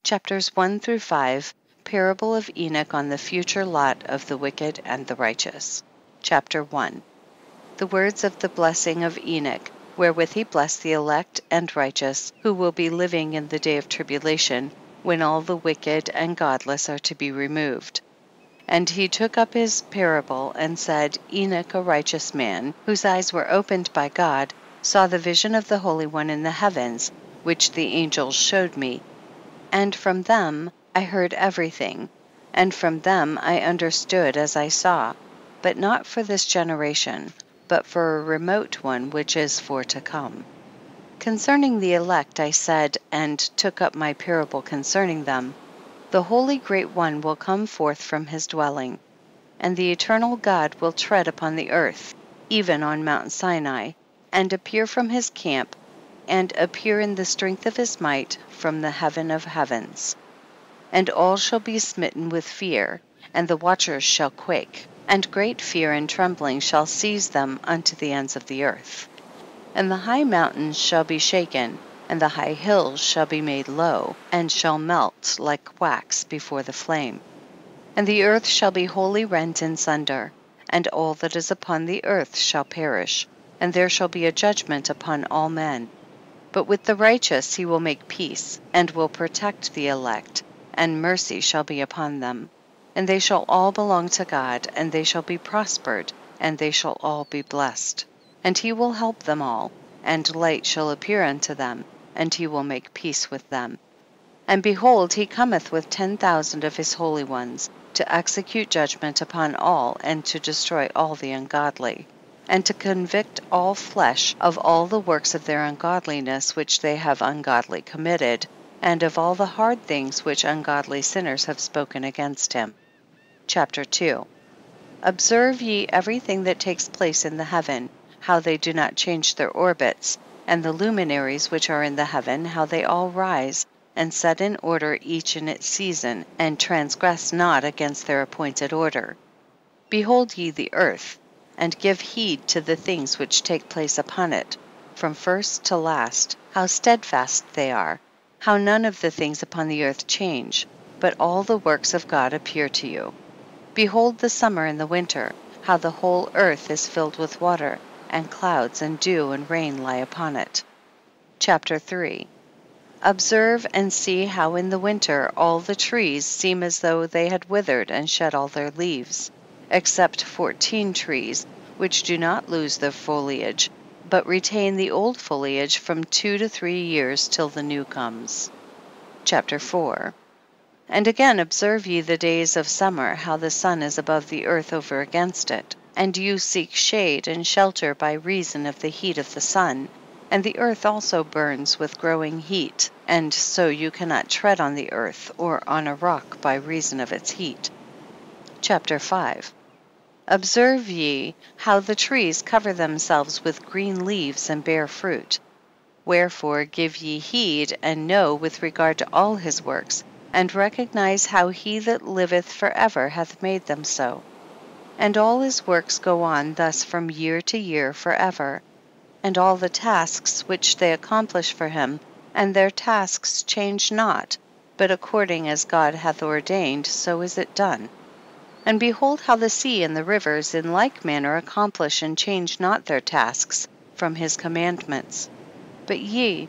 Chapters 1 through 5, Parable of Enoch on the future lot of the wicked and the righteous. Chapter 1. The words of the blessing of Enoch, wherewith he blessed the elect and righteous, who will be living in the day of tribulation, when all the wicked and godless are to be removed. And he took up his parable and said, Enoch, a righteous man, whose eyes were opened by God, saw the vision of the Holy One in the heavens, which the angels showed me. And from them I heard everything, and from them I understood as I saw, but not for this generation, but for a remote one which is for to come. Concerning the elect I said, and took up my parable concerning them, the Holy Great One will come forth from his dwelling, and the eternal God will tread upon the earth, even on Mount Sinai, and appear from his camp, and appear in the strength of his might from the heaven of heavens. And all shall be smitten with fear, and the watchers shall quake, and great fear and trembling shall seize them unto the ends of the earth. And the high mountains shall be shaken, and the high hills shall be made low, and shall melt like wax before the flame. And the earth shall be wholly rent in sunder, and all that is upon the earth shall perish, and there shall be a judgment upon all men. But with the righteous he will make peace, and will protect the elect, and mercy shall be upon them. And they shall all belong to God, and they shall be prospered, and they shall all be blessed. And he will help them all, and light shall appear unto them, and he will make peace with them. And behold, he cometh with 10,000 of his holy ones, to execute judgment upon all, and to destroy all the ungodly, and to convict all flesh of all the works of their ungodliness which they have ungodly committed, and of all the hard things which ungodly sinners have spoken against him. Chapter 2. Observe ye everything that takes place in the heaven, how they do not change their orbits, and the luminaries which are in the heaven, how they all rise, and set in order each in its season, and transgress not against their appointed order. Behold ye the earth, and give heed to the things which take place upon it, from first to last, how steadfast they are, how none of the things upon the earth change, but all the works of God appear to you. Behold the summer and the winter, how the whole earth is filled with water, and clouds and dew and rain lie upon it. Chapter 3. Observe and see how in the winter all the trees seem as though they had withered and shed all their leaves, except 14 trees, which do not lose their foliage, but retain the old foliage from 2 to 3 years till the new comes. Chapter 4. And again observe ye the days of summer, how the sun is above the earth over against it, and you seek shade and shelter by reason of the heat of the sun, and the earth also burns with growing heat, and so you cannot tread on the earth or on a rock by reason of its heat. Chapter 5. Observe ye how the trees cover themselves with green leaves and bear fruit. Wherefore give ye heed, and know with regard to all his works, and recognize how he that liveth forever hath made them so. And all his works go on thus from year to year forever, and all the tasks which they accomplish for him, and their tasks change not, but according as God hath ordained, so is it done. And behold how the sea and the rivers in like manner accomplish and change not their tasks from his commandments. But ye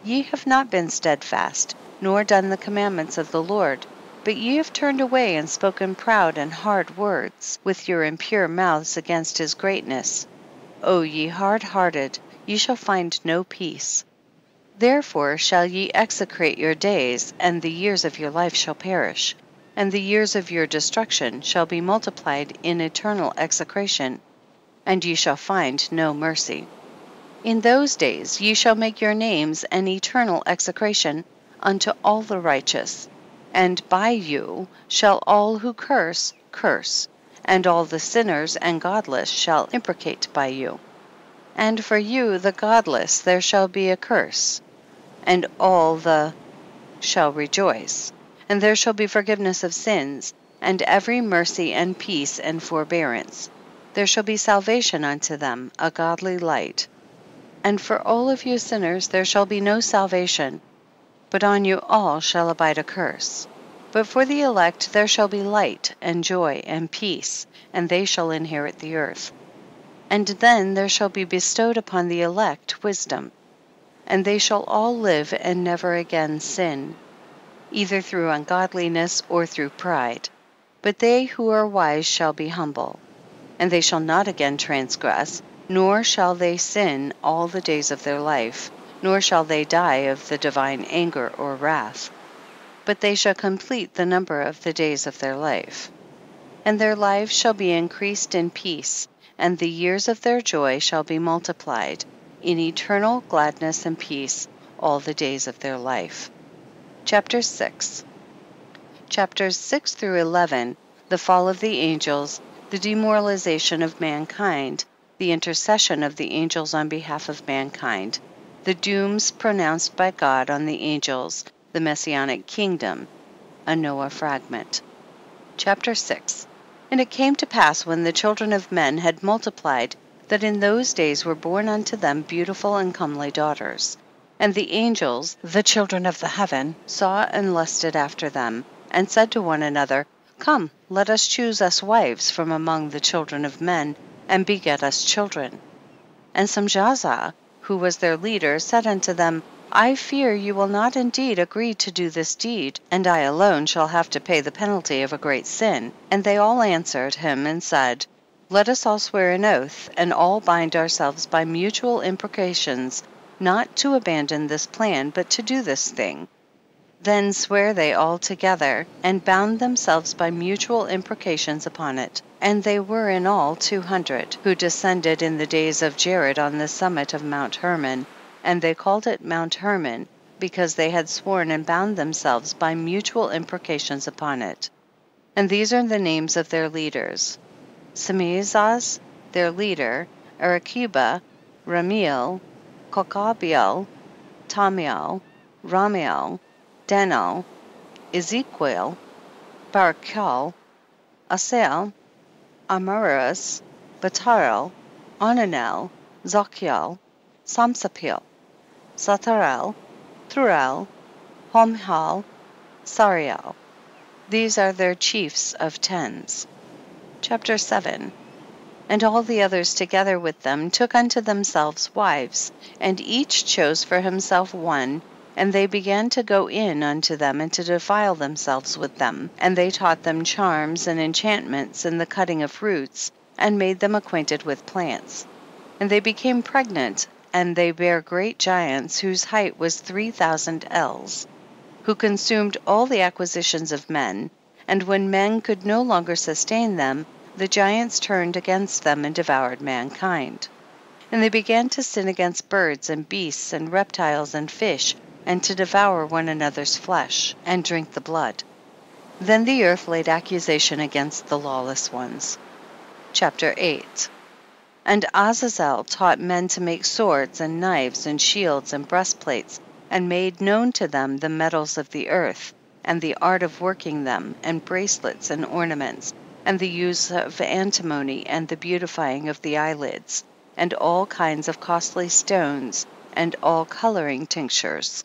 have not been steadfast, nor done the commandments of the Lord, but ye have turned away and spoken proud and hard words with your impure mouths against his greatness. O ye hard-hearted, ye shall find no peace. Therefore shall ye execrate your days, and the years of your life shall perish, and the years of your destruction shall be multiplied in eternal execration, and ye shall find no mercy. In those days ye shall make your names an eternal execration unto all the righteous, and by you shall all who curse, curse, and all the sinners and godless shall imprecate by you. And for you the godless there shall be a curse, and all the shall rejoice. And there shall be forgiveness of sins, and every mercy and peace and forbearance. There shall be salvation unto them, a godly light. And for all of you sinners there shall be no salvation. but on you all shall abide a curse. But for the elect there shall be light and joy and peace, and they shall inherit the earth. And then there shall be bestowed upon the elect wisdom, and they shall all live and never again sin, either through ungodliness or through pride. But they who are wise shall be humble, and they shall not again transgress, nor shall they sin all the days of their life, nor shall they die of the divine anger or wrath. But they shall complete the number of the days of their life. And their lives shall be increased in peace, and the years of their joy shall be multiplied, in eternal gladness and peace all the days of their life. Chapter 6. Chapters 6 through 11, the fall of the angels, the demoralization of mankind, the intercession of the angels on behalf of mankind, the dooms pronounced by God on the angels, the Messianic kingdom, a Noah fragment. Chapter 6. And it came to pass when the children of men had multiplied, that in those days were born unto them beautiful and comely daughters. And the angels, the children of the heaven, saw and lusted after them, and said to one another, Come, let us choose us wives from among the children of men, and beget us children. And Samjaza, who was their leader, said unto them, I fear you will not indeed agree to do this deed, and I alone shall have to pay the penalty of a great sin. And they all answered him and said, Let us all swear an oath, and all bind ourselves by mutual imprecations, not to abandon this plan, but to do this thing. Then sware they all together, and bound themselves by mutual imprecations upon it. And they were in all 200, who descended in the days of Jared on the summit of Mount Hermon, and they called it Mount Hermon, because they had sworn and bound themselves by mutual imprecations upon it. And these are the names of their leaders: Semizaz, their leader, Arakiba, Ramiel, Kokabiel, Tamiel, Ramiel, Denal, Ezekiel, Barakal, Asael, Amaras, Batarel, Onanel, Zokiel, Samsapil, Satarel, Thurel, Homhal, Sariel. These are their chiefs of tens. Chapter 7. And all the others together with them took unto themselves wives, and each chose for himself one, and they began to go in unto them and to defile themselves with them. And they taught them charms and enchantments and the cutting of roots, and made them acquainted with plants. And they became pregnant, and they bare great giants, whose height was 3,000 ells, who consumed all the acquisitions of men. And when men could no longer sustain them, the giants turned against them and devoured mankind. And they began to sin against birds and beasts and reptiles and fish, and to devour one another's flesh, and drink the blood. Then the earth laid accusation against the lawless ones. Chapter 8. And Azazel taught men to make swords and knives and shields and breastplates, and made known to them the metals of the earth, and the art of working them, and bracelets and ornaments, and the use of antimony, and the beautifying of the eyelids, and all kinds of costly stones, and all coloring tinctures.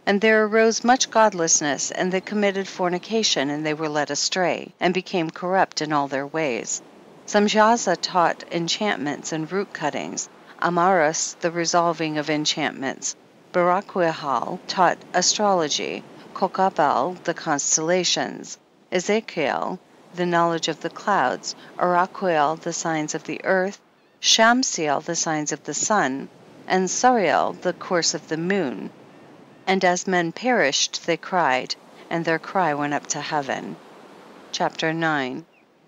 And there arose much godlessness, and they committed fornication, and they were led astray, and became corrupt in all their ways. Samjaza taught enchantments and root cuttings, Amaras the resolving of enchantments, Barakwihal taught astrology, Kokabel the constellations, Ezekiel the knowledge of the clouds, Araquel the signs of the earth, Shamsiel the signs of the sun, and Sariel the course of the moon. And as men perished they cried, and their cry went up to heaven. Chapter 9.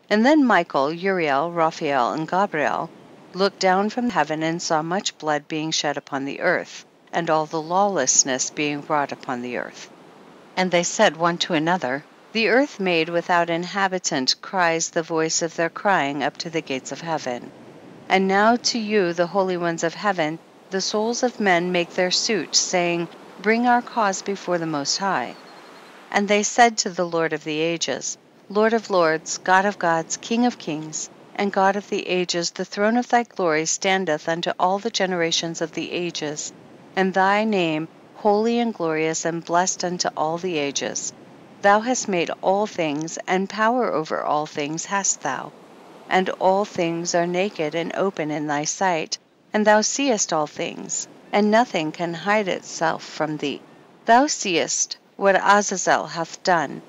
And then Michael, Uriel, Raphael, and Gabriel looked down from heaven, and saw much blood being shed upon the earth, and all the lawlessness being wrought upon the earth. And they said one to another, The earth made without inhabitant cries the voice of their crying up to the gates of heaven. And now to you, the holy ones of heaven, the souls of men make their suit, saying, Bring our cause before the Most High. And they said to the Lord of the ages, Lord of lords, God of gods, King of kings, and God of the ages, the throne of thy glory standeth unto all the generations of the ages, and thy name holy and glorious and blessed unto all the ages. Thou hast made all things, and power over all things hast thou. And all things are naked and open in thy sight, and thou seest all things, and nothing can hide itself from thee. Thou seest what Azazel hath done,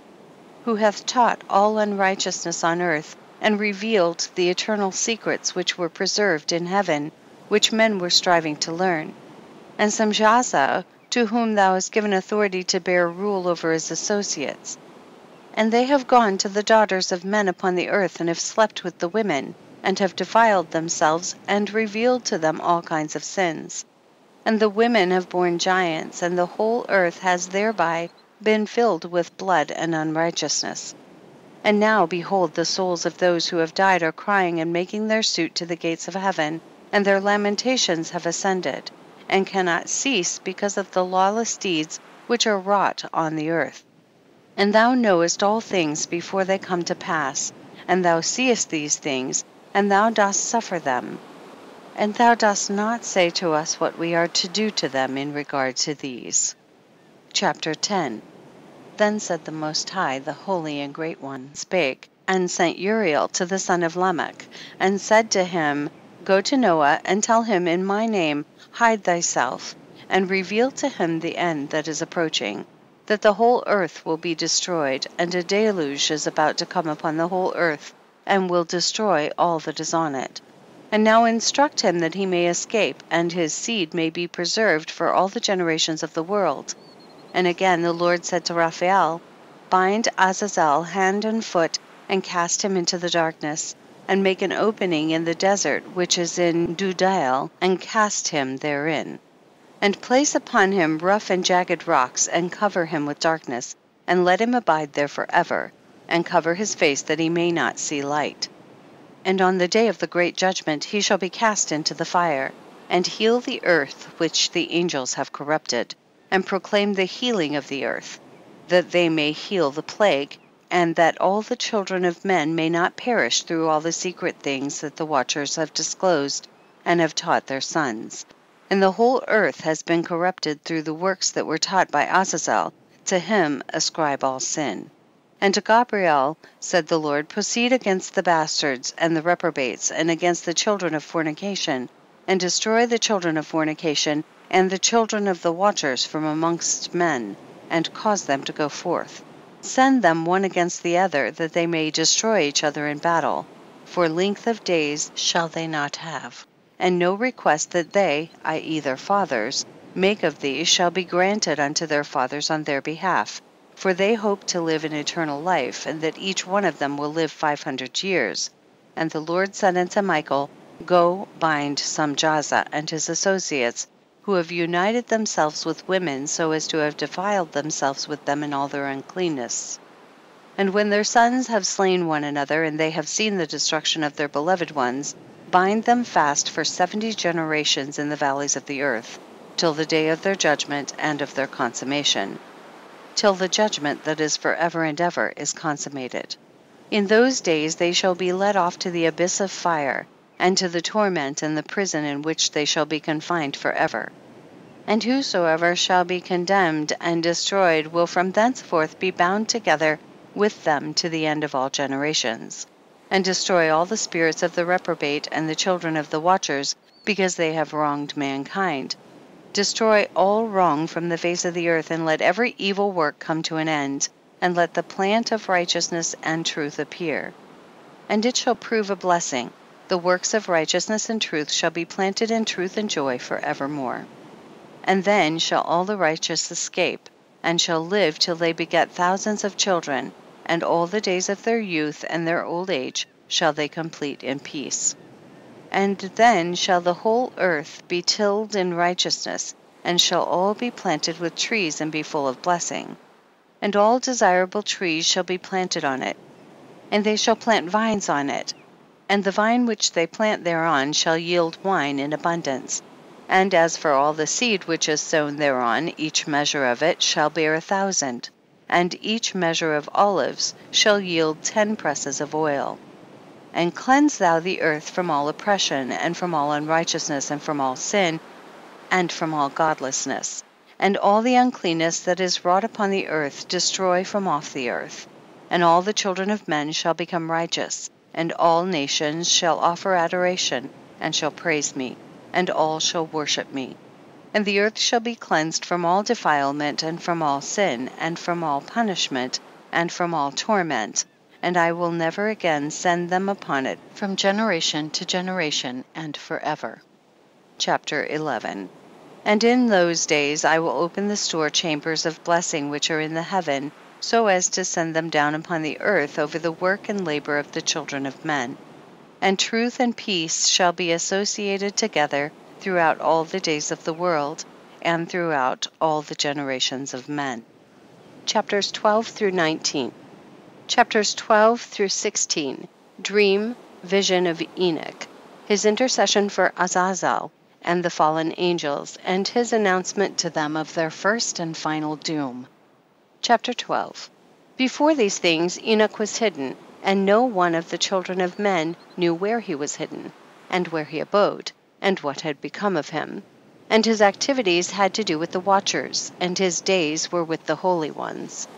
who hath taught all unrighteousness on earth, and revealed the eternal secrets which were preserved in heaven, which men were striving to learn. And Samjaza, to whom thou hast given authority to bear rule over his associates. And they have gone to the daughters of men upon the earth, and have slept with the women, and have defiled themselves, and revealed to them all kinds of sins. And the women have borne giants, and the whole earth has thereby been filled with blood and unrighteousness. And now, behold, the souls of those who have died are crying and making their suit to the gates of heaven, and their lamentations have ascended, and cannot cease because of the lawless deeds which are wrought on the earth. And thou knowest all things before they come to pass, and thou seest these things, and thou dost suffer them. And thou dost not say to us what we are to do to them in regard to these. Chapter 10. Then said the Most High, the Holy and Great One, spake, and sent Uriel to the son of Lamech, and said to him, Go to Noah, and tell him in my name, hide thyself, and reveal to him the end that is approaching, that the whole earth will be destroyed, and a deluge is about to come upon the whole earth, and will destroy all that is on it. And now instruct him that he may escape, and his seed may be preserved for all the generations of the world. And again the Lord said to Raphael, Bind Azazel hand and foot, and cast him into the darkness, and make an opening in the desert which is in Dudael, and cast him therein. And place upon him rough and jagged rocks, and cover him with darkness, and let him abide there forever, and cover his face that he may not see light. And on the day of the great judgment he shall be cast into the fire, and heal the earth which the angels have corrupted, and proclaim the healing of the earth, that they may heal the plague, and that all the children of men may not perish through all the secret things that the watchers have disclosed and have taught their sons. And the whole earth has been corrupted through the works that were taught by Azazel. To him ascribe all sin. And to Gabriel said the Lord, Proceed against the bastards and the reprobates, and against the children of fornication, and destroy the children of fornication, and the children of the watchers from amongst men, and cause them to go forth. Send them one against the other, that they may destroy each other in battle. For length of days shall they not have, and no request that they, i.e. their fathers, make of thee shall be granted unto their fathers on their behalf. For they hope to live in eternal life, and that each one of them will live 500 years. And the Lord said unto Michael, Go, bind Samjaza and his associates, who have united themselves with women so as to have defiled themselves with them in all their uncleanness. And when their sons have slain one another, and they have seen the destruction of their beloved ones, bind them fast for 70 generations in the valleys of the earth, till the day of their judgment and of their consummation, till the judgment that is forever and ever is consummated. In those days they shall be led off to the abyss of fire, and to the torment and the prison in which they shall be confined forever. And whosoever shall be condemned and destroyed will from thenceforth be bound together with them to the end of all generations, and destroy all the spirits of the reprobate and the children of the watchers, because they have wronged mankind. Destroy all wrong from the face of the earth, and let every evil work come to an end, and let the plant of righteousness and truth appear. And it shall prove a blessing. The works of righteousness and truth shall be planted in truth and joy forevermore. And then shall all the righteous escape, and shall live till they beget thousands of children, and all the days of their youth and their old age shall they complete in peace. And then shall the whole earth be tilled in righteousness, and shall all be planted with trees and be full of blessing. And all desirable trees shall be planted on it, and they shall plant vines on it, and the vine which they plant thereon shall yield wine in abundance. And as for all the seed which is sown thereon, each measure of it shall bear 1,000, and each measure of olives shall yield 10 presses of oil. And cleanse thou the earth from all oppression, and from all unrighteousness, and from all sin, and from all godlessness. and all the uncleanness that is wrought upon the earth destroy from off the earth. And all the children of men shall become righteous, and all nations shall offer adoration, and shall praise me, and all shall worship me. And the earth shall be cleansed from all defilement, and from all sin, and from all punishment, and from all torment, and I will never again send them upon it from generation to generation, and forever. Chapter 11. And in those days I will open the store chambers of blessing which are in the heaven, so as to send them down upon the earth over the work and labor of the children of men. And truth and peace shall be associated together throughout all the days of the world, and throughout all the generations of men. Chapters 12 through 19. Chapters 12 through 16. Dream, vision of Enoch, his intercession for Azazel and the fallen angels, and his announcement to them of their first and final doom. Chapter 12. Before these things Enoch was hidden, and no one of the children of men knew where he was hidden, and where he abode, and what had become of him. And his activities had to do with the watchers, and his days were with the holy ones.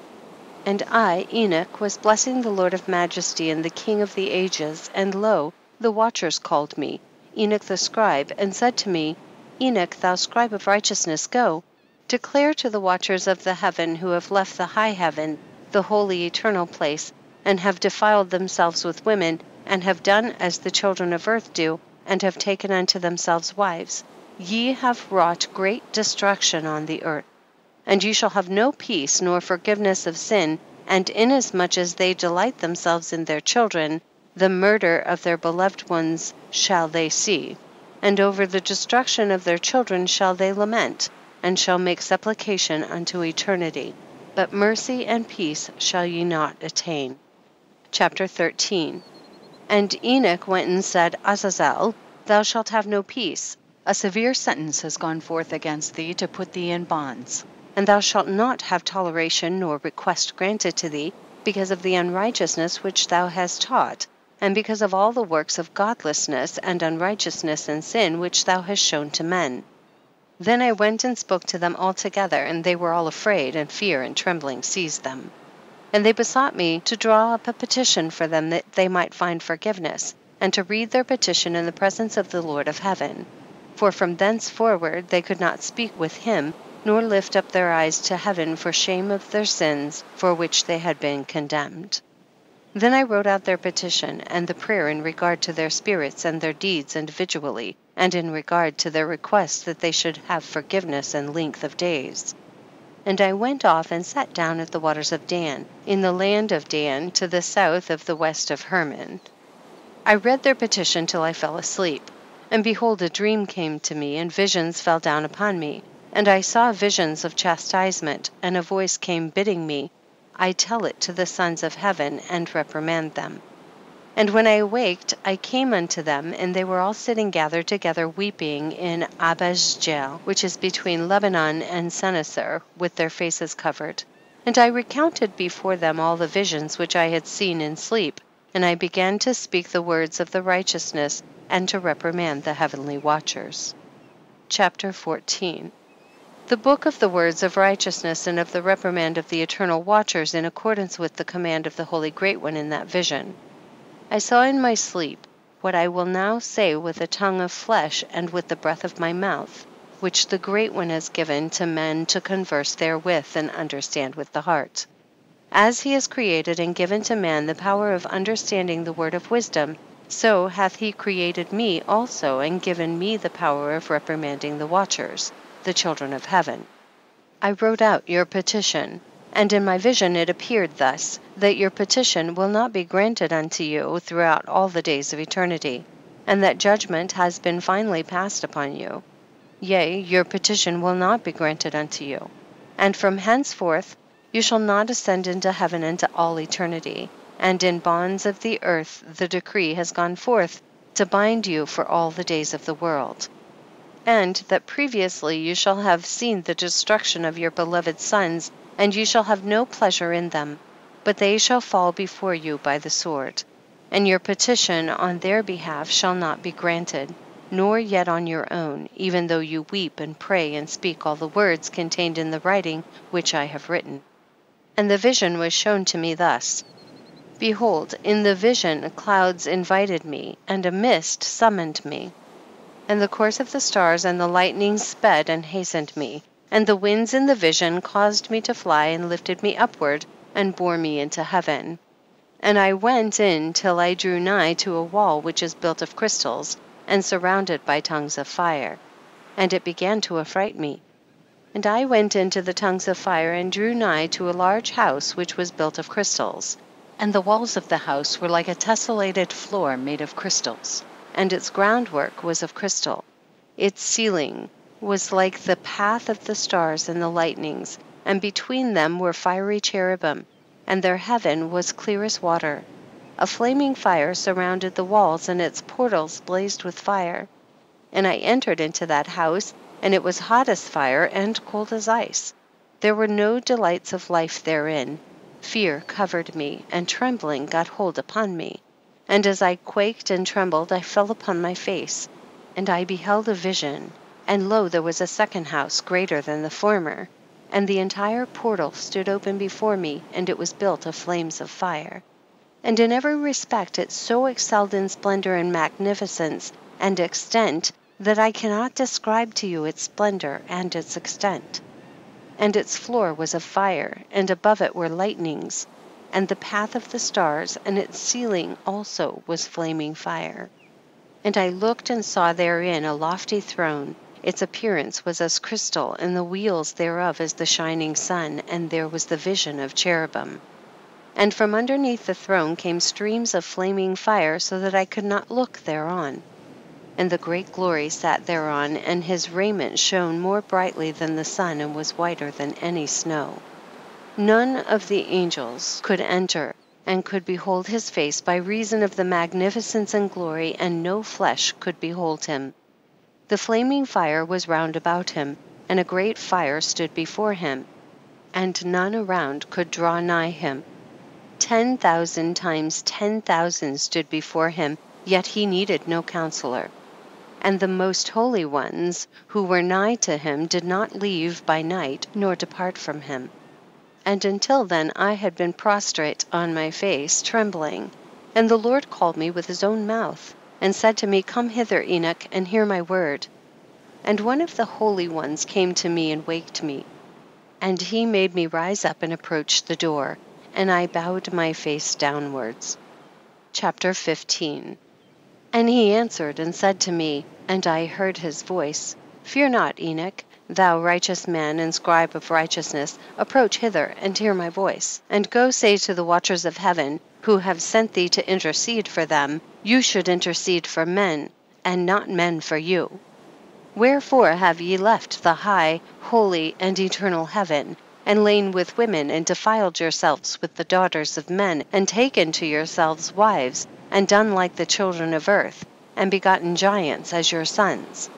And I, Enoch, was blessing the Lord of majesty and the King of the ages, and lo, the watchers called me, Enoch the scribe, and said to me, Enoch, thou scribe of righteousness, go, declare to the watchers of the heaven who have left the high heaven, the holy eternal place, and have defiled themselves with women, and have done as the children of earth do, and have taken unto themselves wives. Ye have wrought great destruction on the earth. And ye shall have no peace nor forgiveness of sin, and inasmuch as they delight themselves in their children, the murder of their beloved ones shall they see, and over the destruction of their children shall they lament, and shall make supplication unto eternity. But mercy and peace shall ye not attain. Chapter 13. And Enoch went and said, Azazel, thou shalt have no peace. A severe sentence has gone forth against thee to put thee in bonds. And thou shalt not have toleration nor request granted to thee, because of the unrighteousness which thou hast taught, and because of all the works of godlessness and unrighteousness and sin which thou hast shown to men. Then I went and spoke to them all together, and they were all afraid, and fear and trembling seized them. And they besought me to draw up a petition for them that they might find forgiveness, and to read their petition in the presence of the Lord of heaven. For from thenceforward they could not speak with him, nor lift up their eyes to heaven for shame of their sins for which they had been condemned. Then I wrote out their petition, and the prayer in regard to their spirits and their deeds individually, and in regard to their request that they should have forgiveness and length of days. And I went off and sat down at the waters of Dan, in the land of Dan, to the south of the west of Hermon. I read their petition till I fell asleep, and behold, a dream came to me, and visions fell down upon me. And I saw visions of chastisement, and a voice came bidding me, I tell it to the sons of heaven, and reprimand them. And when I awaked, I came unto them, and they were all sitting gathered together weeping in Abazjel, which is between Lebanon and Sennacer, with their faces covered. And I recounted before them all the visions which I had seen in sleep, and I began to speak the words of the righteousness, and to reprimand the heavenly watchers. Chapter 14. The book of the words of righteousness and of the reprimand of the eternal watchers, in accordance with the command of the Holy Great One in that vision. I saw in my sleep what I will now say with a tongue of flesh and with the breath of my mouth, which the Great One has given to men to converse therewith and understand with the heart. As he has created and given to man the power of understanding the word of wisdom, so hath he created me also and given me the power of reprimanding the watchers, the children of heaven. I wrote out your petition, and in my vision it appeared thus, that your petition will not be granted unto you throughout all the days of eternity, and that judgment has been finally passed upon you. Yea, your petition will not be granted unto you, and from henceforth you shall not ascend into heaven into all eternity, and in bonds of the earth the decree has gone forth to bind you for all the days of the world. And that previously you shall have seen the destruction of your beloved sons, and you shall have no pleasure in them, but they shall fall before you by the sword, and your petition on their behalf shall not be granted. nor yet on your own, even though you weep and pray and speak all the words contained in the writing which I have written. And the vision was shown to me thus. Behold, in the vision clouds invited me, and a mist summoned me. And the course of the stars and the lightnings sped and hastened me, and the winds in the vision caused me to fly and lifted me upward and bore me into heaven. And I went in till I drew nigh to a wall which is built of crystals, and surrounded by tongues of fire. And it began to affright me. And I went into the tongues of fire and drew nigh to a large house which was built of crystals. And the walls of the house were like a tessellated floor made of crystals, and its groundwork was of crystal. Its ceiling was like the path of the stars and the lightnings, and between them were fiery cherubim, and their heaven was clear as water. A flaming fire surrounded the walls, and its portals blazed with fire. And I entered into that house, and it was hot as fire and cold as ice. There were no delights of life therein. Fear covered me, and trembling got hold upon me. And as I quaked and trembled, I fell upon my face. And I beheld a vision, and lo, there was a second house greater than the former. And the entire portal stood open before me, and it was built of flames of fire. And in every respect it so excelled in splendor and magnificence and extent, that I cannot describe to you its splendor and its extent. And its floor was of fire, and above it were lightnings, and the path of the stars, and its ceiling also was flaming fire. And I looked and saw therein a lofty throne. Its appearance was as crystal, and the wheels thereof as the shining sun, and there was the vision of cherubim. And from underneath the throne came streams of flaming fire, so that I could not look thereon. And the great glory sat thereon, and his raiment shone more brightly than the sun, and was whiter than any snow. None of the angels could enter, and could behold his face by reason of the magnificence and glory, and no flesh could behold him. The flaming fire was round about him, and a great fire stood before him, and none around could draw nigh him. 10,000 times 10,000 stood before him, yet he needed no counselor. And the most holy ones who were nigh to him did not leave by night, nor depart from him. And until then I had been prostrate on my face, trembling. And the Lord called me with his own mouth, and said to me, Come hither, Enoch, and hear my word. And one of the holy ones came to me and waked me. And he made me rise up and approach the door, and I bowed my face downwards. Chapter 15. And he answered and said to me, and I heard his voice, Fear not, Enoch, thou righteous man and scribe of righteousness, approach hither and hear my voice. And go say to the watchers of heaven, who have sent thee to intercede for them, you should intercede for men, and not men for you. Wherefore have ye left the high, holy, and eternal heaven, and lain with women, and defiled yourselves with the daughters of men, and taken to yourselves wives, and done like the children of earth, and begotten giants as your sons?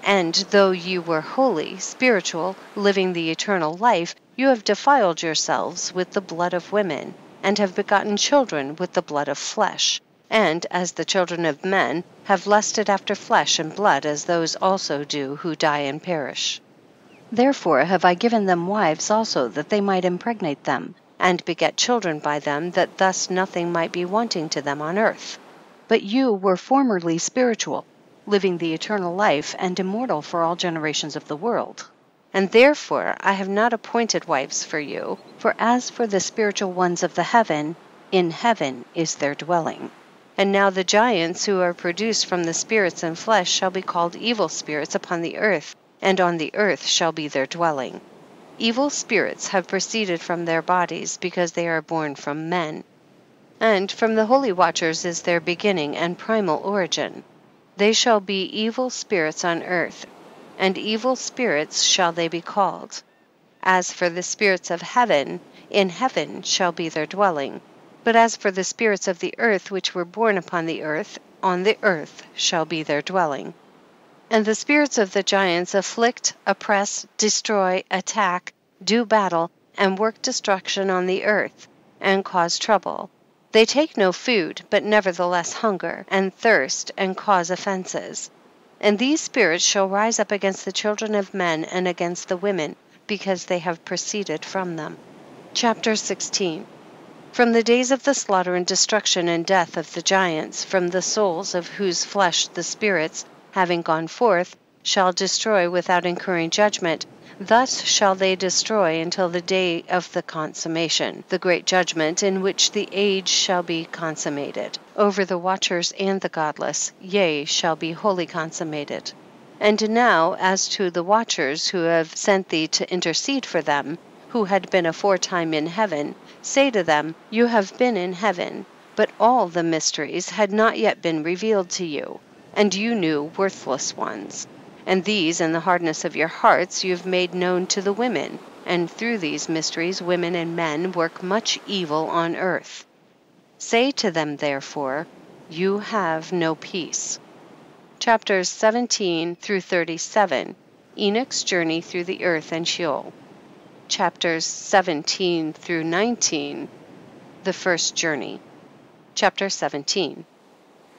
And though ye were holy, spiritual, living the eternal life, you have defiled yourselves with the blood of women, and have begotten children with the blood of flesh, and, as the children of men, have lusted after flesh and blood, as those also do who die and perish. Therefore have I given them wives also, that they might impregnate them, and beget children by them, that thus nothing might be wanting to them on earth. But you were formerly spiritual, living the eternal life, and immortal for all generations of the world. And therefore I have not appointed wives for you, for as for the spiritual ones of the heaven, in heaven is their dwelling. And now the giants who are produced from the spirits and flesh shall be called evil spirits upon the earth, and on the earth shall be their dwelling. Evil spirits have proceeded from their bodies, because they are born from men. And from the holy watchers is their beginning and primal origin. They shall be evil spirits on earth, and evil spirits shall they be called. As for the spirits of heaven, in heaven shall be their dwelling. But as for the spirits of the earth which were born upon the earth, on the earth shall be their dwelling. And the spirits of the giants afflict, oppress, destroy, attack, do battle, and work destruction on the earth, and cause trouble. They take no food, but nevertheless hunger, and thirst, and cause offenses. And these spirits shall rise up against the children of men and against the women, because they have proceeded from them. Chapter 16. From the days of the slaughter and destruction and death of the giants, from the souls of whose flesh the spirits, having gone forth, shall destroy without incurring judgment, thus shall they destroy until the day of the consummation, the great judgment, in which the age shall be consummated, over the watchers and the godless, yea, shall be wholly consummated. And now as to the watchers who have sent thee to intercede for them, who had been aforetime in heaven, say to them, you have been in heaven, but all the mysteries had not yet been revealed to you, and you knew worthless ones. And these in the hardness of your hearts you have made known to the women, and through these mysteries women and men work much evil on earth. Say to them therefore, you have no peace. Chapters 17 through 37, Enoch's journey through the earth and Sheol. Chapters 17 through 19, the first journey. Chapter 17.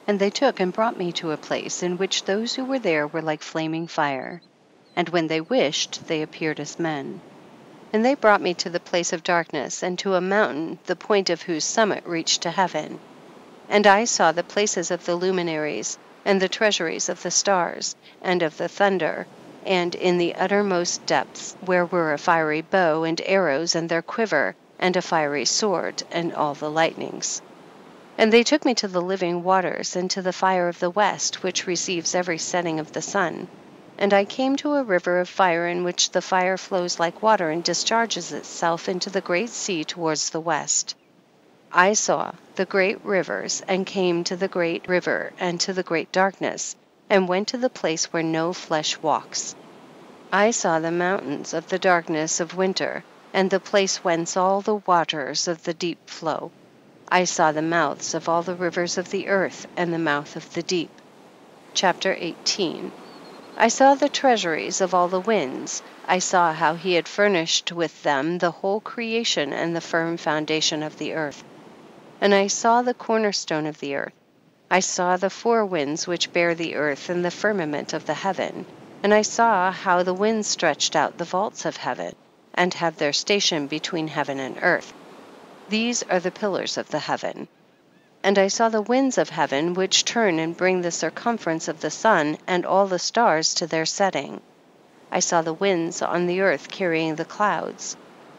And they took and brought me to a place in which those who were there were like flaming fire, and when they wished they appeared as men. And they brought me to the place of darkness, and to a mountain, the point of whose summit reached to heaven. And I saw the places of the luminaries, and the treasuries of the stars, and of the thunder, and in the uttermost depths, where were a fiery bow and arrows and their quiver, and a fiery sword, and all the lightnings. And they took me to the living waters, and to the fire of the west, which receives every setting of the sun. And I came to a river of fire, in which the fire flows like water, and discharges itself into the great sea towards the west. I saw the great rivers, and came to the great river, and to the great darkness, and went to the place where no flesh walks. I saw the mountains of the darkness of winter, and the place whence all the waters of the deep flow. I saw the mouths of all the rivers of the earth, and the mouth of the deep. Chapter 18. I saw the treasuries of all the winds. I saw how he had furnished with them the whole creation and the firm foundation of the earth. And I saw the cornerstone of the earth. I saw the four winds which bear the earth and the firmament of the heaven. And I saw how the winds stretched out the vaults of heaven, and have their station between heaven and earth. These are the pillars of the heaven. And I saw the winds of heaven, which turn and bring the circumference of the sun and all the stars to their setting. I saw the winds on the earth carrying the clouds.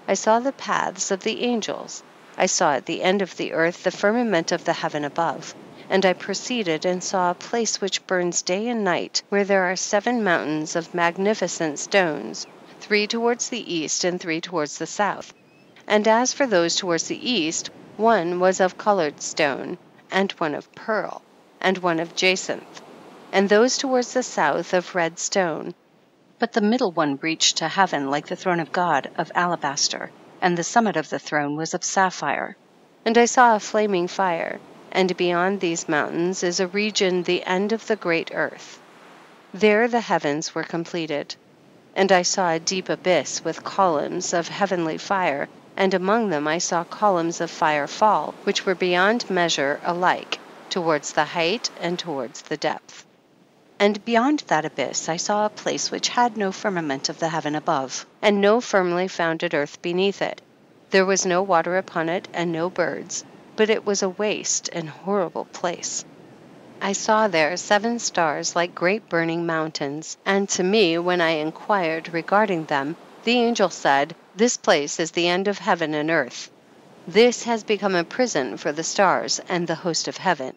I saw the paths of the angels. I saw at the end of the earth the firmament of the heaven above. And I proceeded and saw a place which burns day and night, where there are 7 mountains of magnificent stones, 3 towards the east and 3 towards the south. And as for those towards the east, one was of colored stone, and one of pearl, and one of jacinth, and those towards the south of red stone. But the middle one reached to heaven like the throne of God of alabaster, and the summit of the throne was of sapphire. And I saw a flaming fire, and beyond these mountains is a region the end of the great earth. There the heavens were completed. And I saw a deep abyss with columns of heavenly fire, and among them I saw columns of fire fall, which were beyond measure alike, towards the height and towards the depth. And beyond that abyss I saw a place which had no firmament of the heaven above, and no firmly founded earth beneath it. There was no water upon it, and no birds, but it was a waste and horrible place. I saw there 7 stars like great burning mountains, and to me, when I inquired regarding them, the angel said, this place is the end of heaven and earth. This has become a prison for the stars and the host of heaven.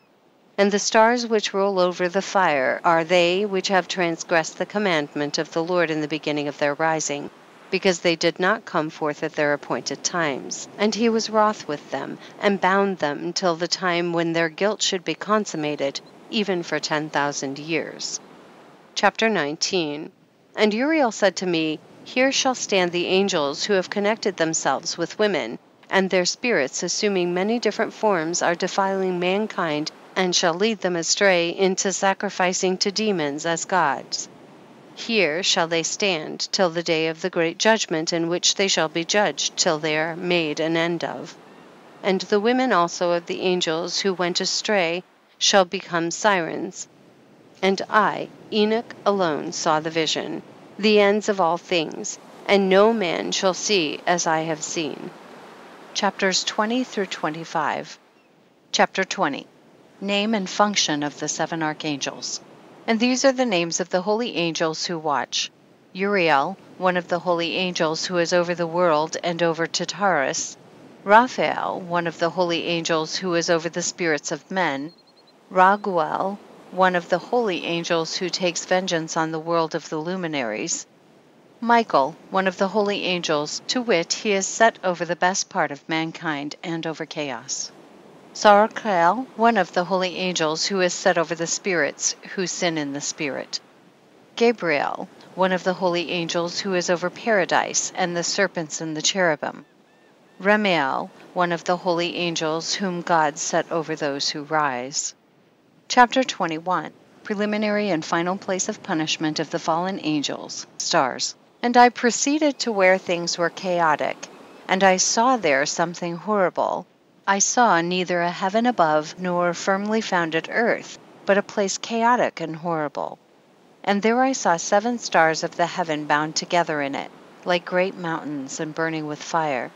And the stars which roll over the fire are they which have transgressed the commandment of the Lord in the beginning of their rising, because they did not come forth at their appointed times. And he was wroth with them, and bound them till the time when their guilt should be consummated, even for 10,000 years. Chapter 19. And Uriel said to me, here shall stand the angels who have connected themselves with women, and their spirits, assuming many different forms, are defiling mankind, and shall lead them astray into sacrificing to demons as gods. Here shall they stand till the day of the great judgment, in which they shall be judged till they are made an end of. And the women also of the angels who went astray shall become sirens, And I, Enoch, alone saw the vision, the ends of all things, and no man shall see as I have seen. Chapters 20 through 25. Chapter 20. Name and function of the 7 archangels. And these are the names of the holy angels who watch. Uriel, one of the holy angels who is over the world and over Tartarus. Raphael, one of the holy angels who is over the spirits of men. Raguel, one of the holy angels who takes vengeance on the world of the Luminaries. Michael, one of the holy angels, to wit, he is set over the best part of mankind and over chaos. Sarakel, one of the holy angels who is set over the spirits who sin in the spirit. Gabriel, one of the holy angels who is over paradise and the serpents and the cherubim. Remiel, one of the holy angels whom God set over those who rise. Chapter 21. Preliminary and final place of punishment of the fallen angels, stars. And I proceeded to where things were chaotic, and I saw there something horrible. I saw neither a heaven above nor firmly founded earth, but a place chaotic and horrible. And there I saw 7 stars of the heaven bound together in it, like great mountains and burning with fire.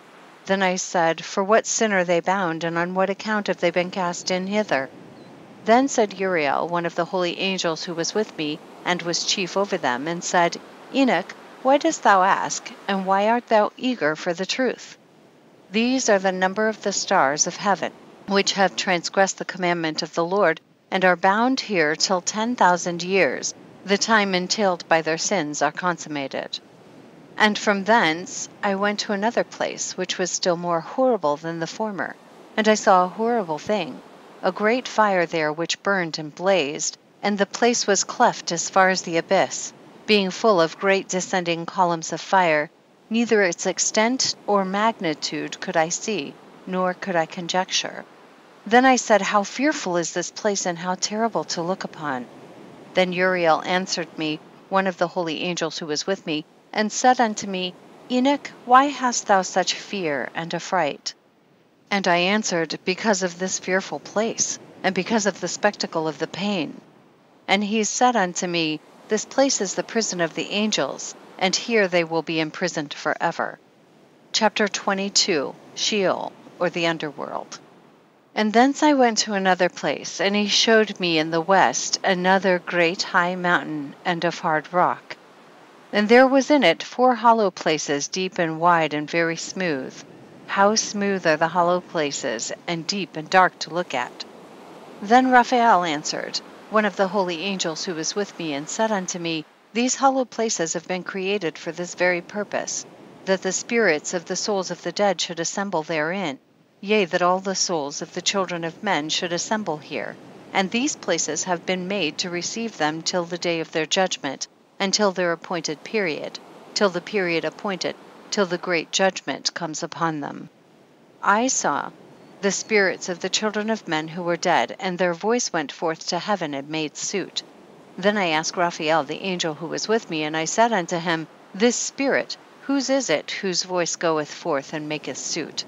Then I said, for what sin are they bound, and on what account have they been cast in hither? Then said Uriel, one of the holy angels who was with me, and was chief over them, and said, Enoch, why dost thou ask, and why art thou eager for the truth? These are the number of the stars of heaven, which have transgressed the commandment of the Lord, and are bound here till 10,000 years, the time entailed by their sins are consummated. And from thence I went to another place, which was still more horrible than the former, and I saw a horrible thing, a great fire there which burned and blazed, and the place was cleft as far as the abyss, being full of great descending columns of fire. Neither its extent or magnitude could I see, nor could I conjecture. Then I said, how fearful is this place, and how terrible to look upon. Then Uriel answered me, one of the holy angels who was with me, and said unto me, Enoch, why hast thou such fear and affright? And I answered, because of this fearful place, and because of the spectacle of the pain. And he said unto me, this place is the prison of the angels, and here they will be imprisoned forever. Chapter 22. Sheol, or the underworld. And thence I went to another place, and he showed me in the west another great high mountain and of hard rock. And there was in it 4 hollow places, deep and wide and very smooth. How smooth are the hollow places, and deep and dark to look at. Then Raphael answered, one of the holy angels who was with me, and said unto me, these hollow places have been created for this very purpose, that the spirits of the souls of the dead should assemble therein, yea, that all the souls of the children of men should assemble here. And these places have been made to receive them till the day of their judgment, until their appointed period, till the period appointed, till the great judgment comes upon them. I saw the spirits of the children of men who were dead, and their voice went forth to heaven and made suit. Then I asked Raphael, the angel who was with me, and I said unto him, this spirit, whose is it whose voice goeth forth and maketh suit?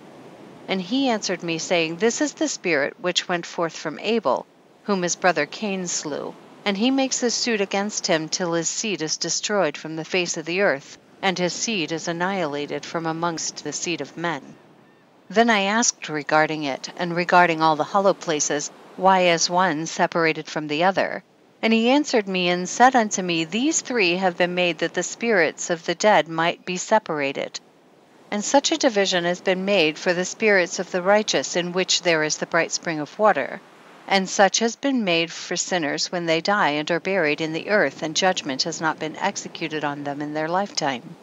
And he answered me, saying, this is the spirit which went forth from Abel, whom his brother Cain slew, and he makes his suit against him till his seed is destroyed from the face of the earth, and his seed is annihilated from amongst the seed of men. Then I asked regarding it, and regarding all the hollow places, why is one separated from the other? And he answered me and said unto me, these 3 have been made that the spirits of the dead might be separated. And such a division has been made for the spirits of the righteous, in which there is the bright spring of water. And such has been made for sinners when they die and are buried in the earth, and judgment has not been executed on them in their lifetime.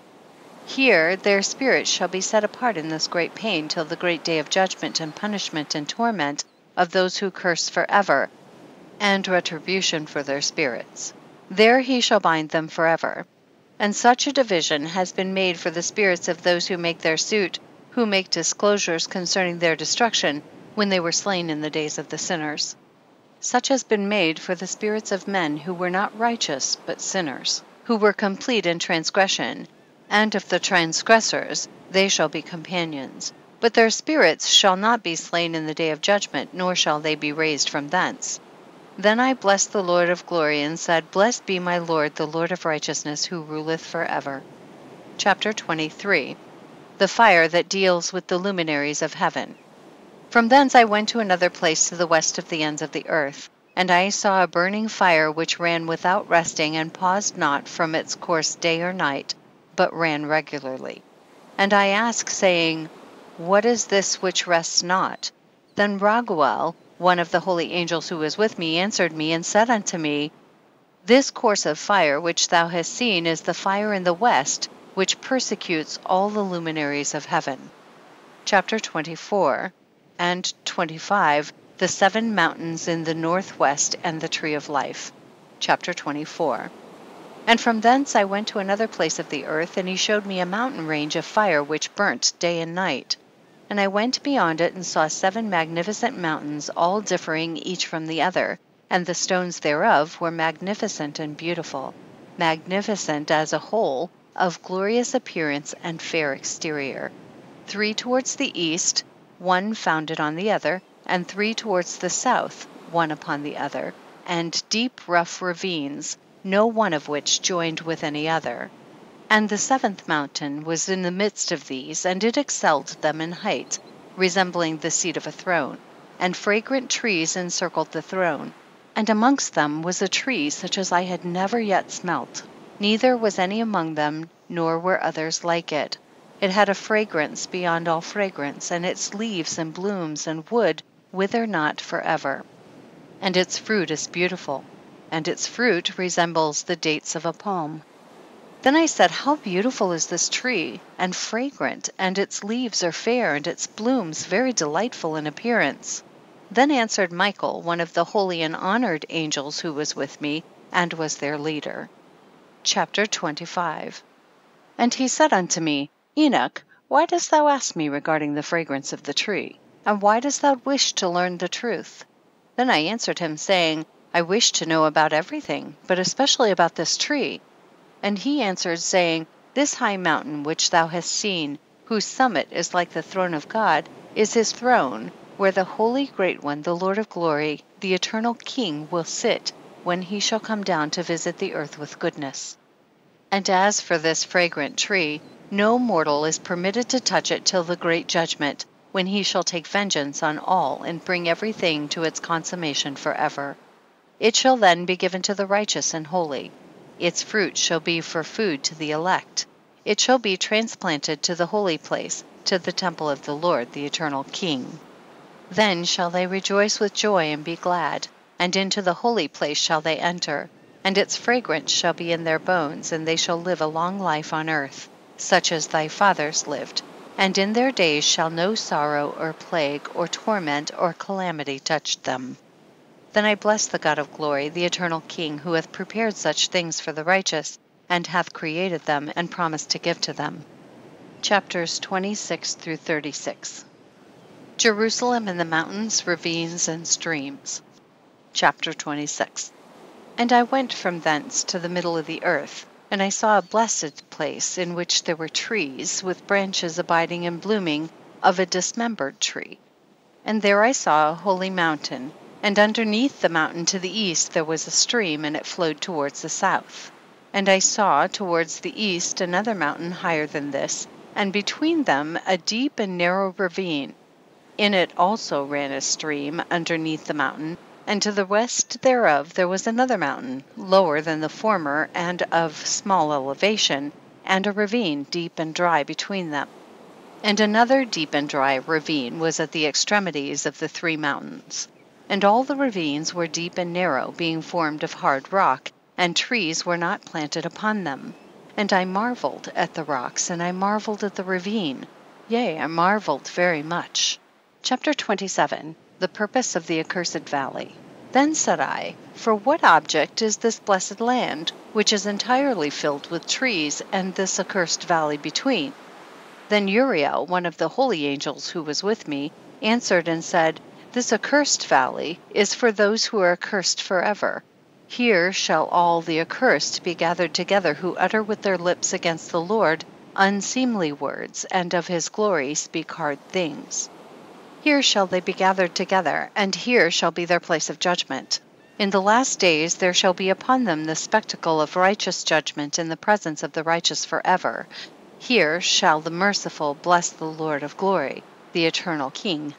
Here their spirits shall be set apart in this great pain till the great day of judgment and punishment and torment of those who curse forever, and retribution for their spirits. There he shall bind them forever. And such a division has been made for the spirits of those who make their suit, who make disclosures concerning their destruction, when they were slain in the days of the sinners. Such has been made for the spirits of men who were not righteous but sinners, who were complete in transgression, and of the transgressors they shall be companions. But their spirits shall not be slain in the day of judgment, nor shall they be raised from thence. Then I blessed the Lord of glory and said, Blessed be my Lord, the Lord of righteousness, who ruleth forever. Chapter 23. The fire that deals with the luminaries of heaven. From thence I went to another place to the west of the ends of the earth, and I saw a burning fire which ran without resting and paused not from its course day or night, but ran regularly. And I asked, saying, What is this which rests not? Then Raguel, one of the holy angels who was with me, answered me and said unto me, This course of fire which thou hast seen is the fire in the west, which persecutes all the luminaries of heaven. Chapter 24 and 25. The 7 mountains in the northwest and the tree of life. Chapter 24. And from thence I went to another place of the earth, and he showed me a mountain range of fire which burnt day and night. And I went beyond it and saw 7 magnificent mountains, all differing each from the other, and the stones thereof were magnificent and beautiful, magnificent as a whole, of glorious appearance and fair exterior. 3 towards the east, one founded on the other, and 3 towards the south, one upon the other, and deep rough ravines, no one of which joined with any other. And the 7th mountain was in the midst of these, and it excelled them in height, resembling the seat of a throne, and fragrant trees encircled the throne. And amongst them was a tree such as I had never yet smelt, neither was any among them, nor were others like it. It had a fragrance beyond all fragrance, and its leaves and blooms and wood wither not forever. And its fruit is beautiful, and its fruit resembles the dates of a palm. Then I said, How beautiful is this tree, and fragrant, and its leaves are fair, and its blooms very delightful in appearance. Then answered Michael, one of the holy and honored angels who was with me, and was their leader. Chapter 25. And he said unto me, Enoch, why dost thou ask me regarding the fragrance of the tree? And why dost thou wish to learn the truth? Then I answered him, saying, I wish to know about everything, but especially about this tree. And he answered, saying, This high mountain which thou hast seen, whose summit is like the throne of God, is his throne, where the holy great one, the Lord of glory, the eternal King, will sit, when he shall come down to visit the earth with goodness. And as for this fragrant tree, no mortal is permitted to touch it till the great judgment, when he shall take vengeance on all and bring everything to its consummation forever. It shall then be given to the righteous and holy. Its fruit shall be for food to the elect. It shall be transplanted to the holy place, to the temple of the Lord, the eternal King. Then shall they rejoice with joy and be glad, and into the holy place shall they enter, and its fragrance shall be in their bones, and they shall live a long life on earth, such as thy fathers lived, and in their days shall no sorrow or plague or torment or calamity touch them. Then I blessed the God of glory, the eternal King, who hath prepared such things for the righteous, and hath created them and promised to give to them. Chapters 26 through 36. Jerusalem and the mountains, ravines, and streams. Chapter 26. And I went from thence to the middle of the earth, and I saw a blessed place, in which there were trees, with branches abiding and blooming, of a dismembered tree. And there I saw a holy mountain, and underneath the mountain to the east there was a stream, and it flowed towards the south. And I saw towards the east another mountain higher than this, and between them a deep and narrow ravine. In it also ran a stream underneath the mountain, and to the west thereof there was another mountain, lower than the former, and of small elevation, and a ravine deep and dry between them. And another deep and dry ravine was at the extremities of the 3 mountains. And all the ravines were deep and narrow, being formed of hard rock, and trees were not planted upon them. And I marveled at the rocks, and I marveled at the ravine. Yea, I marveled very much. Chapter 27. The purpose of the Accursed Valley. Then said I, For what object is this blessed land, which is entirely filled with trees, and this accursed valley between? Then Uriel, one of the holy angels who was with me, answered and said, This accursed valley is for those who are accursed forever. Here shall all the accursed be gathered together, who utter with their lips against the Lord unseemly words, and of his glory speak hard things. Here shall they be gathered together, and here shall be their place of judgment. In the last days there shall be upon them the spectacle of righteous judgment in the presence of the righteous forever. Here shall the merciful bless the Lord of glory, the eternal King.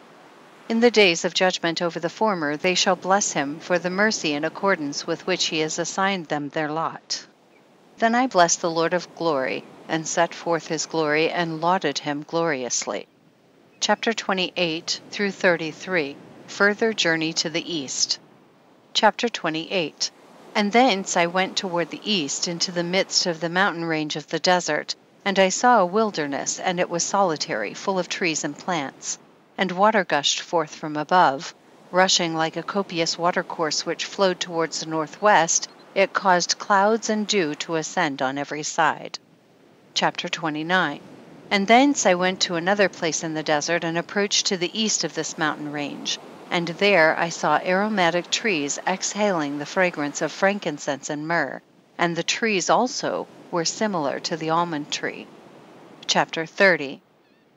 In the days of judgment over the former they shall bless him for the mercy in accordance with which he has assigned them their lot. Then I blessed the Lord of glory, and set forth his glory, and lauded him gloriously. Chapter 28 through 33. Further journey to the east. Chapter 28. And thence I went toward the east into the midst of the mountain range of the desert, and I saw a wilderness, and it was solitary, full of trees and plants. And water gushed forth from above, rushing like a copious watercourse which flowed towards the northwest. It caused clouds and dew to ascend on every side. Chapter 29. And thence I went to another place in the desert, and approached to the east of this mountain range. And there I saw aromatic trees exhaling the fragrance of frankincense and myrrh, and the trees also were similar to the almond tree. Chapter 30.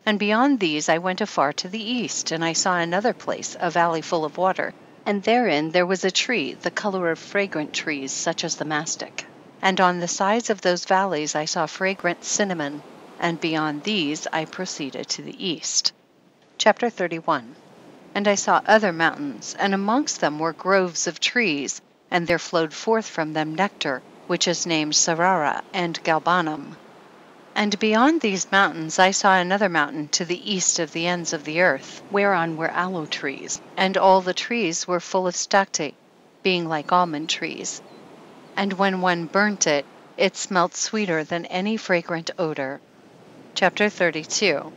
And beyond these I went afar to the east, and I saw another place, a valley full of water, and therein there was a tree, the color of fragrant trees, such as the mastic. And on the sides of those valleys I saw fragrant cinnamon, and beyond these I proceeded to the east. Chapter 31. And I saw other mountains, and amongst them were groves of trees, and there flowed forth from them nectar, which is named Sarara and Galbanum. And beyond these mountains I saw another mountain to the east of the ends of the earth, whereon were aloe trees, and all the trees were full of stacte, being like almond trees. And when one burnt it, it smelt sweeter than any fragrant odor. Chapter 32.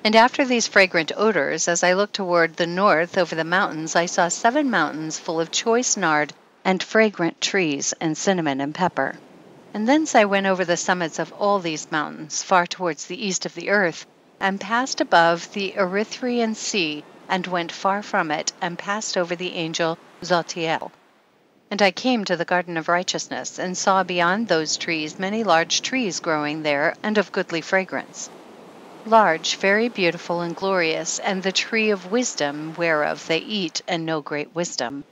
And after these fragrant odors, as I looked toward the north over the mountains, I saw 7 mountains full of choice nard and fragrant trees and cinnamon and pepper. And thence I went over the summits of all these mountains, far towards the east of the earth, and passed above the Erythraean sea, and went far from it, and passed over the angel Zotiel. And I came to the garden of righteousness, and saw beyond those trees many large trees growing there, and of goodly fragrance. Large, very beautiful and glorious, and the tree of wisdom, whereof they eat, and know great wisdom.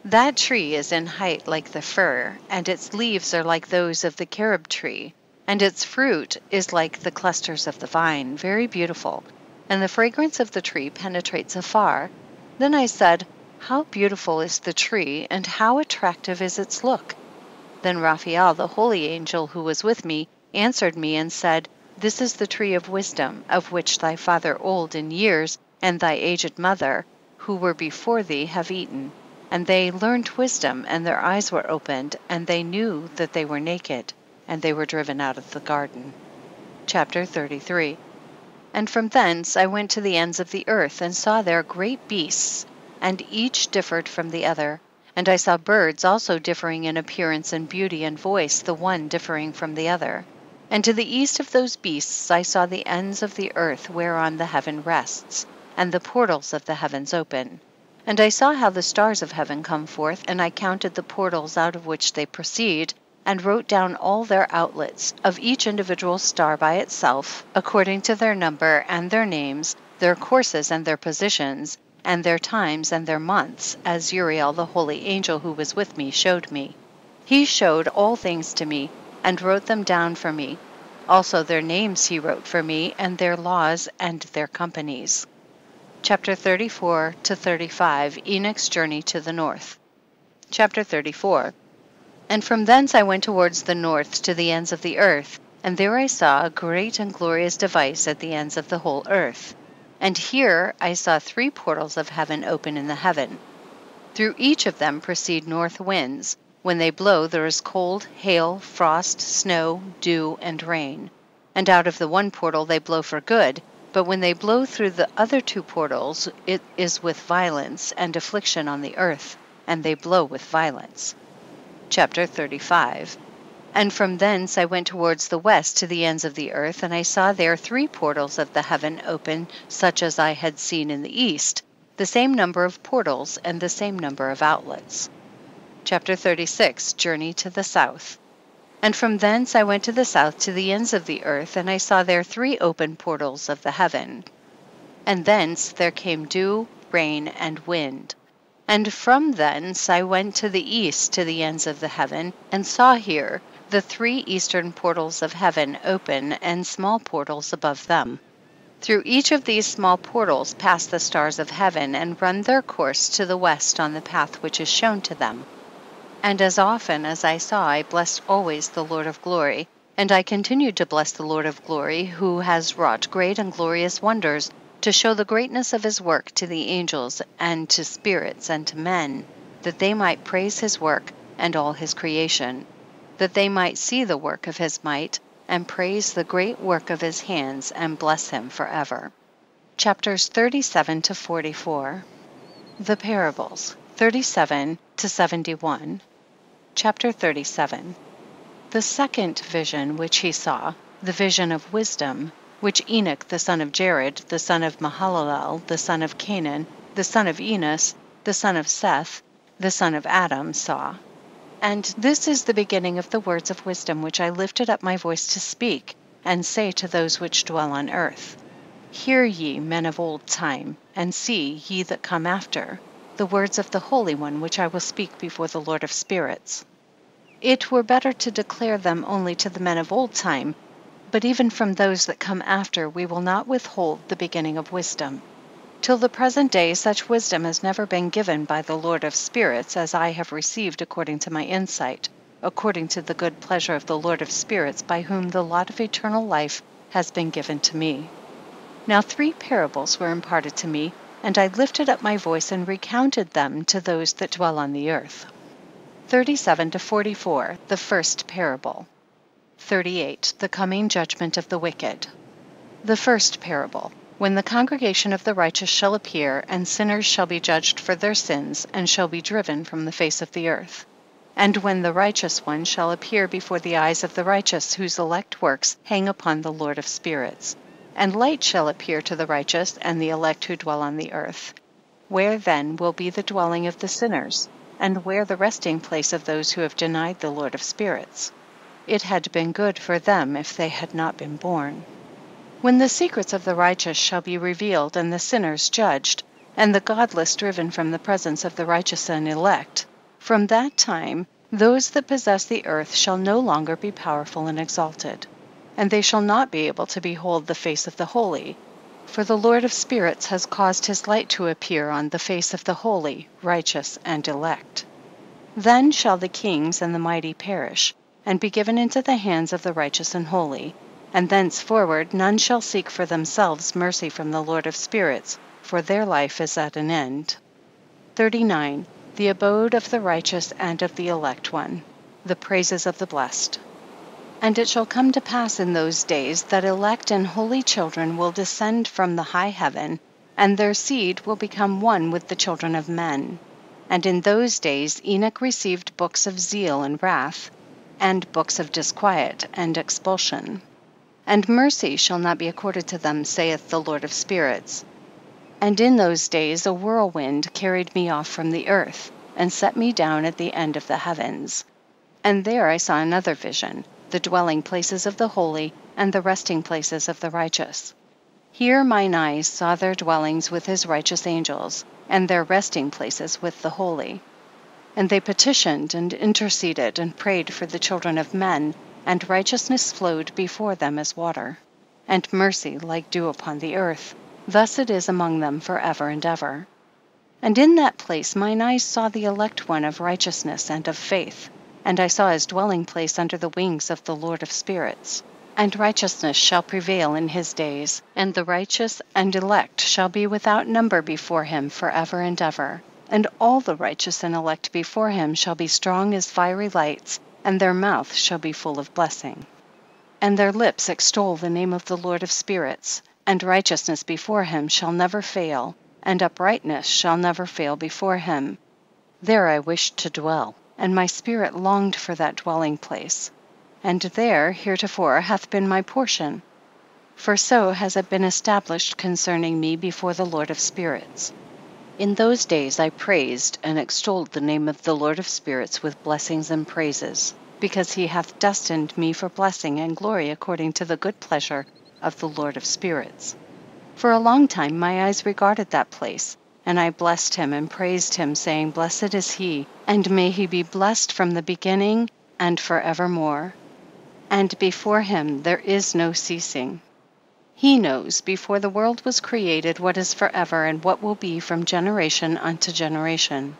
That tree is in height like the fir, and its leaves are like those of the carob tree, and its fruit is like the clusters of the vine, very beautiful, and the fragrance of the tree penetrates afar. Then I said, How beautiful is the tree, and how attractive is its look! Then Raphael, the holy angel who was with me, answered me and said, This is the tree of wisdom, of which thy father old in years, and thy aged mother, who were before thee, have eaten. And they learned wisdom, and their eyes were opened, and they knew that they were naked, and they were driven out of the garden. Chapter 33. And from thence I went to the ends of the earth, and saw there great beasts, and each differed from the other. And I saw birds also differing in appearance and beauty and voice, the one differing from the other. And to the east of those beasts I saw the ends of the earth whereon the heaven rests, and the portals of the heavens open. And I saw how the stars of heaven come forth, and I counted the portals out of which they proceed, and wrote down all their outlets, of each individual star by itself, according to their number and their names, their courses and their positions, and their times and their months, as Uriel the holy angel who was with me showed me. He showed all things to me, and wrote them down for me. Also their names he wrote for me, and their laws and their companies. Chapter 34 to 35. Enoch's journey to the north. Chapter 34. And from thence I went towards the north to the ends of the earth, and there I saw a great and glorious device at the ends of the whole earth. And here I saw 3 portals of heaven open in the heaven. Through each of them proceed north winds. When they blow there is cold, hail, frost, snow, dew, and rain. And out of the one portal they blow for good, but when they blow through the other 2 portals, it is with violence and affliction on the earth, and they blow with violence. Chapter 35. And from thence I went towards the west to the ends of the earth, and I saw there 3 portals of the heaven open, such as I had seen in the east, the same number of portals and the same number of outlets. Chapter 36. Journey to the south. And from thence I went to the south to the ends of the earth, and I saw there 3 open portals of the heaven. And thence there came dew, rain, and wind. And from thence I went to the east to the ends of the heaven, and saw here the 3 eastern portals of heaven open, and small portals above them. Through each of these small portals pass the stars of heaven, and run their course to the west on the path which is shown to them. And as often as I saw, I blessed always the Lord of glory, and I continued to bless the Lord of glory, who has wrought great and glorious wonders, to show the greatness of his work to the angels, and to spirits, and to men, that they might praise his work and all his creation, that they might see the work of his might, and praise the great work of his hands, and bless him forever. Chapters 37 to 44. The Parables, 37 to 71. Chapter 37. The second vision which he saw, the vision of wisdom, which Enoch the son of Jared, the son of Mahalalel, the son of Canaan, the son of Enos, the son of Seth, the son of Adam, saw. And this is the beginning of the words of wisdom which I lifted up my voice to speak, and say to those which dwell on earth. Hear ye, men of old time, and see, ye that come after, the words of the Holy One which I will speak before the Lord of spirits. It were better to declare them only to the men of old time, but even from those that come after we will not withhold the beginning of wisdom. Till the present day such wisdom has never been given by the Lord of spirits as I have received according to my insight, according to the good pleasure of the Lord of spirits, by whom the lot of eternal life has been given to me. Now 3 parables were imparted to me, and I lifted up my voice and recounted them to those that dwell on the earth. 37 to 44. The first parable. 38. The coming judgment of the wicked. The first parable. When the congregation of the righteous shall appear, and sinners shall be judged for their sins, and shall be driven from the face of the earth. And when the righteous one shall appear before the eyes of the righteous, whose elect works hang upon the Lord of spirits. And light shall appear to the righteous and the elect who dwell on the earth. Where then will be the dwelling of the sinners, and where the resting place of those who have denied the Lord of spirits? It had been good for them if they had not been born. When the secrets of the righteous shall be revealed, and the sinners judged, and the godless driven from the presence of the righteous and elect, from that time those that possess the earth shall no longer be powerful and exalted, and they shall not be able to behold the face of the holy, for the Lord of spirits has caused his light to appear on the face of the holy, righteous, and elect. Then shall the kings and the mighty perish, and be given into the hands of the righteous and holy, and thenceforward none shall seek for themselves mercy from the Lord of spirits, for their life is at an end. 39. The abode of the righteous and of the elect one. The praises of the blessed. And it shall come to pass in those days that elect and holy children will descend from the high heaven, and their seed will become one with the children of men. And in those days Enoch received books of zeal and wrath, and books of disquiet and expulsion. And mercy shall not be accorded to them, saith the Lord of spirits. And in those days a whirlwind carried me off from the earth, and set me down at the end of the heavens. And there I saw another vision, the dwelling places of the holy, and the resting places of the righteous. Here mine eyes saw their dwellings with his righteous angels, and their resting places with the holy. And they petitioned and interceded and prayed for the children of men, and righteousness flowed before them as water, and mercy like dew upon the earth. Thus it is among them forever and ever. And in that place mine eyes saw the elect one of righteousness and of faith, and I saw his dwelling place under the wings of the Lord of spirits. And righteousness shall prevail in his days, and the righteous and elect shall be without number before him forever and ever. And all the righteous and elect before him shall be strong as fiery lights, and their mouth shall be full of blessing. And their lips extol the name of the Lord of spirits, and righteousness before him shall never fail, and uprightness shall never fail before him. There I wished to dwell, and my spirit longed for that dwelling place. And there heretofore hath been my portion. For so has it been established concerning me before the Lord of spirits. In those days I praised and extolled the name of the Lord of spirits with blessings and praises, because he hath destined me for blessing and glory according to the good pleasure of the Lord of spirits. For a long time my eyes regarded that place, And I blessed him and praised him, saying, Blessed is he, and may he be blessed from the beginning and forevermore. And before him there is no ceasing. He knows before the world was created what is forever and what will be from generation unto generation.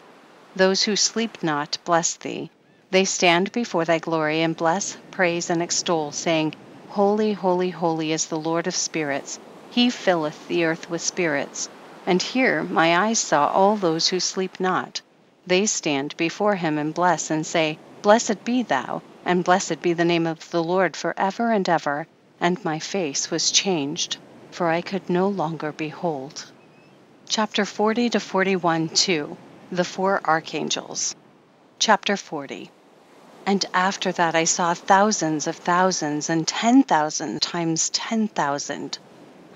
Those who sleep not bless thee. They stand before thy glory and bless, praise, and extol, saying, Holy, holy, holy is the Lord of spirits. He filleth the earth with spirits. And here my eyes saw all those who sleep not. They stand before him and bless, and say, Blessed be thou, and blessed be the name of the Lord forever and ever. And my face was changed, for I could no longer behold. Chapter 40 to 41:2. The four archangels. Chapter 40. And after that I saw thousands of thousands and 10,000 times 10,000.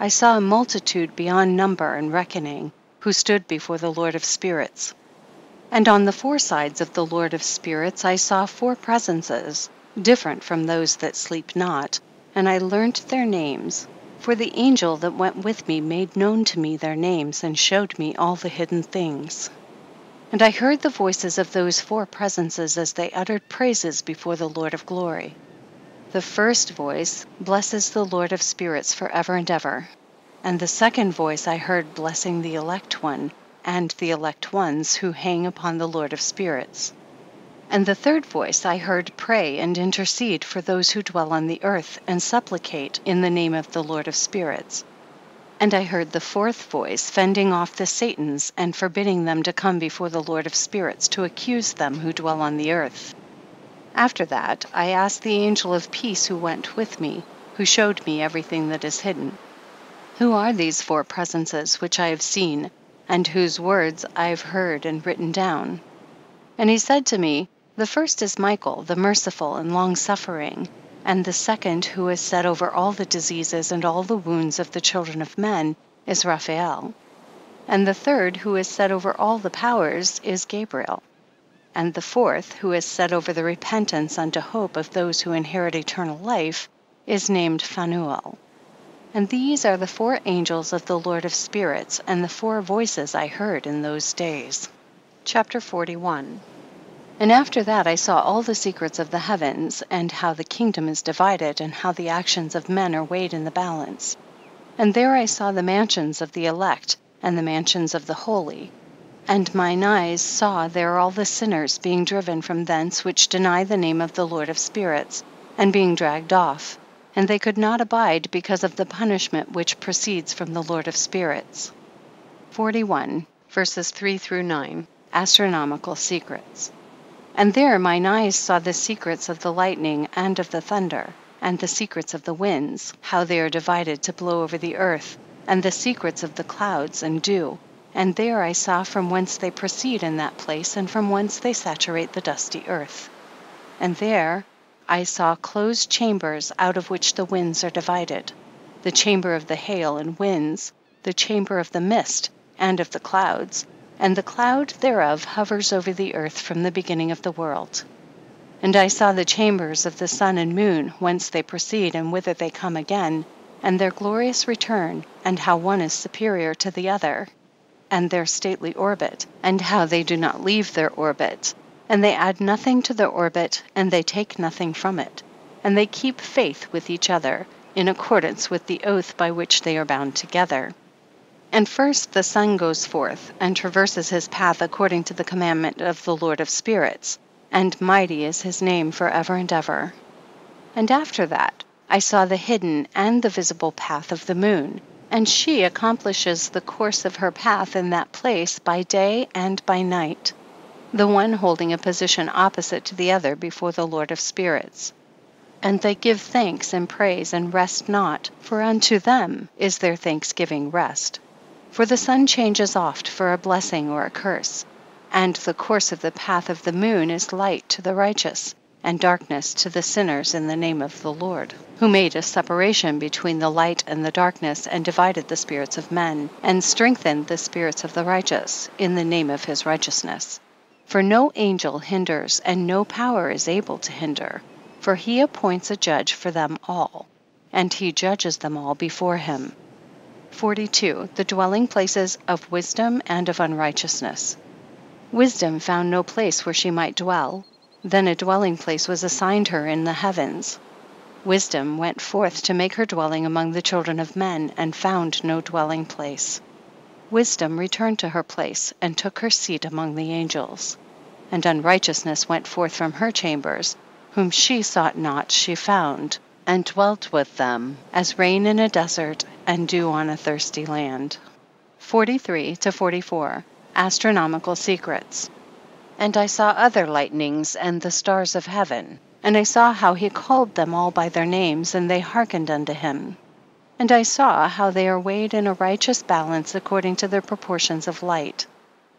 I saw a multitude beyond number and reckoning, who stood before the Lord of spirits. And on the four sides of the Lord of spirits I saw four presences, different from those that sleep not, and I learnt their names. For the angel that went with me made known to me their names, and showed me all the hidden things. And I heard the voices of those four presences as they uttered praises before the Lord of glory. The first voice blesses the Lord of spirits forever and ever. And the second voice I heard blessing the elect one, and the elect ones who hang upon the Lord of spirits. And the third voice I heard pray and intercede for those who dwell on the earth, and supplicate in the name of the Lord of spirits. And I heard the fourth voice fending off the Satans, and forbidding them to come before the Lord of spirits to accuse them who dwell on the earth. After that I asked the angel of peace who went with me, who showed me everything that is hidden. Who are these four presences which I have seen, and whose words I have heard and written down? And he said to me, The first is Michael, the merciful and long-suffering, and the second, who is set over all the diseases and all the wounds of the children of men, is Raphael. And the third, who is set over all the powers, is Gabriel. And the fourth, who is set over the repentance unto hope of those who inherit eternal life, is named Phanuel. And these are the four angels of the Lord of spirits, and the four voices I heard in those days. Chapter 41. And after that I saw all the secrets of the heavens, and how the kingdom is divided, and how the actions of men are weighed in the balance. And there I saw the mansions of the elect, and the mansions of the holy. And mine eyes saw there all the sinners being driven from thence which deny the name of the Lord of spirits, and being dragged off, and they could not abide because of the punishment which proceeds from the Lord of spirits. 41, verses 3-9. Astronomical Secrets. And there mine eyes saw the secrets of the lightning and of the thunder, and the secrets of the winds, how they are divided to blow over the earth, and the secrets of the clouds and dew. And there I saw from whence they proceed in that place, and from whence they saturate the dusty earth. And there I saw closed chambers out of which the winds are divided, the chamber of the hail and winds, the chamber of the mist and of the clouds, and the cloud thereof hovers over the earth from the beginning of the world. And I saw the chambers of the sun and moon, whence they proceed and whither they come again, and their glorious return, and how one is superior to the other, and their stately orbit, and how they do not leave their orbit, and they add nothing to their orbit, and they take nothing from it, and they keep faith with each other, in accordance with the oath by which they are bound together. And first the sun goes forth, and traverses his path according to the commandment of the Lord of spirits, and mighty is his name forever and ever. And after that I saw the hidden and the visible path of the moon, and she accomplishes the course of her path in that place by day and by night, the one holding a position opposite to the other before the Lord of spirits. And they give thanks and praise and rest not, for unto them is their thanksgiving rest. For the sun changes oft for a blessing or a curse, and the course of the path of the moon is light to the righteous, and darkness to the sinners in the name of the Lord, who made a separation between the light and the darkness, and divided the spirits of men, and strengthened the spirits of the righteous in the name of his righteousness. For no angel hinders, and no power is able to hinder, for he appoints a judge for them all, and he judges them all before him. 42. The dwelling places of wisdom and of unrighteousness. Wisdom found no place where she might dwell. Then a dwelling place was assigned her in the heavens. Wisdom went forth to make her dwelling among the children of men, and found no dwelling place. Wisdom returned to her place, and took her seat among the angels. And unrighteousness went forth from her chambers, whom she sought not she found, and dwelt with them, as rain in a desert, and dew on a thirsty land. 43-44. Astronomical Secrets. And I saw other lightnings and the stars of heaven, and I saw how he called them all by their names, and they hearkened unto him. And I saw how they are weighed in a righteous balance according to their proportions of light.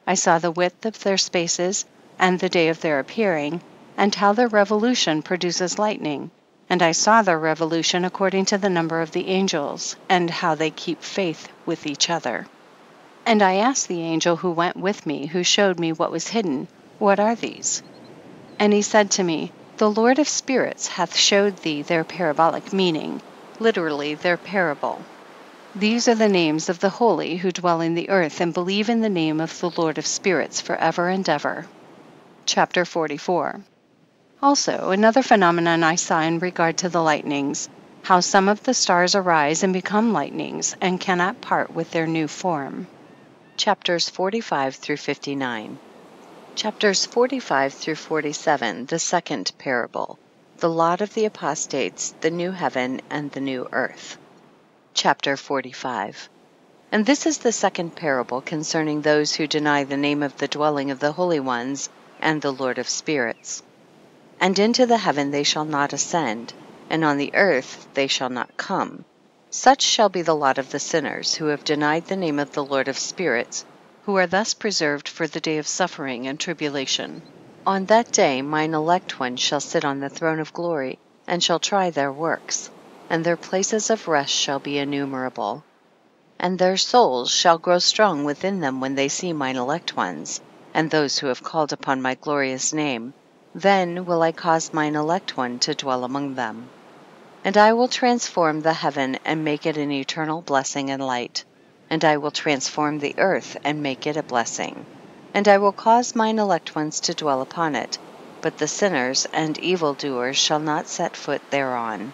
I saw the width of their spaces, and the day of their appearing, and how their revolution produces lightning. And I saw their revolution according to the number of the angels, and how they keep faith with each other. And I asked the angel who went with me, who showed me what was hidden, What are these? And he said to me, The Lord of spirits hath showed thee their parabolic meaning, literally their parable. These are the names of the holy who dwell in the earth and believe in the name of the Lord of spirits forever and ever. Chapter 44. Also, another phenomenon I saw in regard to the lightnings, how some of the stars arise and become lightnings, and cannot part with their new form. Chapters 45-59. Chapters 45-47, the second parable, the lot of the apostates, the new heaven and the new earth. Chapter 45. And this is the second parable concerning those who deny the name of the dwelling of the holy ones and the Lord of spirits. And into the heaven they shall not ascend, and on the earth they shall not come. Such shall be the lot of the sinners who have denied the name of the Lord of spirits, who are thus preserved for the day of suffering and tribulation. On that day mine elect ones shall sit on the throne of glory, and shall try their works, and their places of rest shall be innumerable. And their souls shall grow strong within them when they see mine elect ones, and those who have called upon my glorious name. Then will I cause mine elect one to dwell among them. And I will transform the heaven and make it an eternal blessing and light. And I will transform the earth and make it a blessing. And I will cause mine elect ones to dwell upon it, but the sinners and evildoers shall not set foot thereon.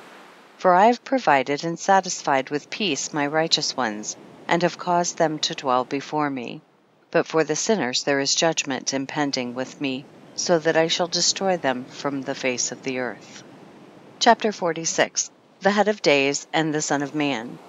For I have provided and satisfied with peace my righteous ones, and have caused them to dwell before me. But for the sinners there is judgment impending with me, so that I shall destroy them from the face of the earth. Chapter 46. The head of days and the Son of Man.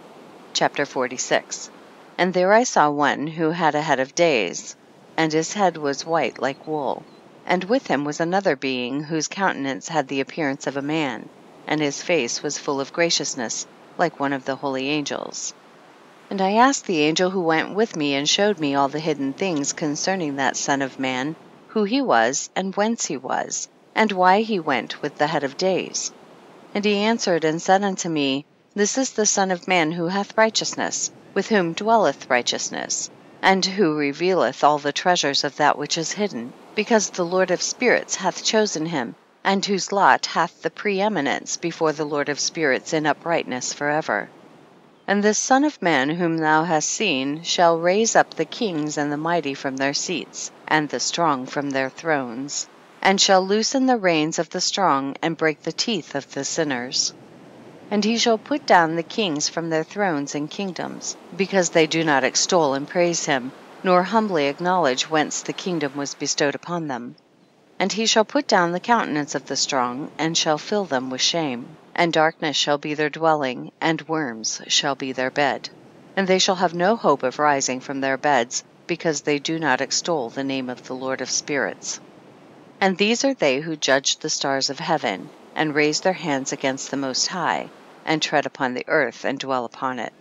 Chapter 46. And there I saw one who had a head of days, and his head was white like wool. And with him was another being, whose countenance had the appearance of a man, and his face was full of graciousness, like one of the holy angels. And I asked the angel who went with me, and showed me all the hidden things concerning that Son of Man, who he was, and whence he was, and why he went with the head of days. And he answered and said unto me, This is the Son of Man who hath righteousness, with whom dwelleth righteousness, and who revealeth all the treasures of that which is hidden, because the Lord of spirits hath chosen him, and whose lot hath the preeminence before the Lord of spirits in uprightness forever. And this Son of Man whom thou hast seen shall raise up the kings and the mighty from their seats, and the strong from their thrones, and shall loosen the reins of the strong, and break the teeth of the sinners. And he shall put down the kings from their thrones and kingdoms, because they do not extol and praise him, nor humbly acknowledge whence the kingdom was bestowed upon them. And he shall put down the countenance of the strong, and shall fill them with shame. And darkness shall be their dwelling, and worms shall be their bed. And they shall have no hope of rising from their beds, because they do not extol the name of the Lord of spirits. And these are they who judge the stars of heaven, and raise their hands against the Most High, and tread upon the earth, and dwell upon it.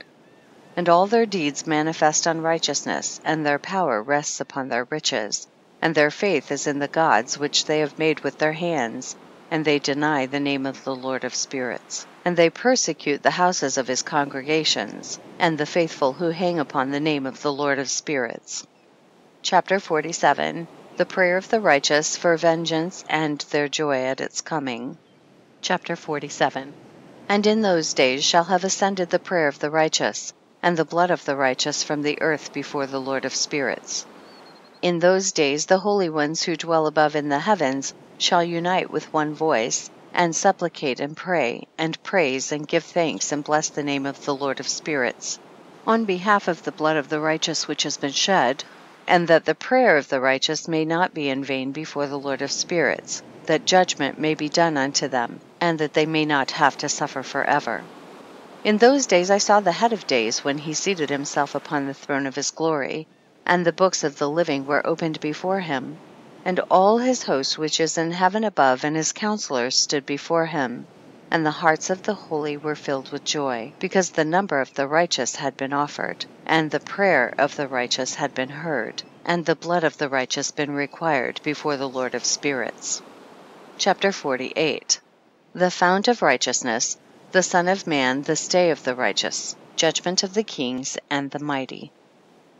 And all their deeds manifest unrighteousness, and their power rests upon their riches, and their faith is in the gods which they have made with their hands, and they deny the name of the Lord of spirits. And they persecute the houses of his congregations, and the faithful who hang upon the name of the Lord of spirits. Chapter 47. The prayer of the righteous for vengeance, and their joy at its coming. Chapter 47. And in those days shall have ascended the prayer of the righteous, and the blood of the righteous from the earth before the Lord of spirits. In those days the holy ones who dwell above in the heavens shall unite with one voice, and supplicate and pray, and praise and give thanks and bless the name of the Lord of spirits, on behalf of the blood of the righteous which has been shed, and that the prayer of the righteous may not be in vain before the Lord of spirits, that judgment may be done unto them, and that they may not have to suffer forever. In those days I saw the head of days when he seated himself upon the throne of his glory, and the books of the living were opened before him, and all his host which is in heaven above and his counselors stood before him, and the hearts of the holy were filled with joy, because the number of the righteous had been offered, and the prayer of the righteous had been heard, and the blood of the righteous been required before the Lord of spirits. Chapter 48. The Fount of Righteousness, the Son of Man, the stay of the righteous, judgment of the kings and the mighty.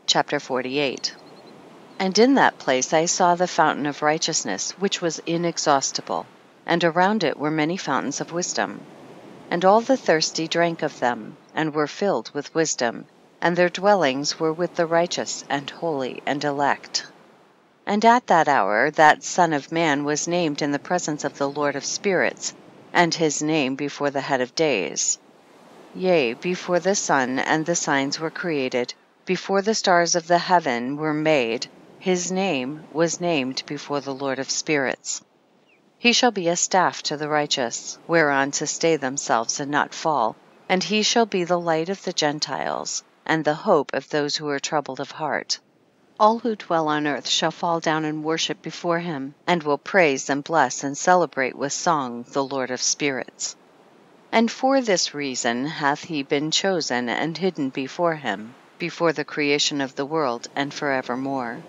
Chapter 48. And in that place I saw the fountain of righteousness, which was inexhaustible, and around it were many fountains of wisdom. And all the thirsty drank of them, and were filled with wisdom, and their dwellings were with the righteous and holy and elect. And at that hour that Son of Man was named in the presence of the Lord of spirits, and his name before the head of days. Yea, before the sun and the signs were created, before the stars of the heaven were made, his name was named before the Lord of spirits. He shall be a staff to the righteous, whereon to stay themselves and not fall, and he shall be the light of the Gentiles, and the hope of those who are troubled of heart. All who dwell on earth shall fall down and worship before him, and will praise and bless and celebrate with song the Lord of spirits. And for this reason hath he been chosen and hidden before him, before the creation of the world and forevermore.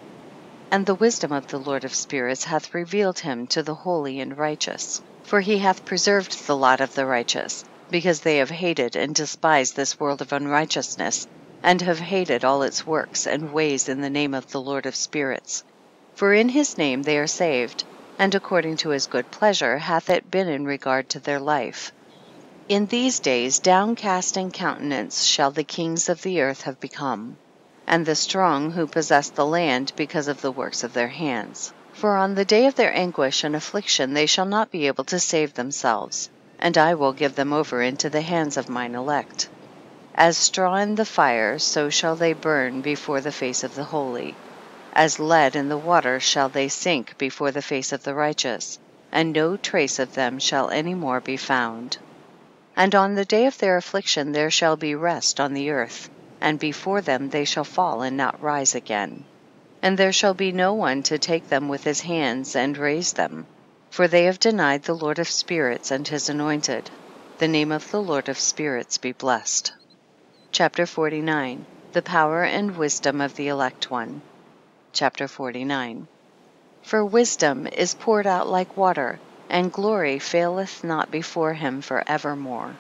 And the wisdom of the Lord of spirits hath revealed him to the holy and righteous. For he hath preserved the lot of the righteous, because they have hated and despised this world of unrighteousness, and have hated all its works and ways in the name of the Lord of spirits. For in his name they are saved, and according to his good pleasure hath it been in regard to their life. In these days downcast in countenance shall the kings of the earth have become, and the strong who possess the land because of the works of their hands. For on the day of their anguish and affliction they shall not be able to save themselves, and I will give them over into the hands of mine elect. As straw in the fire, so shall they burn before the face of the holy. As lead in the water shall they sink before the face of the righteous, and no trace of them shall any more be found. And on the day of their affliction there shall be rest on the earth, and before them they shall fall and not rise again. And there shall be no one to take them with his hands and raise them, for they have denied the Lord of spirits and his anointed. The name of the Lord of spirits be blessed. Chapter 49. The power and wisdom of the elect one. Chapter 49. For wisdom is poured out like water, and glory faileth not before him for evermore.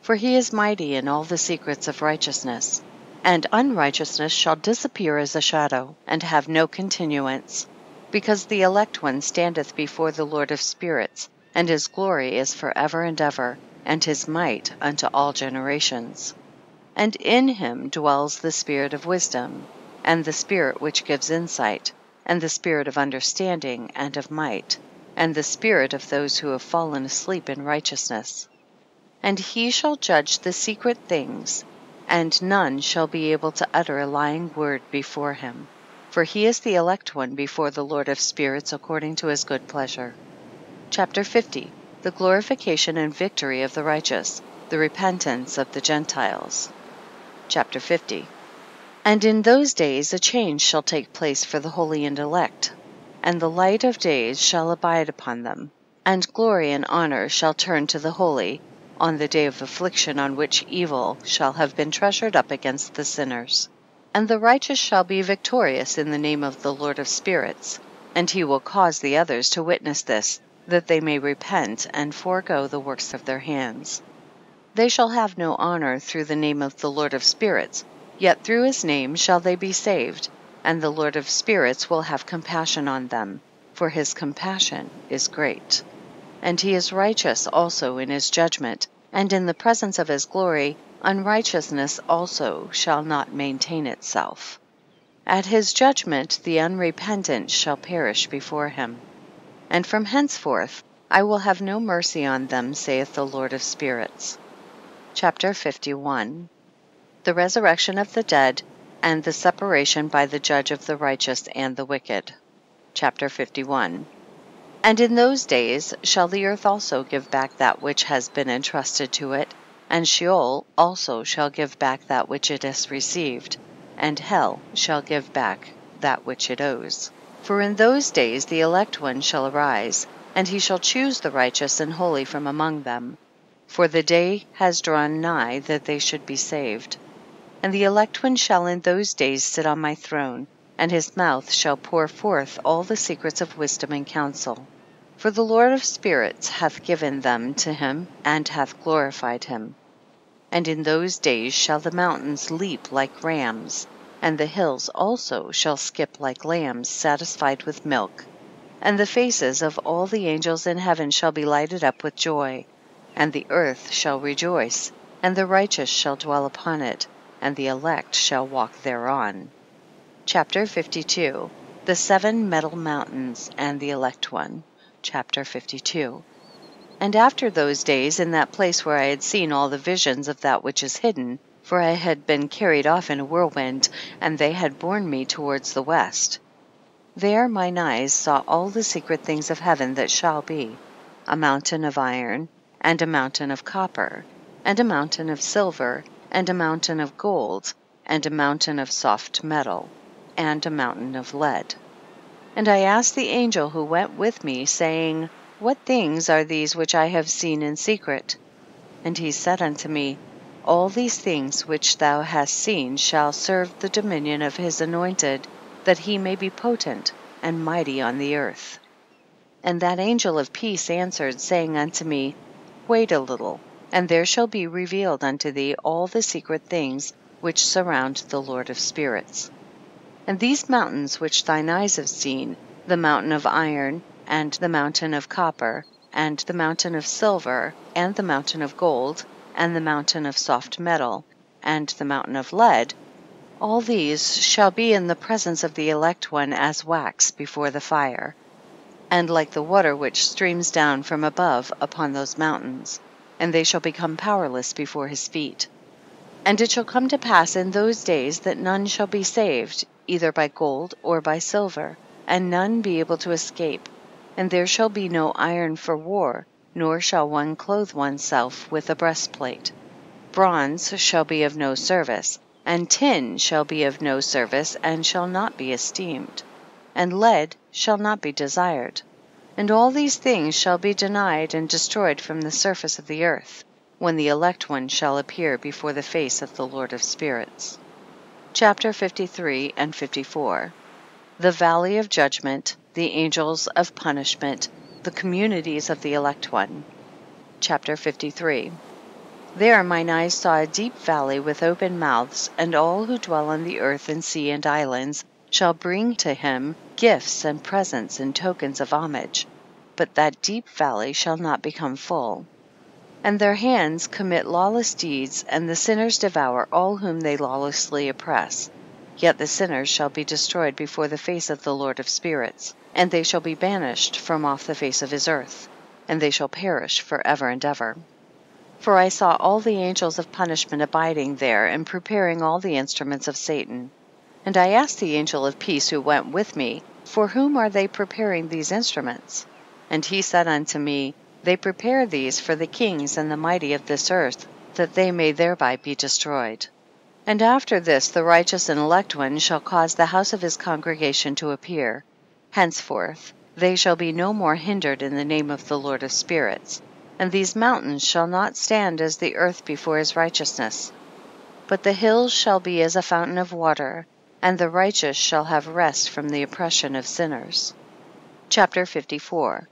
For he is mighty in all the secrets of righteousness, and unrighteousness shall disappear as a shadow, and have no continuance, because the elect one standeth before the Lord of spirits, and his glory is for ever and ever, and his might unto all generations. And in him dwells the spirit of wisdom, and the spirit which gives insight, and the spirit of understanding and of might, and the spirit of those who have fallen asleep in righteousness. And he shall judge the secret things, and none shall be able to utter a lying word before him. For he is the elect one before the Lord of spirits according to his good pleasure. Chapter 50. The glorification and victory of the righteous, the repentance of the Gentiles. Chapter 50. And in those days a change shall take place for the holy and elect, and the light of days shall abide upon them, and glory and honor shall turn to the holy, on the day of affliction on which evil shall have been treasured up against the sinners. And the righteous shall be victorious in the name of the Lord of spirits, and he will cause the others to witness this, that they may repent and forego the works of their hands. They shall have no honor through the name of the Lord of spirits, yet through his name shall they be saved, and the Lord of spirits will have compassion on them, for his compassion is great. And he is righteous also in his judgment, and in the presence of his glory unrighteousness also shall not maintain itself. At his judgment the unrepentant shall perish before him. And from henceforth I will have no mercy on them, saith the Lord of spirits. Chapter 51. The resurrection of the dead, and the separation by the judge of the righteous and the wicked. Chapter 51. And in those days shall the earth also give back that which has been entrusted to it, and Sheol also shall give back that which it has received, and hell shall give back that which it owes. For in those days the elect one shall arise, and he shall choose the righteous and holy from among them. For the day has drawn nigh that they should be saved. And the elect one shall in those days sit on my throne, and his mouth shall pour forth all the secrets of wisdom and counsel. For the Lord of spirits hath given them to him, and hath glorified him. And in those days shall the mountains leap like rams, and the hills also shall skip like lambs satisfied with milk. And the faces of all the angels in heaven shall be lighted up with joy. And the earth shall rejoice, and the righteous shall dwell upon it, and the elect shall walk thereon. Chapter 52. The 7 metal mountains and the elect one. Chapter 52. And after those days, in that place where I had seen all the visions of that which is hidden, for I had been carried off in a whirlwind, and they had borne me towards the west. There mine eyes saw all the secret things of heaven that shall be, a mountain of iron, and a mountain of copper, and a mountain of silver, and a mountain of gold, and a mountain of soft metal, and a mountain of lead. And I asked the angel who went with me, saying, What things are these which I have seen in secret? And he said unto me, All these things which thou hast seen shall serve the dominion of his anointed, that he may be potent and mighty on the earth. And that angel of peace answered, saying unto me, Wait a little, and there shall be revealed unto thee all the secret things which surround the Lord of spirits. And these mountains which thine eyes have seen, the mountain of iron, and the mountain of copper, and the mountain of silver, and the mountain of gold, and the mountain of soft metal, and the mountain of lead, all these shall be in the presence of the elect one as wax before the fire, and like the water which streams down from above upon those mountains, and they shall become powerless before his feet. And it shall come to pass in those days that none shall be saved, either by gold or by silver, and none be able to escape. And there shall be no iron for war, nor shall one clothe oneself with a breastplate. Bronze shall be of no service, and tin shall be of no service, and shall not be esteemed. And lead shall not be desired. And all these things shall be denied and destroyed from the surface of the earth, when the elect one shall appear before the face of the Lord of spirits. Chapter 53 and 54. The valley of judgment, the angels of punishment, the communities of the elect one. Chapter 53. There mine eyes saw a deep valley with open mouths, and all who dwell on the earth and sea and islands shall bring to him gifts and presents and tokens of homage, but that deep valley shall not become full. And their hands commit lawless deeds, and the sinners devour all whom they lawlessly oppress. Yet the sinners shall be destroyed before the face of the Lord of spirits, and they shall be banished from off the face of his earth, and they shall perish for ever and ever. For I saw all the angels of punishment abiding there, and preparing all the instruments of Satan. And I asked the angel of peace who went with me, For whom are they preparing these instruments? And he said unto me, They prepare these for the kings and the mighty of this earth, that they may thereby be destroyed. And after this the righteous and elect one shall cause the house of his congregation to appear. Henceforth they shall be no more hindered in the name of the Lord of spirits. And these mountains shall not stand as the earth before his righteousness. But the hills shall be as a fountain of water, and the righteous shall have rest from the oppression of sinners. Chapter 54.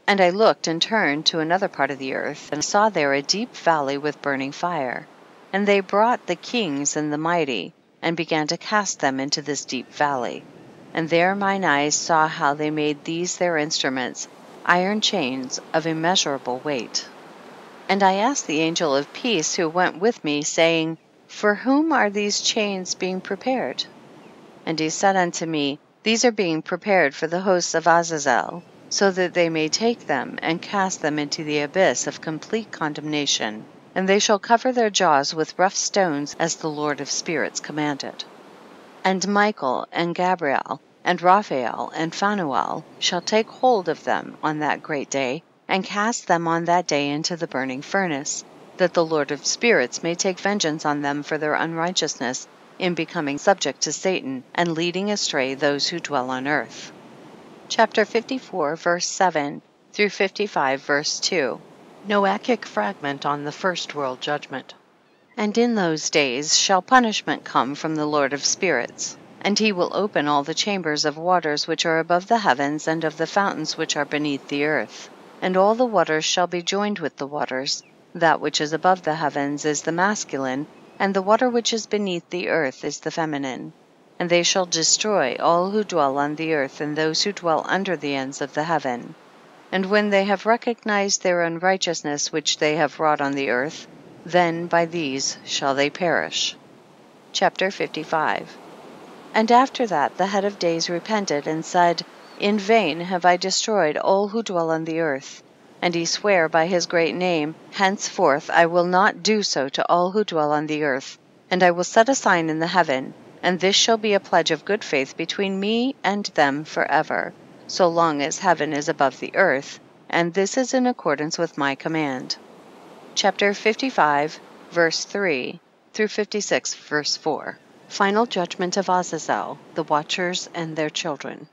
And I looked and turned to another part of the earth, and saw there a deep valley with burning fire. And they brought the kings and the mighty, and began to cast them into this deep valley. And there mine eyes saw how they made these their instruments, iron chains of immeasurable weight. And I asked the angel of peace who went with me, saying, For whom are these chains being prepared? And he said unto me, These are being prepared for the hosts of Azazel, so that they may take them and cast them into the abyss of complete condemnation, and they shall cover their jaws with rough stones, as the Lord of spirits commanded. And Michael and Gabriel and Raphael and Phanuel shall take hold of them on that great day, and cast them on that day into the burning furnace, that the Lord of spirits may take vengeance on them for their unrighteousness in becoming subject to Satan and leading astray those who dwell on earth. Chapter 54, verse 7 through 55, verse 2. Noachic fragment on the first world judgment. And in those days shall punishment come from the Lord of spirits, and he will open all the chambers of waters which are above the heavens, and of the fountains which are beneath the earth. And all the waters shall be joined with the waters. That which is above the heavens is the masculine, and the water which is beneath the earth is the feminine. And they shall destroy all who dwell on the earth, and those who dwell under the ends of the heaven. And when they have recognized their unrighteousness which they have wrought on the earth, then by these shall they perish. Chapter 55. And after that the head of days repented, and said, In vain have I destroyed all who dwell on the earth. And he sware by his great name, Henceforth I will not do so to all who dwell on the earth. And I will set a sign in the heaven, and this shall be a pledge of good faith between me and them forever, so long as heaven is above the earth, and this is in accordance with my command. Chapter 55, verse 3 through 56, verse 4. Final judgment of Azazel, the watchers and their children.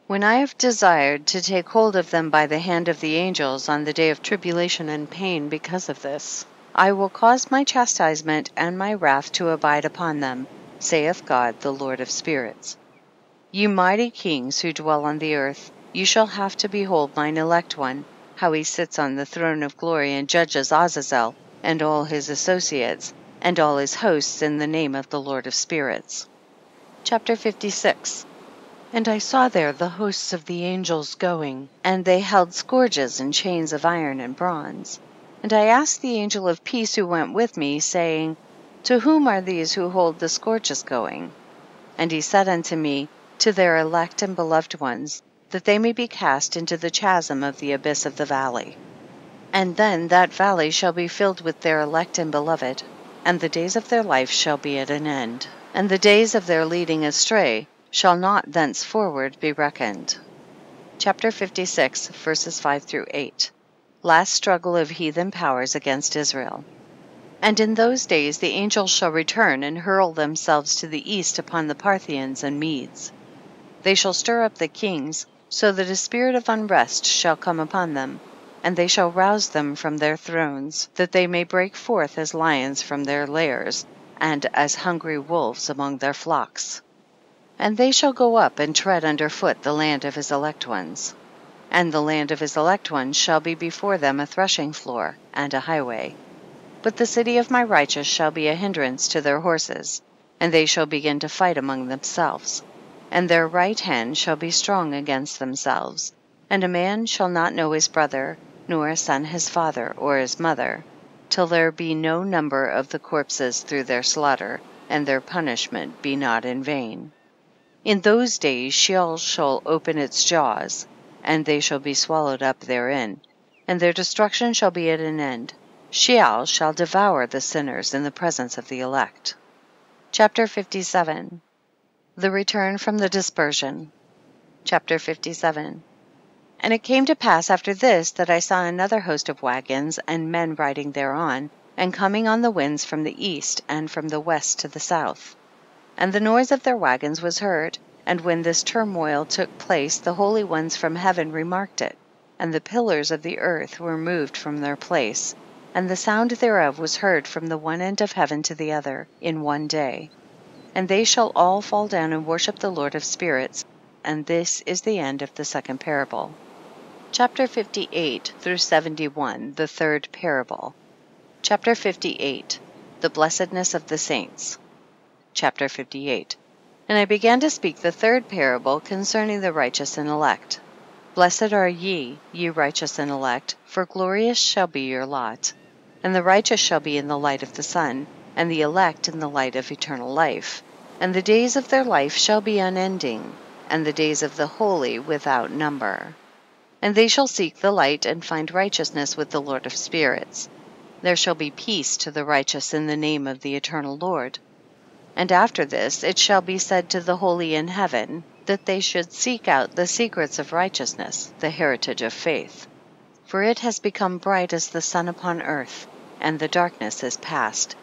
When I have desired to take hold of them by the hand of the angels on the day of tribulation and pain because of this, I will cause my chastisement and my wrath to abide upon them, saith God, the Lord of spirits. Ye mighty kings who dwell on the earth, you shall have to behold mine elect one, how he sits on the throne of glory and judges Azazel and all his associates, and all his hosts in the name of the Lord of spirits. Chapter 56. And I saw there the hosts of the angels going, and they held scourges and chains of iron and bronze. And I asked the angel of peace who went with me, saying, To whom are these who hold the scourges going? And he said unto me, To their elect and beloved ones, that they may be cast into the chasm of the abyss of the valley. And then that valley shall be filled with their elect and beloved, and the days of their life shall be at an end, and the days of their leading astray shall not thenceforward be reckoned. Chapter 56, verses 5 through 8. Last struggle of heathen powers against Israel. And in those days the angels shall return and hurl themselves to the east upon the Parthians and Medes. They shall stir up the kings, so that a spirit of unrest shall come upon them, and they shall rouse them from their thrones, that they may break forth as lions from their lairs, and as hungry wolves among their flocks. And they shall go up and tread under foot the land of his elect ones. And the land of his elect ones shall be before them a threshing floor and a highway. But the city of my righteous shall be a hindrance to their horses, and they shall begin to fight among themselves. And their right hand shall be strong against themselves, and a man shall not know his brother, nor a son his father or his mother, till there be no number of the corpses through their slaughter, and their punishment be not in vain. In those days Sheol shall open its jaws, and they shall be swallowed up therein, and their destruction shall be at an end. Sheol shall devour the sinners in the presence of the elect. Chapter 57. The return from the dispersion. Chapter 57. And it came to pass after this that I saw another host of wagons and men riding thereon, and coming on the winds from the east and from the west to the south. And the noise of their wagons was heard, and when this turmoil took place the holy ones from heaven remarked it, and the pillars of the earth were moved from their place, and the sound thereof was heard from the one end of heaven to the other, in one day. And they shall all fall down and worship the Lord of spirits, and this is the end of the second parable. Chapter 58 through 71, the third parable. Chapter 58, the blessedness of the saints. Chapter 58. And I began to speak the third parable concerning the righteous and elect. Blessed are ye, ye righteous and elect, for glorious shall be your lot. And the righteous shall be in the light of the sun, and the elect in the light of eternal life. And the days of their life shall be unending, and the days of the holy without number. And they shall seek the light and find righteousness with the Lord of spirits. There shall be peace to the righteous in the name of the eternal Lord. And after this it shall be said to the holy in heaven, that they should seek out the secrets of righteousness, the heritage of faith. For it has become bright as the sun upon earth, and the darkness is past.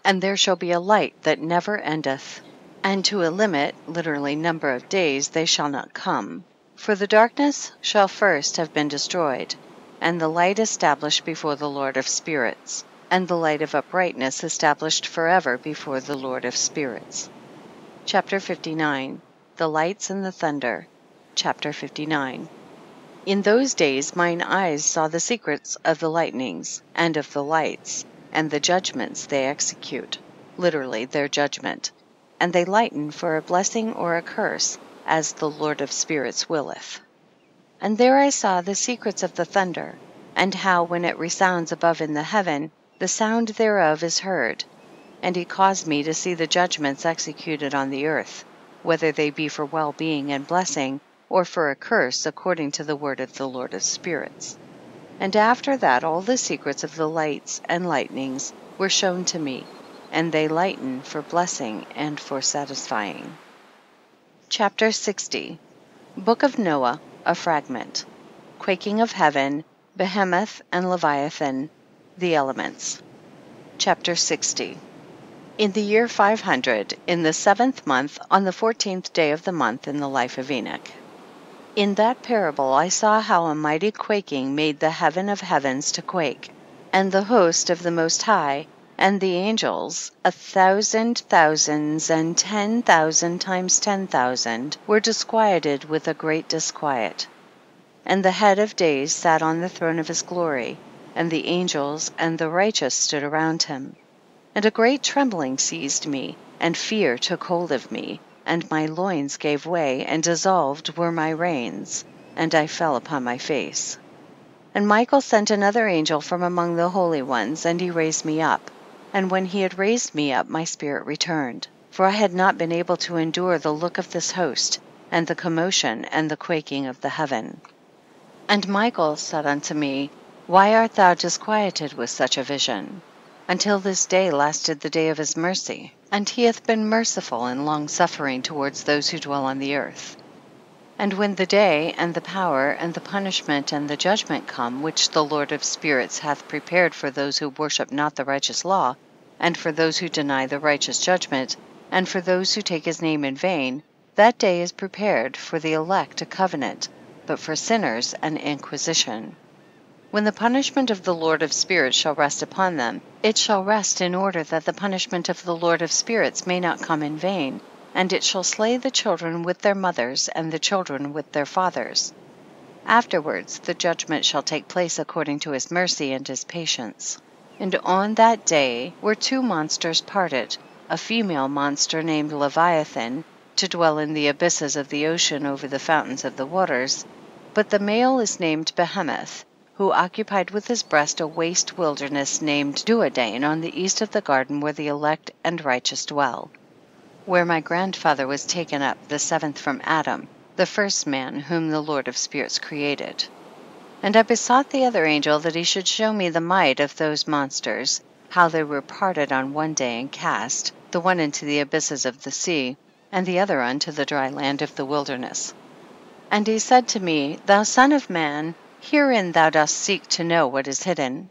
And there shall be a light that never endeth, and to a limit, literally number of days, they shall not come. For the darkness shall first have been destroyed, and the light established before the Lord of spirits, and the light of uprightness established forever before the Lord of spirits. Chapter 59. The lights and the thunder. Chapter 59. In those days mine eyes saw the secrets of the lightnings, and of the lights, and the judgments they execute, literally their judgment, and they lighten for a blessing or a curse, as the Lord of spirits willeth. And there I saw the secrets of the thunder, and how when it resounds above in the heaven, the sound thereof is heard. And he caused me to see the judgments executed on the earth, whether they be for well-being and blessing, or for a curse, according to the word of the Lord of spirits. And after that all the secrets of the lights and lightnings were shown to me, and they lighten for blessing and for satisfying. Chapter 60. Book of Noah, a fragment. Quaking of heaven, Behemoth and Leviathan, the elements. Chapter 60. In the year 500, in the 7th month, on the 14th day of the month in the life of Enoch. In that parable I saw how a mighty quaking made the heaven of heavens to quake, and the host of the Most High, and the angels, 1,000 thousands and 10,000 times 10,000, were disquieted with a great disquiet. And the head of days sat on the throne of his glory, and the angels and the righteous stood around him. And a great trembling seized me, and fear took hold of me, and my loins gave way, and dissolved were my reins, and I fell upon my face. And Michael sent another angel from among the holy ones, and he raised me up. And when he had raised me up, my spirit returned, for I had not been able to endure the look of this host, and the commotion and the quaking of the heaven. And Michael said unto me, Why art thou disquieted with such a vision? Until this day lasted the day of his mercy, and he hath been merciful and long-suffering towards those who dwell on the earth. And when the day, and the power, and the punishment, and the judgment come, which the Lord of spirits hath prepared for those who worship not the righteous law, and for those who deny the righteous judgment, and for those who take his name in vain, that day is prepared for the elect a covenant, but for sinners an inquisition. When the punishment of the Lord of spirits shall rest upon them, it shall rest in order that the punishment of the Lord of spirits may not come in vain, and it shall slay the children with their mothers, and the children with their fathers. Afterwards the judgment shall take place according to his mercy and his patience. And on that day were two monsters parted, a female monster named Leviathan, to dwell in the abysses of the ocean over the fountains of the waters, but the male is named Behemoth, who occupied with his breast a waste wilderness named Duodain on the east of the garden where the elect and righteous dwell, where my grandfather was taken up, the 7th from Adam, the first man whom the Lord of spirits created. And I besought the other angel that he should show me the might of those monsters, how they were parted on one day and cast, the one into the abysses of the sea, and the other unto the dry land of the wilderness. And he said to me, Thou son of man, herein thou dost seek to know what is hidden.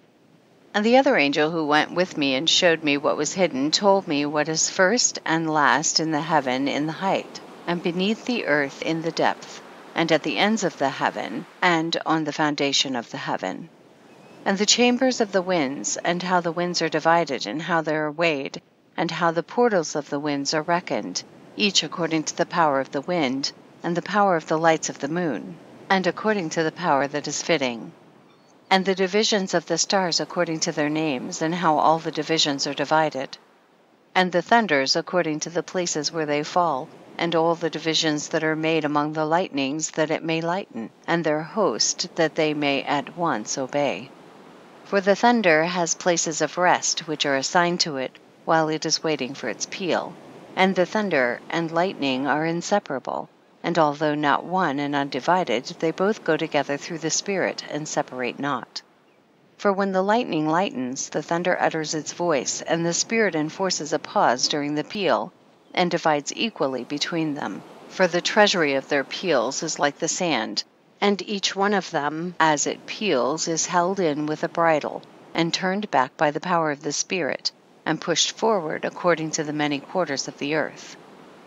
And the other angel who went with me and showed me what was hidden told me what is first and last in the heaven in the height, and beneath the earth in the depth, and at the ends of the heaven, and on the foundation of the heaven. And the chambers of the winds, and how the winds are divided, and how they are weighed, and how the portals of the winds are reckoned, each according to the power of the wind, and the power of the lights of the moon, and according to the power that is fitting. And the divisions of the stars according to their names, and how all the divisions are divided. And the thunders according to the places where they fall, and all the divisions that are made among the lightnings, that it may lighten, and their host, that they may at once obey. For the thunder has places of rest which are assigned to it while it is waiting for its peal. And the thunder and lightning are inseparable, and although not one and undivided, they both go together through the Spirit and separate not. For when the lightning lightens, the thunder utters its voice, and the Spirit enforces a pause during the peal, and divides equally between them. For the treasury of their peals is like the sand, and each one of them, as it peals, is held in with a bridle, and turned back by the power of the Spirit, and pushed forward according to the many quarters of the earth.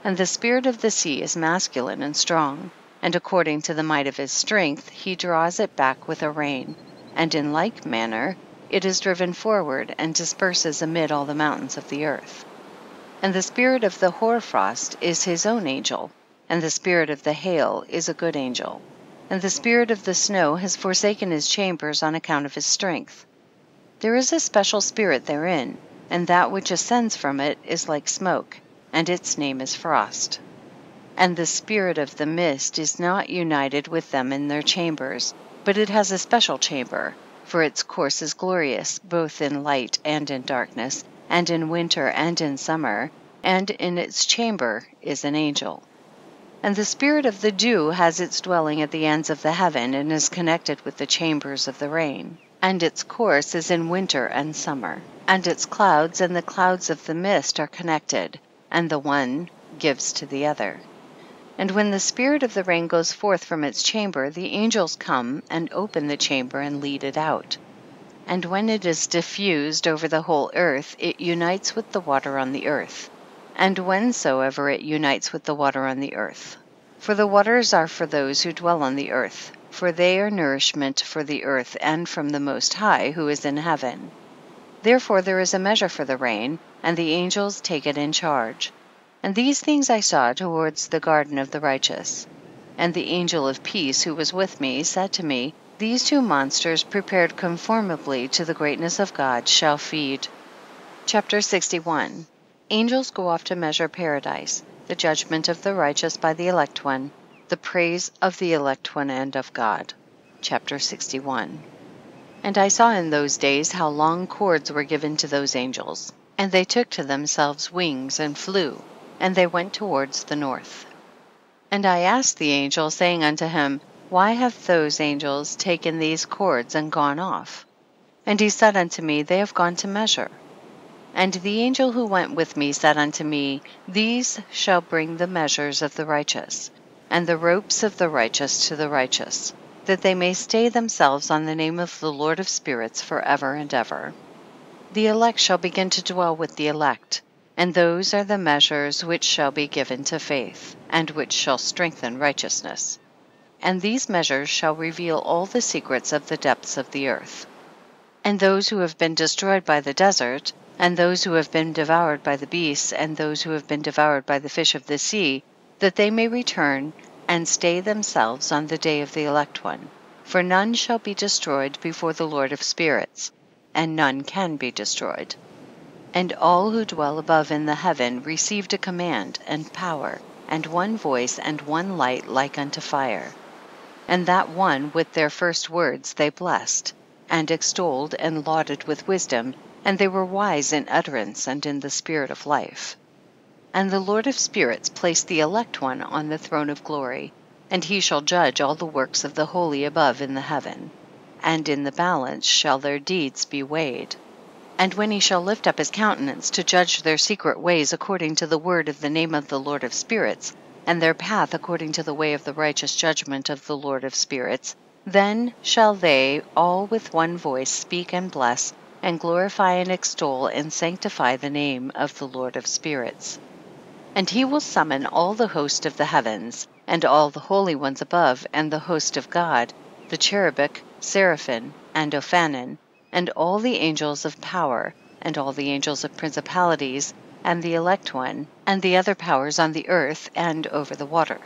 And the spirit of the sea is masculine and strong, and according to the might of his strength he draws it back with a rein, and in like manner it is driven forward and disperses amid all the mountains of the earth. And the spirit of the hoarfrost is his own angel, and the spirit of the hail is a good angel. And the spirit of the snow has forsaken his chambers on account of his strength. There is a special spirit therein, and that which ascends from it is like smoke, and its name is frost. And the spirit of the mist is not united with them in their chambers, but it has a special chamber, for its course is glorious, both in light and in darkness, and in winter and in summer, and in its chamber is an angel. And the spirit of the dew has its dwelling at the ends of the heaven, and is connected with the chambers of the rain. And its course is in winter and summer. And its clouds and the clouds of the mist are connected, and the one gives to the other. And when the spirit of the rain goes forth from its chamber, the angels come and open the chamber and lead it out. And when it is diffused over the whole earth, it unites with the water on the earth. And whensoever it unites with the water on the earth. For the waters are for those who dwell on the earth, for they are nourishment for the earth and from the Most High who is in heaven. Therefore there is a measure for the rain, and the angels take it in charge. And these things I saw towards the garden of the righteous. And the angel of peace who was with me said to me, These two monsters prepared conformably to the greatness of God shall feed. Chapter 61. Angels go off to measure paradise, the judgment of the righteous by the elect one, the praise of the elect one and of God. Chapter 61. And I saw in those days how long cords were given to those angels, and they took to themselves wings and flew, and they went towards the north. And I asked the angel, saying unto him, Why have those angels taken these cords and gone off? And he said unto me, They have gone to measure. And the angel who went with me said unto me, These shall bring the measures of the righteous, and the ropes of the righteous to the righteous, that they may stay themselves on the name of the Lord of spirits forever and ever. The elect shall begin to dwell with the elect, and those are the measures which shall be given to faith, and which shall strengthen righteousness. And these measures shall reveal all the secrets of the depths of the earth. And those who have been destroyed by the desert, and those who have been devoured by the beasts, and those who have been devoured by the fish of the sea, that they may return and stay themselves on the day of the elect one. For none shall be destroyed before the Lord of spirits, and none can be destroyed. And all who dwell above in the heaven received a command and power, and one voice and one light like unto fire. And that one with their first words they blessed, and extolled and lauded with wisdom, and they were wise in utterance and in the spirit of life. And the Lord of spirits placed the elect one on the throne of glory, and he shall judge all the works of the holy above in the heaven. And in the balance shall their deeds be weighed. And when he shall lift up his countenance to judge their secret ways according to the word of the name of the Lord of spirits, and their path according to the way of the righteous judgment of the Lord of spirits, then shall they all with one voice speak and bless, and glorify and extol and sanctify the name of the Lord of spirits. And he will summon all the host of the heavens, and all the holy ones above, and the host of God, the cherubic, seraphim, and ophanim, and all the angels of power, and all the angels of principalities, and the elect one, and the other powers on the earth and over the water.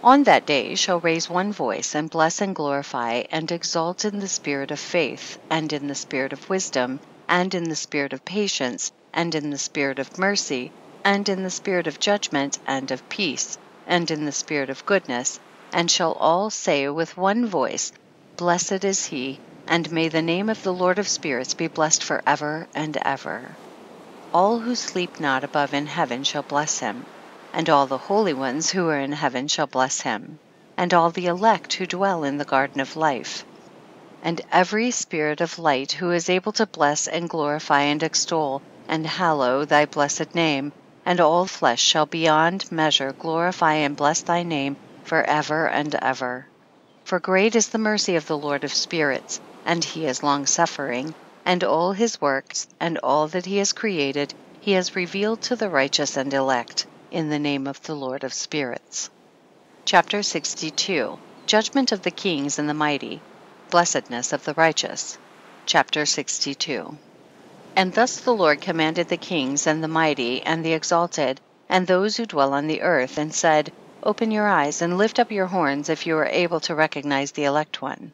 On that day shall raise one voice, and bless and glorify, and exalt in the spirit of faith, and in the spirit of wisdom, and in the spirit of patience, and in the spirit of mercy, and in the spirit of judgment and of peace, and in the spirit of goodness, and shall all say with one voice, Blessed is he and may the name of the Lord of spirits be blessed forever and ever. All who sleep not above in heaven shall bless him, and all the holy ones who are in heaven shall bless him, and all the elect who dwell in the garden of life. And every spirit of light who is able to bless and glorify and extol and hallow thy blessed name, and all flesh shall beyond measure glorify and bless thy name forever and ever. For great is the mercy of the Lord of spirits, and he is long-suffering, and all his works and all that he has created he has revealed to the righteous and elect, in the name of the Lord of spirits. Chapter 62. Judgment of the kings and the mighty. Blessedness of the righteous. Chapter 62. And thus the Lord commanded the kings and the mighty and the exalted, and those who dwell on the earth, and said, Open your eyes and lift up your horns if you are able to recognize the elect one.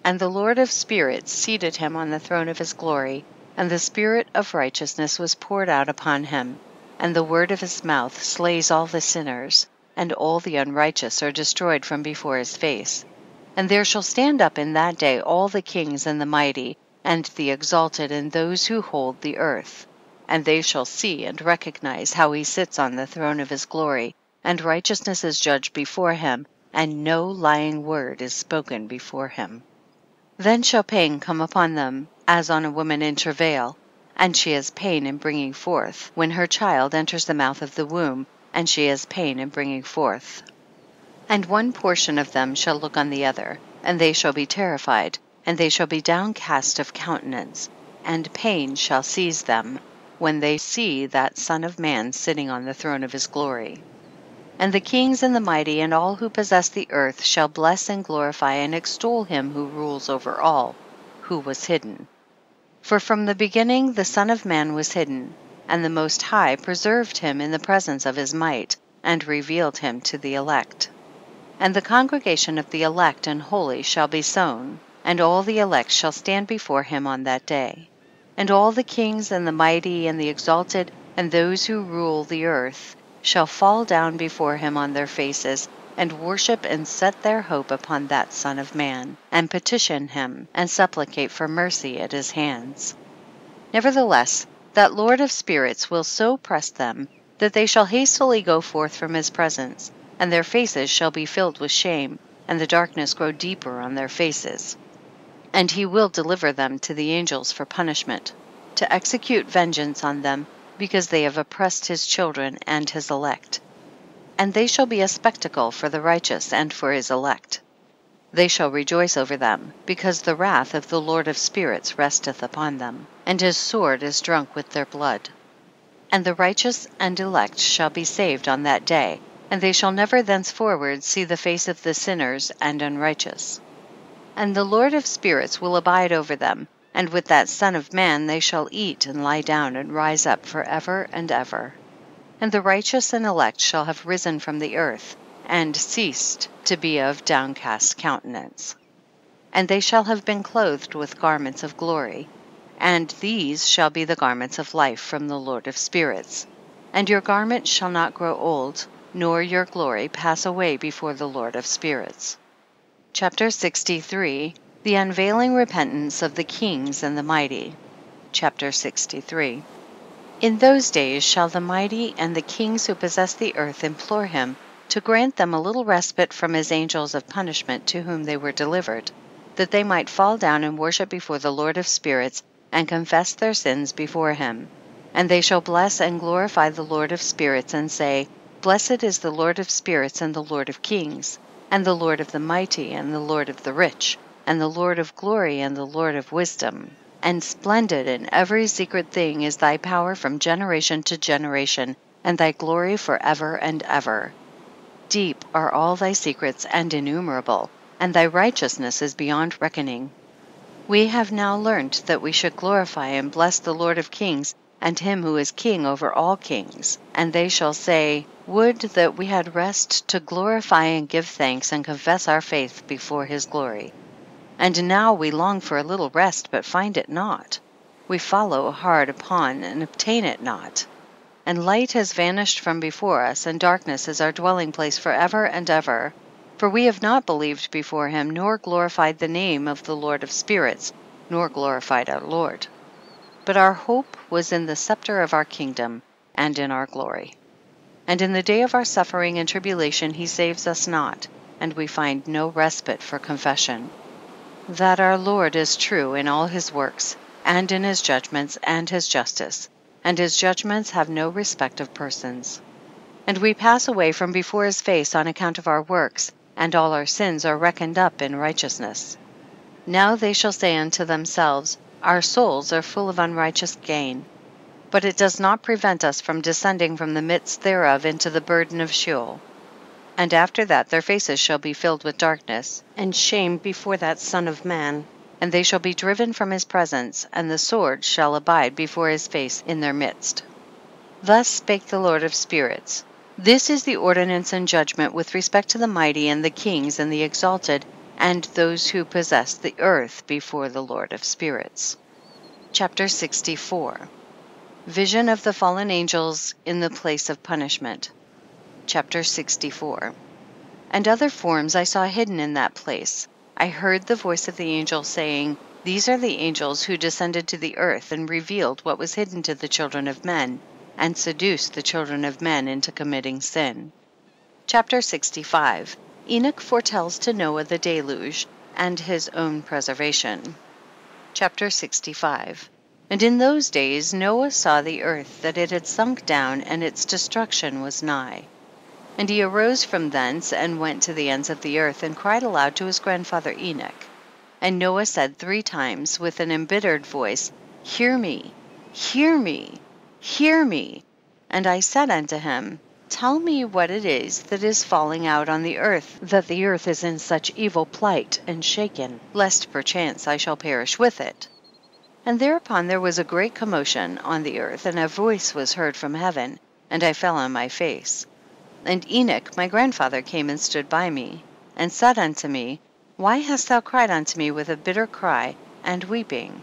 And the Lord of spirits seated him on the throne of his glory, and the spirit of righteousness was poured out upon him, and the word of his mouth slays all the sinners, and all the unrighteous are destroyed from before his face. And there shall stand up in that day all the kings and the mighty, and the exalted, and those who hold the earth. And they shall see and recognize how he sits on the throne of his glory, and righteousness is judged before him, and no lying word is spoken before him. Then shall pain come upon them, as on a woman in travail, and she has pain in bringing forth, when her child enters the mouth of the womb, and she has pain in bringing forth. And one portion of them shall look on the other, and they shall be terrified, and they shall be downcast of countenance, and pain shall seize them, when they see that Son of Man sitting on the throne of his glory. And the kings and the mighty and all who possess the earth shall bless and glorify and extol him who rules over all, who was hidden. For from the beginning the Son of Man was hidden, and the Most High preserved him in the presence of his might, and revealed him to the elect. And the congregation of the elect and holy shall be sown, and all the elect shall stand before him on that day. And all the kings and the mighty and the exalted, and those who rule the earth, shall fall down before him on their faces, and worship and set their hope upon that Son of Man, and petition him, and supplicate for mercy at his hands. Nevertheless, that Lord of spirits will so press them, that they shall hastily go forth from his presence, and their faces shall be filled with shame, and the darkness grow deeper on their faces. And he will deliver them to the angels for punishment, to execute vengeance on them, because they have oppressed his children and his elect. And they shall be a spectacle for the righteous and for his elect. They shall rejoice over them, because the wrath of the Lord of spirits resteth upon them, and his sword is drunk with their blood. And the righteous and elect shall be saved on that day, and they shall never thenceforward see the face of the sinners and unrighteous. And the Lord of spirits will abide over them, and with that Son of Man they shall eat and lie down and rise up forever and ever. And the righteous and elect shall have risen from the earth, and ceased to be of downcast countenance. And they shall have been clothed with garments of glory, and these shall be the garments of life from the Lord of spirits. And your garment shall not grow old, nor your glory pass away before the Lord of spirits. Chapter 63. The unveiling repentance of the kings and the mighty. Chapter 63. In those days shall the mighty and the kings who possess the earth implore him to grant them a little respite from his angels of punishment to whom they were delivered, that they might fall down and worship before the Lord of spirits, and confess their sins before him. And they shall bless and glorify the Lord of spirits, and say, Blessed is the Lord of spirits, and the Lord of kings, and the Lord of the mighty, and the Lord of the rich, and the Lord of glory, and the Lord of wisdom. And splendid in every secret thing is thy power from generation to generation, and thy glory forever and ever. Deep are all thy secrets and innumerable, and thy righteousness is beyond reckoning. We have now learnt that we should glorify and bless the Lord of kings, and him who is king over all kings. And they shall say, Would that we had rest to glorify and give thanks and confess our faith before his glory. And now we long for a little rest, but find it not. We follow hard upon and obtain it not. And light has vanished from before us, and darkness is our dwelling place forever and ever. For we have not believed before him, nor glorified the name of the Lord of spirits, nor glorified our Lord. But our hope was in the scepter of our kingdom, and in our glory. And in the day of our suffering and tribulation he saves us not, and we find no respite for confession. That our Lord is true in all his works, and in his judgments and his justice, and his judgments have no respect of persons. And we pass away from before his face on account of our works, and all our sins are reckoned up in righteousness. Now they shall say unto themselves, Our souls are full of unrighteous gain. But it does not prevent us from descending from the midst thereof into the burden of Sheol. And after that their faces shall be filled with darkness, and shame before that Son of Man, and they shall be driven from his presence, and the sword shall abide before his face in their midst. Thus spake the Lord of spirits. This is the ordinance and judgment with respect to the mighty and the kings and the exalted, and those who possess the earth before the Lord of spirits. Chapter 64. Vision of the fallen angels in the place of punishment. Chapter 64. And other forms I saw hidden in that place. I heard the voice of the angel saying, These are the angels who descended to the earth and revealed what was hidden to the children of men, and seduced the children of men into committing sin. Chapter 65. Enoch foretells to Noah the deluge, and his own preservation. Chapter 65. And in those days Noah saw the earth, that it had sunk down, and its destruction was nigh. And he arose from thence, and went to the ends of the earth, and cried aloud to his grandfather Enoch. And Noah said 3 times with an embittered voice, Hear me, hear me, hear me. And I said unto him, Tell me what it is that is falling out on the earth, that the earth is in such evil plight and shaken, lest perchance I shall perish with it. And thereupon there was a great commotion on the earth, and a voice was heard from heaven, and I fell on my face. And Enoch my grandfather came and stood by me, and said unto me, Why hast thou cried unto me with a bitter cry and weeping?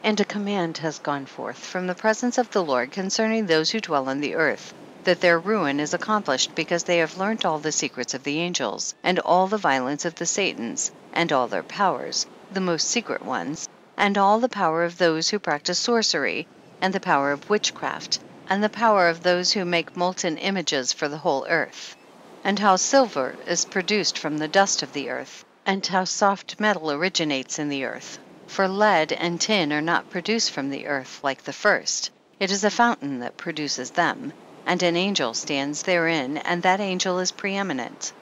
And a command has gone forth from the presence of the Lord concerning those who dwell on the earth, that their ruin is accomplished because they have learnt all the secrets of the angels, and all the violence of the Satans, and all their powers, the most secret ones, and all the power of those who practice sorcery, and the power of witchcraft, and the power of those who make molten images for the whole earth, and how silver is produced from the dust of the earth, and how soft metal originates in the earth. For lead and tin are not produced from the earth like the first. It is a fountain that produces them, and an angel stands therein, and that angel is preeminent.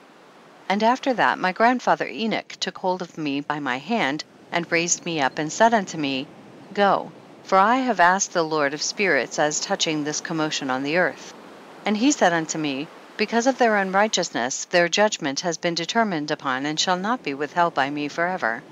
And after that my grandfather Enoch took hold of me by my hand, and raised me up, and said unto me, Go, for I have asked the Lord of spirits as touching this commotion on the earth. And he said unto me, Because of their unrighteousness their judgment has been determined upon, and shall not be withheld by me forever.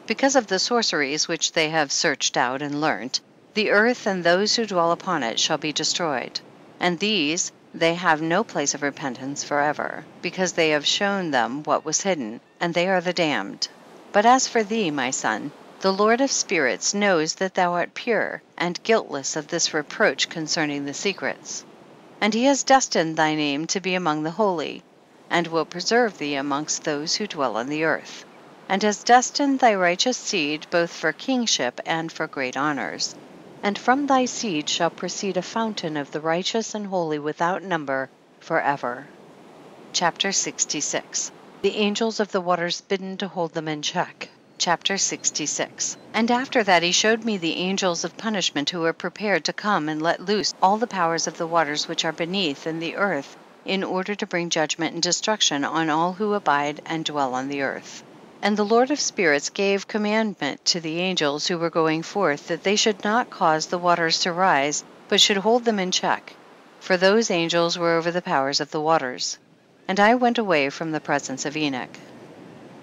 Because of the sorceries which they have searched out and learnt, the earth and those who dwell upon it shall be destroyed. And these they have no place of repentance forever, because they have shown them what was hidden, and they are the damned. But as for thee, my son, the Lord of spirits knows that thou art pure and guiltless of this reproach concerning the secrets. And he has destined thy name to be among the holy, and will preserve thee amongst those who dwell on the earth, and has destined thy righteous seed both for kingship and for great honors. And from thy seed shall proceed a fountain of the righteous and holy without number forever. Chapter 66. The angels of the waters bidden to hold them in check. Chapter 66. And after that he showed me the angels of punishment, who are prepared to come and let loose all the powers of the waters which are beneath in the earth, in order to bring judgment and destruction on all who abide and dwell on the earth. And the Lord of spirits gave commandment to the angels who were going forth, that they should not cause the waters to rise, but should hold them in check, for those angels were over the powers of the waters. And I went away from the presence of Enoch.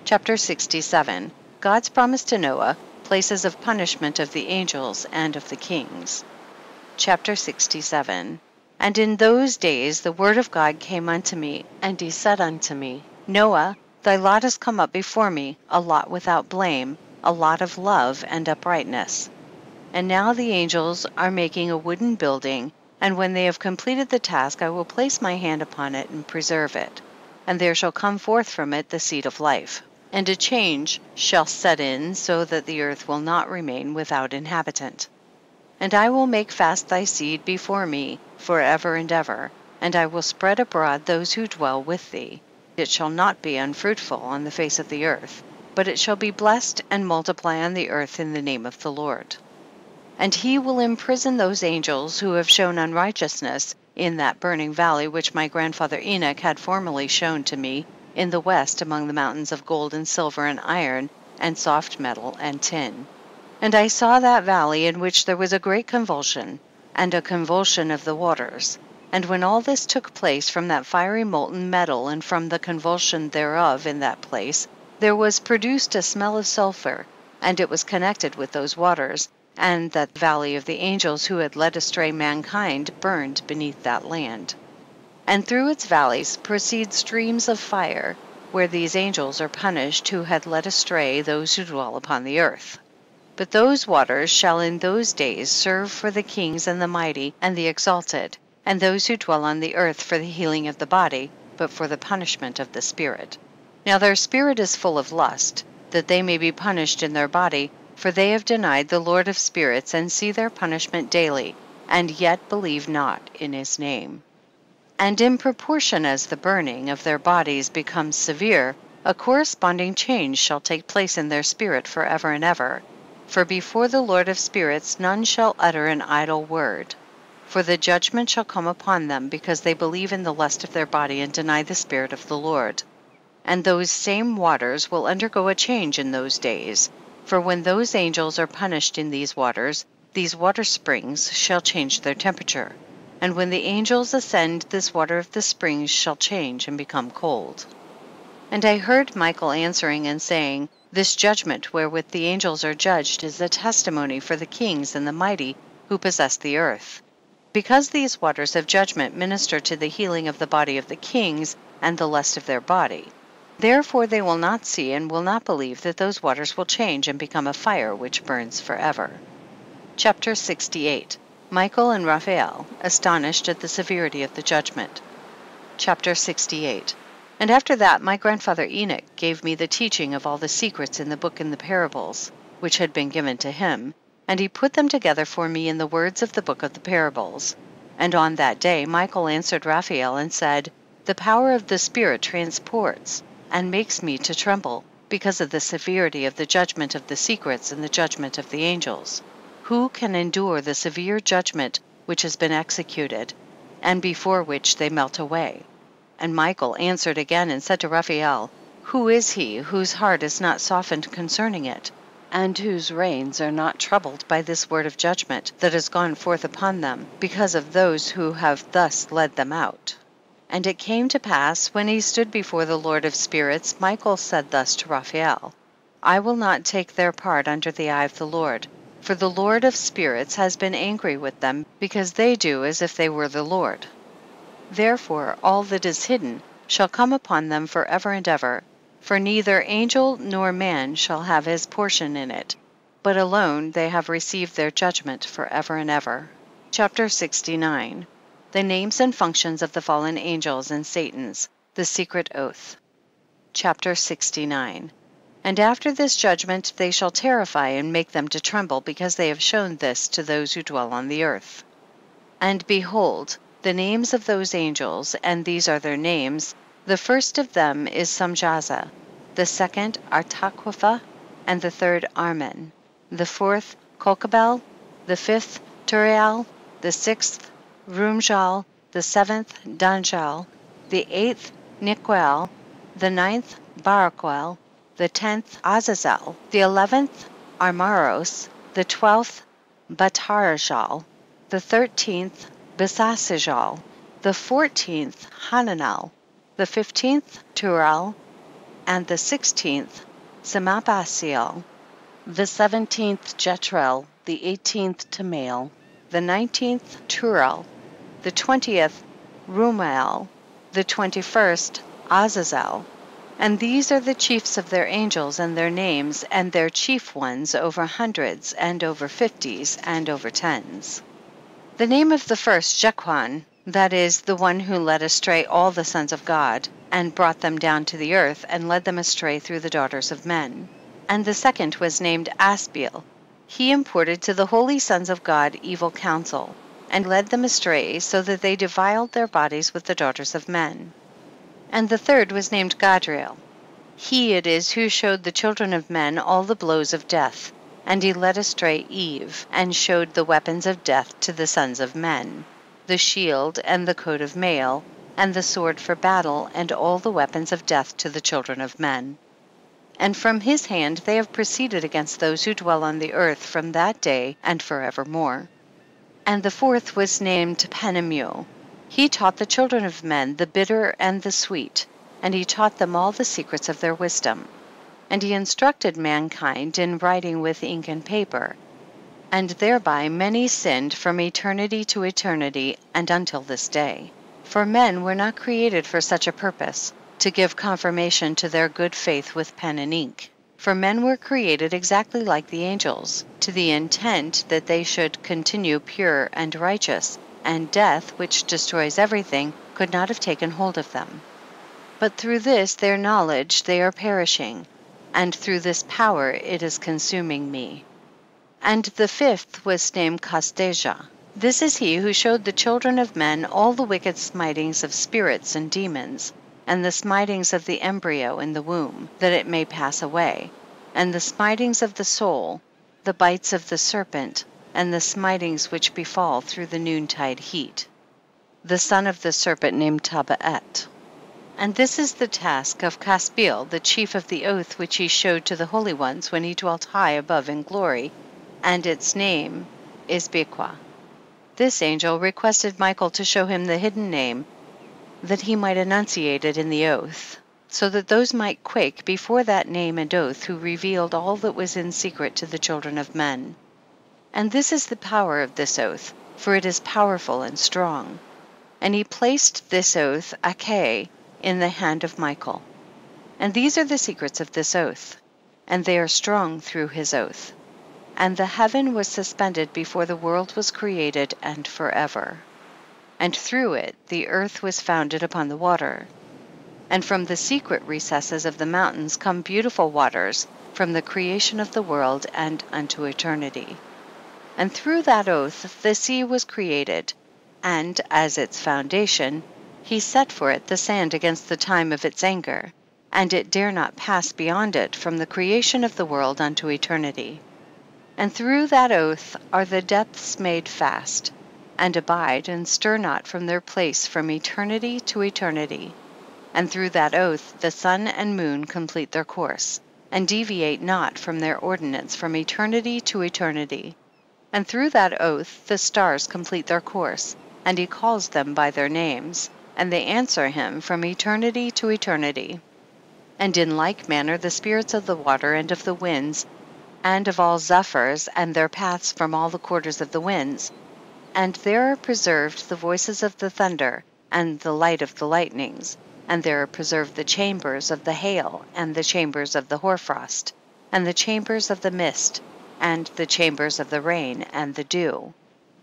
Chapter 67. God's promise to Noah, places of punishment of the angels and of the kings. Chapter 67. And in those days the word of God came unto me, and he said unto me, Noah, thy lot is come up before me, a lot without blame, a lot of love and uprightness. And now the angels are making a wooden building, and when they have completed the task I will place my hand upon it and preserve it. and there shall come forth from it the seed of life. And a change shall set in, so that the earth will not remain without inhabitant. And I will make fast thy seed before me for ever and ever, and I will spread abroad those who dwell with thee. It shall not be unfruitful on the face of the earth, but it shall be blessed and multiply on the earth in the name of the Lord. And he will imprison those angels who have shown unrighteousness in that burning valley which my grandfather Enoch had formerly shown to me in the west among the mountains of gold and silver and iron and soft metal and tin. And I saw that valley in which there was a great convulsion, and a convulsion of the waters. And when all this took place from that fiery molten metal and from the convulsion thereof in that place, there was produced a smell of sulfur, and it was connected with those waters, and that valley of the angels who had led astray mankind burned beneath that land. And through its valleys proceed streams of fire, where these angels are punished who had led astray those who dwell upon the earth. But those waters shall in those days serve for the kings and the mighty and the exalted, and those who dwell on the earth for the healing of the body, but for the punishment of the spirit. Now their spirit is full of lust, that they may be punished in their body, for they have denied the Lord of spirits, and see their punishment daily, and yet believe not in his name. And in proportion as the burning of their bodies becomes severe, a corresponding change shall take place in their spirit forever and ever. For before the Lord of spirits none shall utter an idle word. For the judgment shall come upon them, because they believe in the lust of their body and deny the Spirit of the Lord. And those same waters will undergo a change in those days. For when those angels are punished in these water springs shall change their temperature. And when the angels ascend, this water of the springs shall change and become cold. And I heard Michael answering and saying, This judgment wherewith the angels are judged is a testimony for the kings and the mighty who possess the earth. Because these waters of judgment minister to the healing of the body of the kings and the lust of their body. Therefore they will not see and will not believe that those waters will change and become a fire which burns forever. Chapter 68. Michael and Raphael, astonished at the severity of the judgment. Chapter 68. And after that my grandfather Enoch gave me the teaching of all the secrets in the book and the parables, which had been given to him, and he put them together for me in the words of the book of the parables. And on that day Michael answered Raphael and said, The power of the Spirit transports, and makes me to tremble, because of the severity of the judgment of the secrets and the judgment of the angels. Who can endure the severe judgment which has been executed, and before which they melt away? And Michael answered again and said to Raphael, Who is he whose heart is not softened concerning it, and whose reins are not troubled by this word of judgment that has gone forth upon them, because of those who have thus led them out? And it came to pass, when he stood before the Lord of spirits, Michael said thus to Raphael, I will not take their part under the eye of the Lord, for the Lord of spirits has been angry with them, because they do as if they were the Lord. Therefore all that is hidden shall come upon them forever and ever, for neither angel nor man shall have his portion in it, but alone they have received their judgment forever and ever. Chapter 69. The names and functions of the fallen angels and Satan's, the secret oath. Chapter 69. And after this judgment they shall terrify and make them to tremble, because they have shown this to those who dwell on the earth. And behold, the names of those angels, and these are their names, the first of them is Samjaza, the second Artaquapha, and the third Armen, the fourth Kokabel, the fifth Turiel, the sixth Rumjal, the seventh Danjal, the eighth Niquel, the ninth Baraquel, the 10th Azazel, the 11th Armaros, the 12th Batarjal, the 13th Besasijal, the 14th Hananel, the 15th Turel, and the 16th Samapasiel, the 17th Jetrel, the 18th Tamael, the 19th Turel, the 20th Rumael, the 21st Azazel. And these are the chiefs of their angels and their names, and their chief ones over hundreds, and over 50s, and over 10s. The name of the first, Jequan, that is, the one who led astray all the sons of God, and brought them down to the earth, and led them astray through the daughters of men. And the second was named Asbiel. He imparted to the holy sons of God evil counsel, and led them astray, so that they defiled their bodies with the daughters of men. And the third was named Gadriel. He it is who showed the children of men all the blows of death, and he led astray Eve, and showed the weapons of death to the sons of men, the shield and the coat of mail, and the sword for battle, and all the weapons of death to the children of men. And from his hand they have proceeded against those who dwell on the earth from that day and forevermore. And the fourth was named Penemiel. He taught the children of men the bitter and the sweet, and he taught them all the secrets of their wisdom. And he instructed mankind in writing with ink and paper, and thereby many sinned from eternity to eternity and until this day. For men were not created for such a purpose, to give confirmation to their good faith with pen and ink. For men were created exactly like the angels, to the intent that they should continue pure and righteous, and death, which destroys everything, could not have taken hold of them. But through this their knowledge they are perishing, and through this power it is consuming me. And the fifth was named Castejah. This is he who showed the children of men all the wicked smitings of spirits and demons, and the smitings of the embryo in the womb, that it may pass away, and the smitings of the soul, the bites of the serpent, and the smitings which befall through the noontide heat. The son of the serpent named Tabaet. And this is the task of Caspiel, the chief of the oath which he showed to the holy ones when he dwelt high above in glory, and its name is Bequa. This angel requested Michael to show him the hidden name, that he might enunciate it in the oath, so that those might quake before that name and oath who revealed all that was in secret to the children of men. And this is the power of this oath, for it is powerful and strong. And he placed this oath, Accursed, in the hand of Michael. And these are the secrets of this oath, and they are strong through his oath. And the heaven was suspended before the world was created and forever. And through it the earth was founded upon the water. And from the secret recesses of the mountains come beautiful waters, from the creation of the world and unto eternity. And through that oath the sea was created, and as its foundation, he set for it the sand against the time of its anger, and it dare not pass beyond it from the creation of the world unto eternity. And through that oath are the depths made fast, and abide and stir not from their place from eternity to eternity. And through that oath the sun and moon complete their course, and deviate not from their ordinance from eternity to eternity. And through that oath the stars complete their course, and he calls them by their names, and they answer him from eternity to eternity. And in like manner the spirits of the water and of the winds, and of all zephyrs, and their paths from all the quarters of the winds. And there are preserved the voices of the thunder, and the light of the lightnings, and there are preserved the chambers of the hail, and the chambers of the hoarfrost, and the chambers of the mist, and the chambers of the rain, and the dew.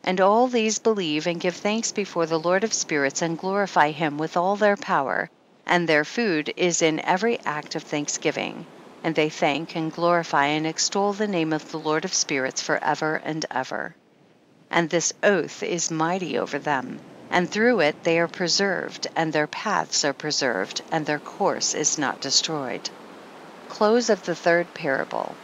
And all these believe and give thanks before the Lord of spirits, and glorify him with all their power, and their food is in every act of thanksgiving. And they thank and glorify and extol the name of the Lord of spirits forever and ever. And this oath is mighty over them, and through it they are preserved, and their paths are preserved, and their course is not destroyed. Close of the third parable.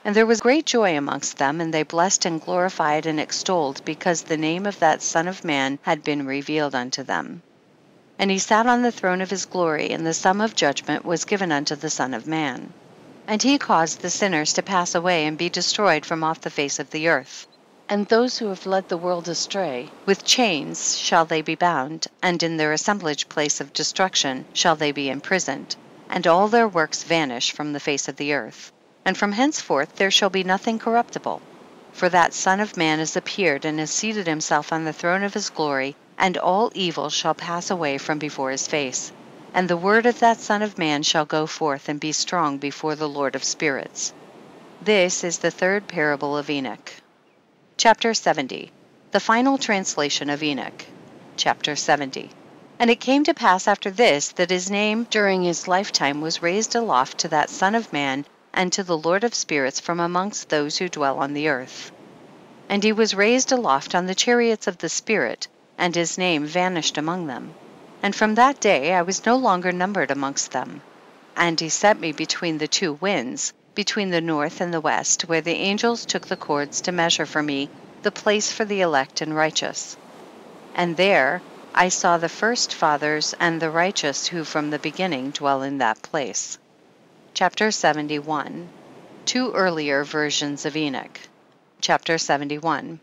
And there was great joy amongst them, and they blessed and glorified and extolled, because the name of that Son of Man had been revealed unto them. And he sat on the throne of his glory, and the sum of judgment was given unto the Son of Man. And he caused the sinners to pass away and be destroyed from off the face of the earth. And those who have led the world astray, with chains shall they be bound, and in their assemblage place of destruction shall they be imprisoned, and all their works vanish from the face of the earth. And from henceforth there shall be nothing corruptible. For that Son of Man is appeared, and has seated himself on the throne of his glory, and all evil shall pass away from before his face. And the word of that Son of Man shall go forth and be strong before the Lord of spirits. This is the third parable of Enoch. Chapter 70. The final translation of Enoch. Chapter 70. And it came to pass after this, that his name during his lifetime was raised aloft to that Son of Man and to the Lord of spirits from amongst those who dwell on the earth. And he was raised aloft on the chariots of the Spirit, and his name vanished among them. And from that day I was no longer numbered amongst them. And he set me between the two winds, between the north and the west, where the angels took the cords to measure for me the place for the elect and righteous. And there I saw the first fathers and the righteous who from the beginning dwell in that place. Chapter 71. Two earlier versions of Enoch. Chapter 71.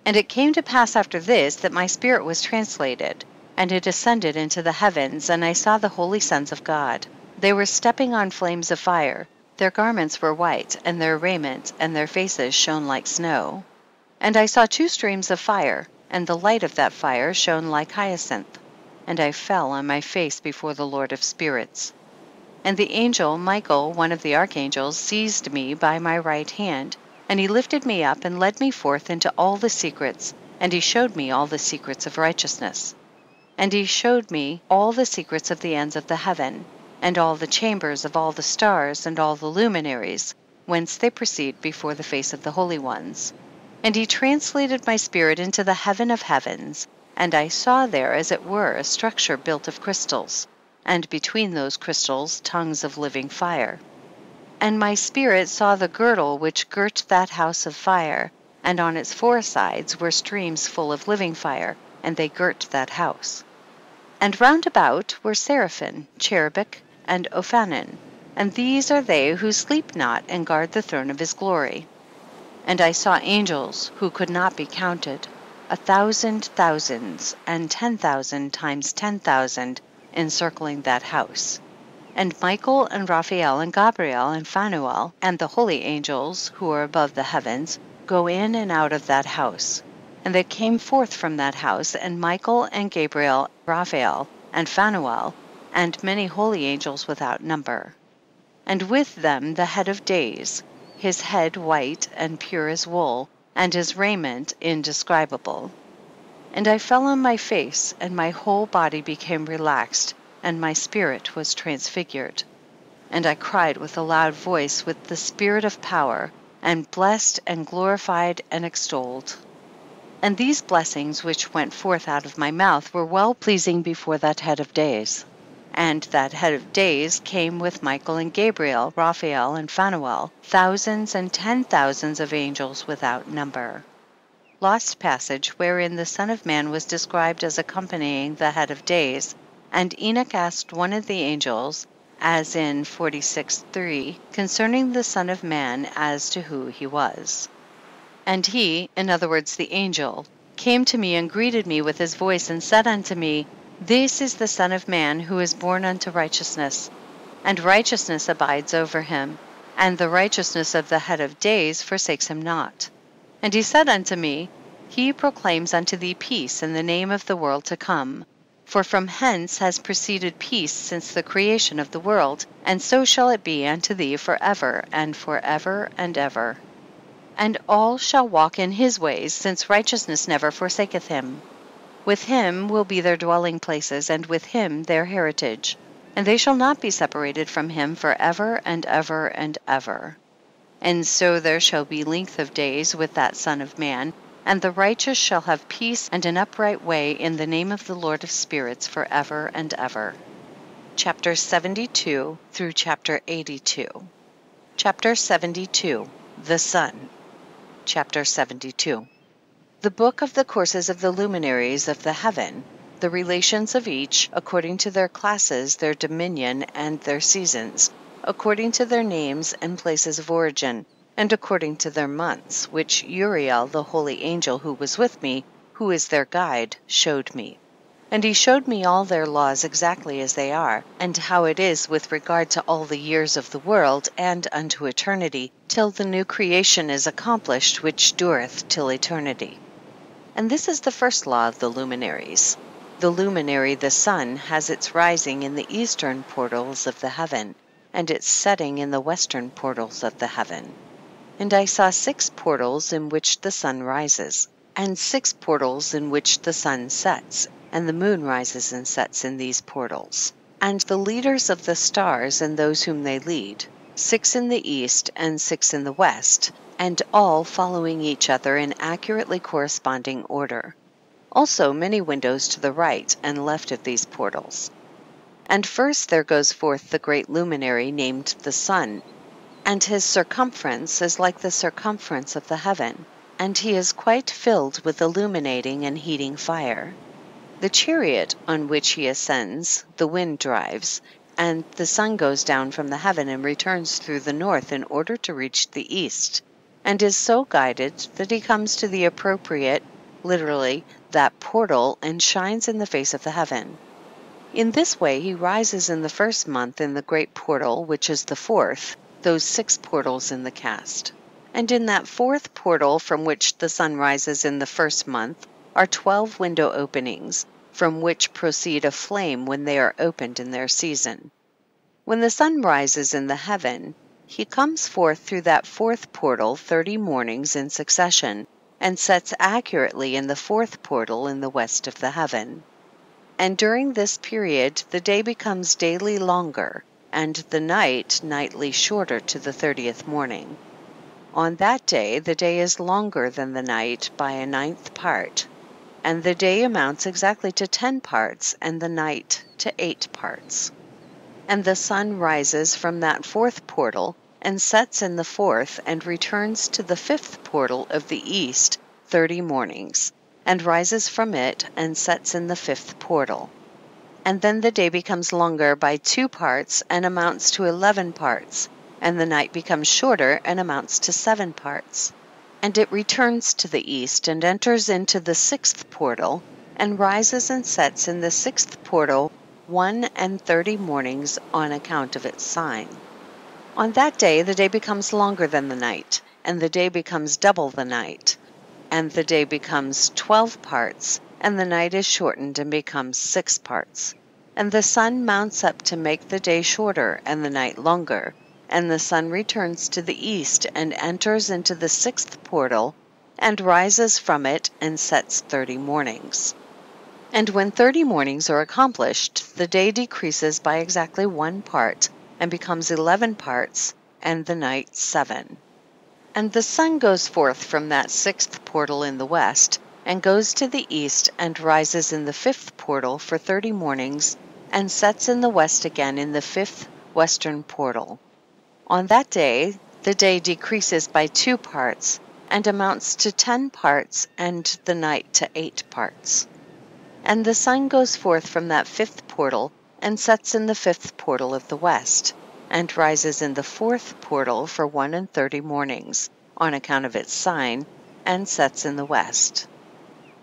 And it came to pass after this, that my spirit was translated, and it ascended into the heavens, and I saw the holy sons of God. They were stepping on flames of fire. Their garments were white, and their raiment and their faces shone like snow. And I saw two streams of fire, and the light of that fire shone like hyacinth. And I fell on my face before the Lord of spirits. And the angel Michael, one of the archangels, seized me by my right hand, and he lifted me up and led me forth into all the secrets, and he showed me all the secrets of righteousness. And he showed me all the secrets of the ends of the heaven, and all the chambers of all the stars and all the luminaries, whence they proceed before the face of the holy ones. And he translated my spirit into the heaven of heavens, and I saw there as it were a structure built of crystals, and between those crystals tongues of living fire. And my spirit saw the girdle which girt that house of fire, and on its four sides were streams full of living fire, and they girt that house. And round about were seraphim, cherubic, and ophanim, and these are they who sleep not and guard the throne of his glory. And I saw angels who could not be counted, 1,000 thousands, and 10,000 times 10,000, encircling that house. And Michael and Raphael and Gabriel and Phanuel and the holy angels who are above the heavens go in and out of that house. And they came forth from that house, and Michael and Gabriel, Raphael and Phanuel, and many holy angels without number. And with them the head of days, his head white and pure as wool, and his raiment indescribable. And I fell on my face, and my whole body became relaxed, and my spirit was transfigured. And I cried with a loud voice with the spirit of power, and blessed and glorified and extolled. And these blessings which went forth out of my mouth were well pleasing before that head of days. And that head of days came with Michael and Gabriel, Raphael and Phanuel, thousands and 10,000s of angels without number. Lost passage wherein the Son of Man was described as accompanying the head of days. And Enoch asked one of the angels, as in 46:3, concerning the Son of Man as to who he was. And he, in other words the angel, came to me and greeted me with his voice and said unto me, This is the Son of Man who is born unto righteousness, and righteousness abides over him, and the righteousness of the head of days forsakes him not. And he said unto me, He proclaims unto thee peace in the name of the world to come. For from hence has proceeded peace since the creation of the world, and so shall it be unto thee forever and forever and ever. And all shall walk in his ways, since righteousness never forsaketh him. With him will be their dwelling places, and with him their heritage, and they shall not be separated from him forever and ever and ever. And so there shall be length of days with that Son of Man, and the righteous shall have peace and an upright way in the name of the Lord of spirits forever and ever. Chapter 72 through chapter 82. Chapter 72. The Son. Chapter 72. The book of the courses of the luminaries of the heaven, the relations of each, according to their classes, their dominion, and their seasons, according to their names and places of origin, and according to their months, which Uriel, the holy angel who was with me, who is their guide, showed me. And he showed me all their laws exactly as they are, and how it is with regard to all the years of the world, and unto eternity, till the new creation is accomplished, which dureth till eternity. And this is the first law of the luminaries. The luminary, the sun, has its rising in the eastern portals of the heaven, and its setting in the western portals of the heaven. And I saw 6 portals in which the sun rises, and 6 portals in which the sun sets, and the moon rises and sets in these portals. And the leaders of the stars and those whom they lead, 6 in the east and 6 in the west, and all following each other in accurately corresponding order. Also many windows to the right and left of these portals. And first there goes forth the great luminary named the sun, and his circumference is like the circumference of the heaven, and he is quite filled with illuminating and heating fire. The chariot on which he ascends, the wind drives, and the sun goes down from the heaven and returns through the north in order to reach the east, and is so guided that he comes to the appropriate, literally, that portal, and shines in the face of the heaven. In this way he rises in the first month in the great portal, which is the fourth, those 6 portals in the cast. And in that 4th portal from which the sun rises in the first month are 12 window openings, from which proceed a flame when they are opened in their season. When the sun rises in the heaven, he comes forth through that 4th portal 30 mornings in succession, and sets accurately in the 4th portal in the west of the heaven. And during this period the day becomes daily longer, and the night nightly shorter to the 30th morning. On that day the day is longer than the night by a 9th part, and the day amounts exactly to 10 parts, and the night to 8 parts. And the sun rises from that 4th portal, and sets in the 4th, and returns to the 5th portal of the east 30 mornings, and rises from it, and sets in the 5th portal. And then the day becomes longer by 2 parts, and amounts to 11 parts, and the night becomes shorter, and amounts to 7 parts. And it returns to the east, and enters into the 6th portal, and rises and sets in the 6th portal 1:30 mornings on account of its sign. On that day the day becomes longer than the night, and the day becomes double the night, and the day becomes 12 parts, and the night is shortened and becomes 6 parts. And the sun mounts up to make the day shorter and the night longer, and the sun returns to the east and enters into the 6th portal, and rises from it and sets 30 mornings. And when 30 mornings are accomplished, the day decreases by exactly 1 part, and becomes 11 parts, and the night 7. And the sun goes forth from that 6th portal in the west, and goes to the east, and rises in the 5th portal for 30 mornings, and sets in the west again in the 5th western portal. On that day the day decreases by 2 parts, and amounts to 10 parts, and the night to 8 parts. And the sun goes forth from that 5th portal, and sets in the 5th portal of the west, and rises in the 4th portal for 1:30 mornings, on account of its sign, and sets in the west.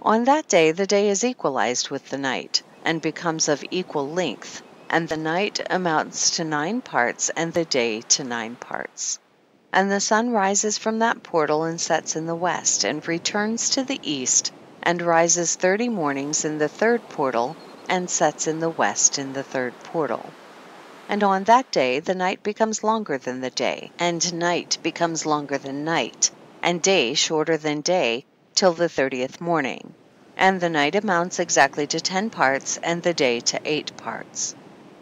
On that day the day is equalized with the night, and becomes of equal length, and the night amounts to 9 parts, and the day to 9 parts. And the sun rises from that portal and sets in the west, and returns to the east, and rises 30 mornings in the 3rd portal, and sets in the west in the 3rd portal. And on that day the night becomes longer than the day, and night becomes longer than night, and day shorter than day, till the 30th morning. And the night amounts exactly to 10 parts, and the day to 8 parts.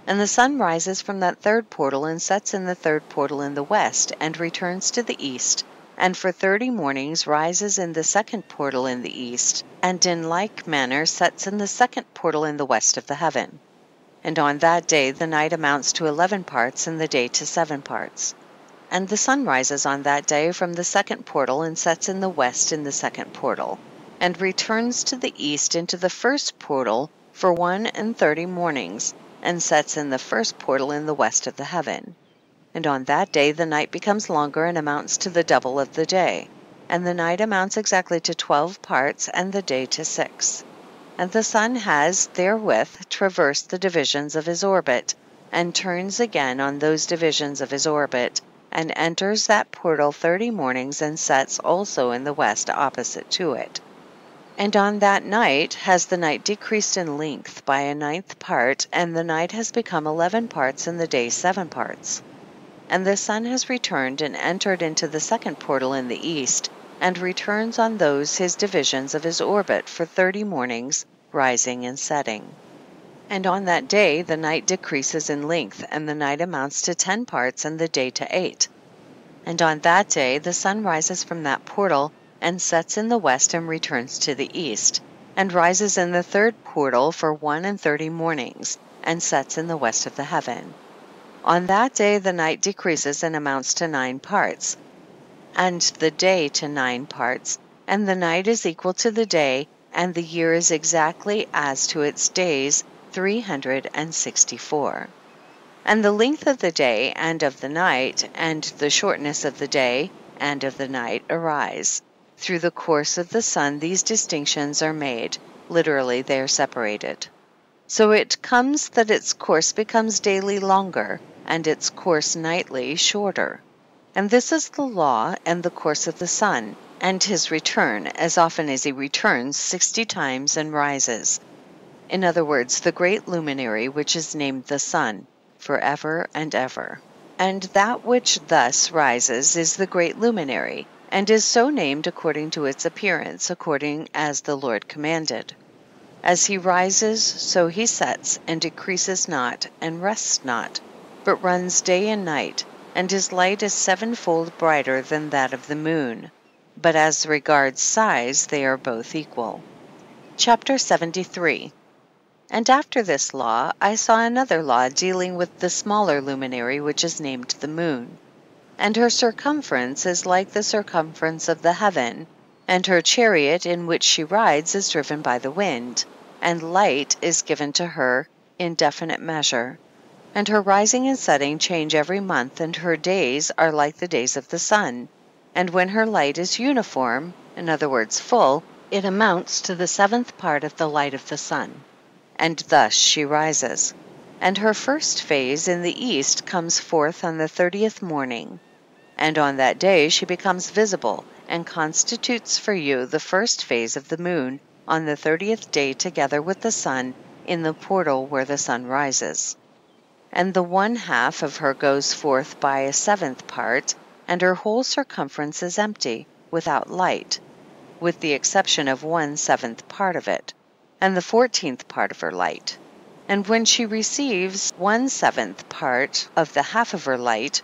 And the sun rises from that 3rd portal, and sets in the 3rd portal in the west, and returns to the east, and for 30 mornings rises in the 2nd portal in the east, and in like manner sets in the 2nd portal in the west of the heaven. And on that day the night amounts to 11 parts, and the day to 7 parts. And the sun rises on that day from the 2nd portal, and sets in the west in the 2nd portal, and returns to the east into the 1st portal for 1:30 mornings, and sets in the 1st portal in the west of the heaven. And on that day the night becomes longer, and amounts to the double of the day, and the night amounts exactly to 12 parts, and the day to 6. And the sun has therewith traversed the divisions of his orbit, and turns again on those divisions of his orbit, and enters that portal 30 mornings, and sets also in the west opposite to it. And on that night has the night decreased in length by a 9th part, and the night has become 11 parts, and the day 7 parts. And the sun has returned and entered into the 2nd portal in the east, and returns on those his divisions of his orbit for 30 mornings, rising and setting. And on that day the night decreases in length, and the night amounts to 10 parts, and the day to 8. And on that day the sun rises from that portal, and sets in the west, and returns to the east, and rises in the third portal for 31 mornings, and sets in the west of the heaven. On that day the night decreases and amounts to 9 parts, and the day to 9 parts, and the night is equal to the day, and the year is exactly as to its days, 364. And the length of the day and of the night, and the shortness of the day and of the night arise. Through the course of the sun these distinctions are made, literally they are separated. So it comes that its course becomes daily longer, and its course nightly shorter. And this is the law and the course of the sun, and his return, as often as he returns 60 times and rises. In other words, the great luminary which is named the sun, forever and ever. And that which thus rises is the great luminary, and is so named according to its appearance, according as the Lord commanded. As he rises, so he sets, and decreases not, and rests not, but runs day and night, and his light is 7-fold brighter than that of the moon. But as regards size, they are both equal. Chapter 73. And after this law, I saw another law dealing with the smaller luminary which is named the moon. And her circumference is like the circumference of the heaven, and her chariot in which she rides is driven by the wind, and light is given to her in definite measure. And her rising and setting change every month, and her days are like the days of the sun. And when her light is uniform, in other words full, it amounts to the 7th part of the light of the sun. And thus she rises. And her first phase in the east comes forth on the 30th morning. And on that day she becomes visible, and constitutes for you the first phase of the moon on the 30th day together with the sun in the portal where the sun rises. And the 1/2 of her goes forth by a 7th part, and her whole circumference is empty, without light, with the exception of 1/7 part of it, and the 14th part of her light. And when she receives 1/7 part of the half of her light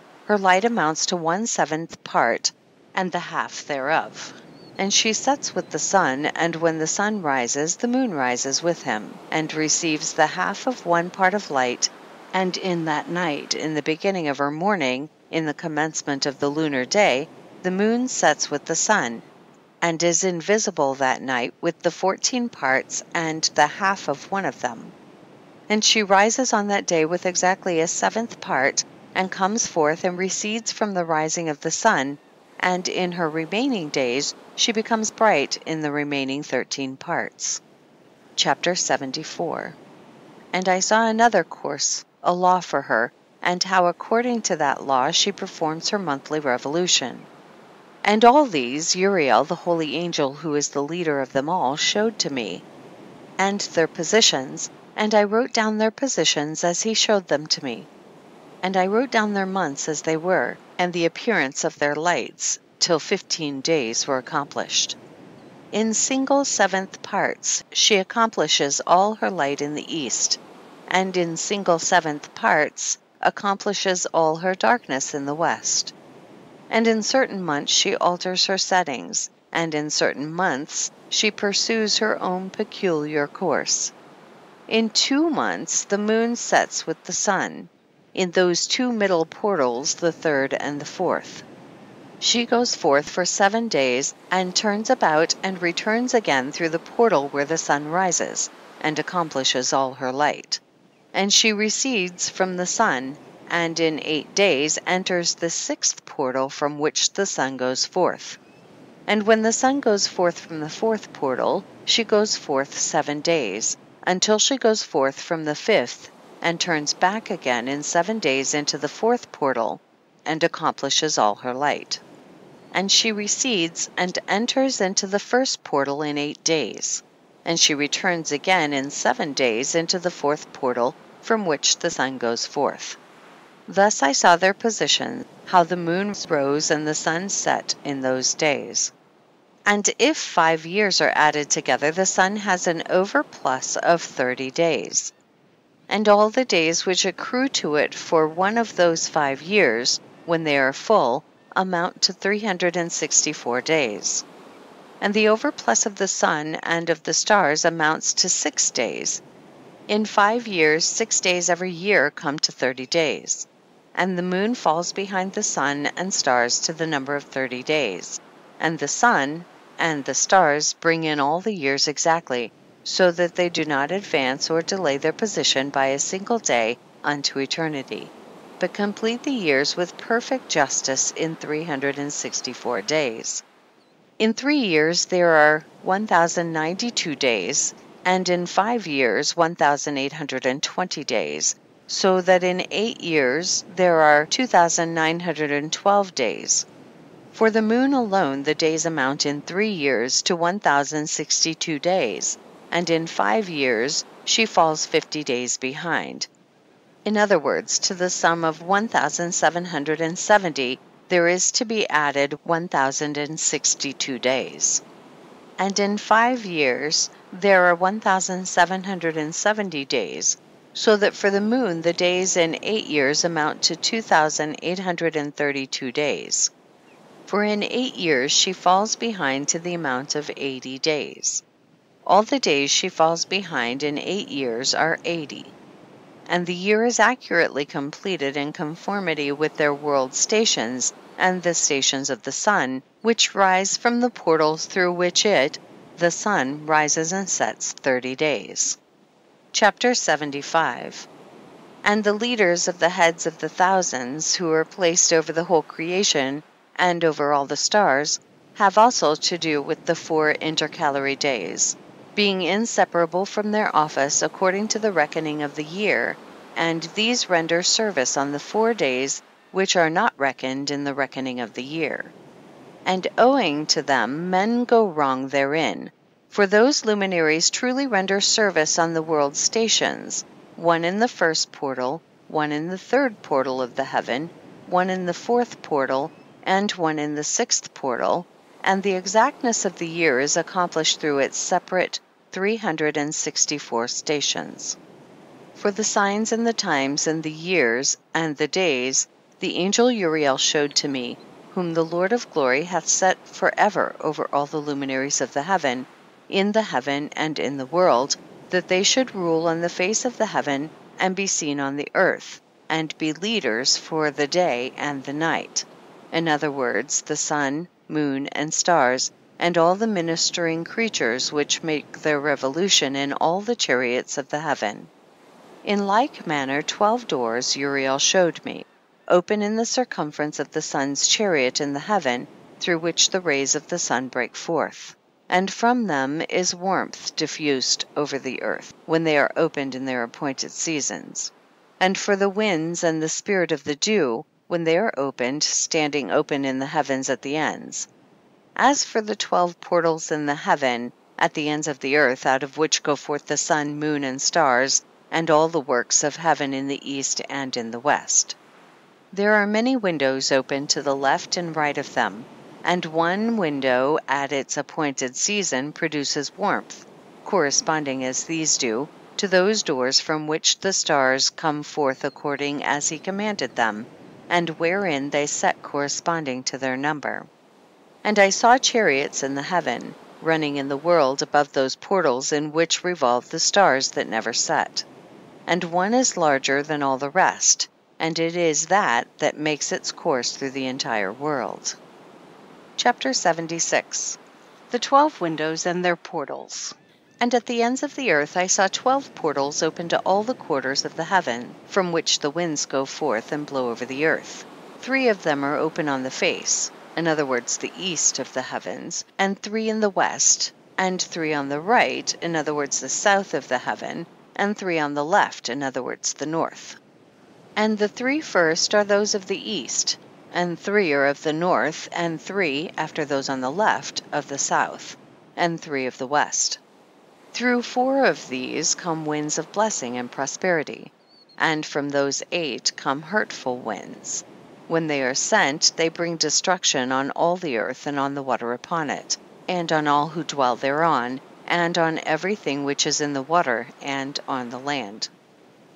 amounts to 1/7 part, and the half thereof. And she sets with the sun, and when the sun rises, the moon rises with him, and receives the half of 1 part of light. And in that night, in the beginning of her morning, in the commencement of the lunar day, the moon sets with the sun, and is invisible that night with the 14 parts and the half of 1 of them. And she rises on that day with exactly a 7th part, and comes forth and recedes from the rising of the sun, and in her remaining days she becomes bright in the remaining 13 parts. Chapter 74. And I saw another course, a law for her, and how according to that law she performs her monthly revolution. And all these Uriel, the holy angel who is the leader of them all, showed to me, and their positions, and I wrote down their positions as he showed them to me. And I wrote down their months as they were, and the appearance of their lights, till 15 days were accomplished. In single 7th parts she accomplishes all her light in the east, and in single 7th parts accomplishes all her darkness in the west. And in certain months she alters her settings, and in certain months she pursues her own peculiar course. In 2 months the moon sets with the sun, in those 2 middle portals, the 3rd and the 4th. She goes forth for 7 days, and turns about and returns again through the portal where the sun rises, and accomplishes all her light. And she recedes from the sun, and in 8 days enters the 6th portal from which the sun goes forth. And when the sun goes forth from the 4th portal, she goes forth 7 days, until she goes forth from the 5th, and turns back again in 7 days into the 4th portal, and accomplishes all her light. And she recedes and enters into the 1st portal in 8 days, and she returns again in 7 days into the 4th portal from which the sun goes forth. Thus I saw their position, how the moon rose and the sun set in those days. And if 5 years are added together, the sun has an overplus of 30 days. And all the days which accrue to it for one of those 5 years, when they are full, amount to 364 days. And the overplus of the sun and of the stars amounts to 6 days. In 5 years, 6 days every year come to 30 days. And the moon falls behind the sun and stars to the number of 30 days. And the sun and the stars bring in all the years exactly, so that they do not advance or delay their position by a single day unto eternity, but complete the years with perfect justice in 364 days. In 3 years there are 1,092 days, and in 5 years 1,820 days, so that in 8 years there are 2,912 days. For the moon alone the days amount in 3 years to 1,062 days, and in 5 years she falls 50 days behind. In other words, to the sum of 1,770 there is to be added 1,062 days. And in 5 years there are 1,770 days, so that for the moon the days in 8 years amount to 2,832 days. For in 8 years she falls behind to the amount of 80 days. All the days she falls behind in 8 years are 80. And the year is accurately completed in conformity with their world stations and the stations of the sun, which rise from the portals through which it, the sun, rises and sets 30 days. Chapter 75. And the leaders of the heads of the thousands, who are placed over the whole creation, and over all the stars, have also to do with the 4 intercalary days, being inseparable from their office according to the reckoning of the year, and these render service on the 4 days which are not reckoned in the reckoning of the year. And owing to them men go wrong therein, for those luminaries truly render service on the world stations, one in the 1st portal, one in the 3rd portal of the heaven, one in the 4th portal, and one in the 6th portal, and the exactness of the year is accomplished through its separate 364 stations. For the signs and the times and the years and the days the angel Uriel showed to me, whom the Lord of glory hath set forever over all the luminaries of the heaven, in the heaven and in the world, that they should rule on the face of the heaven and be seen on the earth, and be leaders for the day and the night. In other words, the sun, moon, and stars, and all the ministering creatures which make their revolution in all the chariots of the heaven. In like manner 12 doors Uriel showed me, open in the circumference of the sun's chariot in the heaven, through which the rays of the sun break forth. And from them is warmth diffused over the earth, when they are opened in their appointed seasons. And for the winds and the spirit of the dew, when they are opened, standing open in the heavens at the ends. As for the 12 portals in the heaven, at the ends of the earth, out of which go forth the sun, moon, and stars, and all the works of heaven in the east and in the west. There are many windows open to the left and right of them, and one window at its appointed season produces warmth, corresponding as these do to those doors from which the stars come forth according as he commanded them, and wherein they set corresponding to their number. And I saw chariots in the heaven, running in the world above those portals in which revolve the stars that never set. And one is larger than all the rest, and it is that makes its course through the entire world. Chapter 76. The 12 windows and their portals. And at the ends of the earth I saw 12 portals open to all the quarters of the heaven, from which the winds go forth and blow over the earth. 3 of them are open on the face, in other words the east of the heavens, and 3 in the west, and 3 on the right, in other words the south of the heaven, and 3 on the left, in other words the north. And the 3 first are those of the east, and 3 are of the north, and 3, after those on the left, of the south, and 3 of the west. Through 4 of these come winds of blessing and prosperity, and from those 8 come hurtful winds. When they are sent, they bring destruction on all the earth and on the water upon it, and on all who dwell thereon, and on everything which is in the water, and on the land.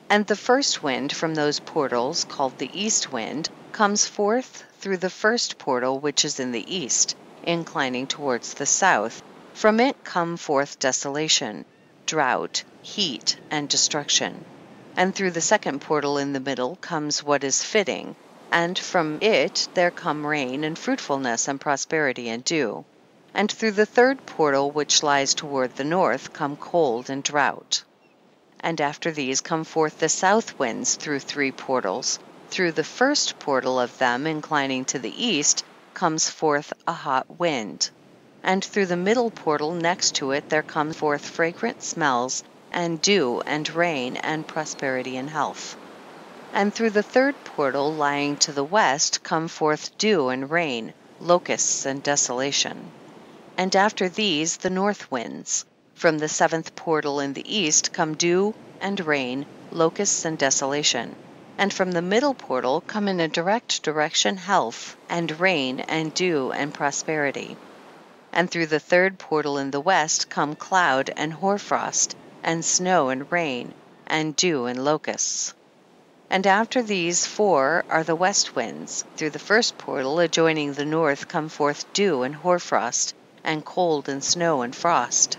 And the first wind from those portals, called the east wind, comes forth through the first portal which is in the east, inclining towards the south. From it come forth desolation, drought, heat, and destruction. And through the second portal in the middle comes what is fitting, and from it there come rain, and fruitfulness, and prosperity, and dew. And through the third portal which lies toward the north come cold and drought. And after these come forth the south winds through 3 portals. Through the first portal of them, inclining to the east, comes forth a hot wind. And through the middle portal next to it there come forth fragrant smells, and dew, and rain, and prosperity, and health. And through the third portal lying to the west come forth dew and rain, locusts, and desolation. And after these the north winds. From the 7th portal in the east come dew and rain, locusts, and desolation. And from the middle portal come in a direct direction health, and rain, and dew, and prosperity. And through the 3rd portal in the west come cloud, and hoarfrost, and snow, and rain, and dew, and locusts. And after these 4 are the west winds. Through the first portal adjoining the north come forth dew, and hoarfrost, and cold, and snow, and frost.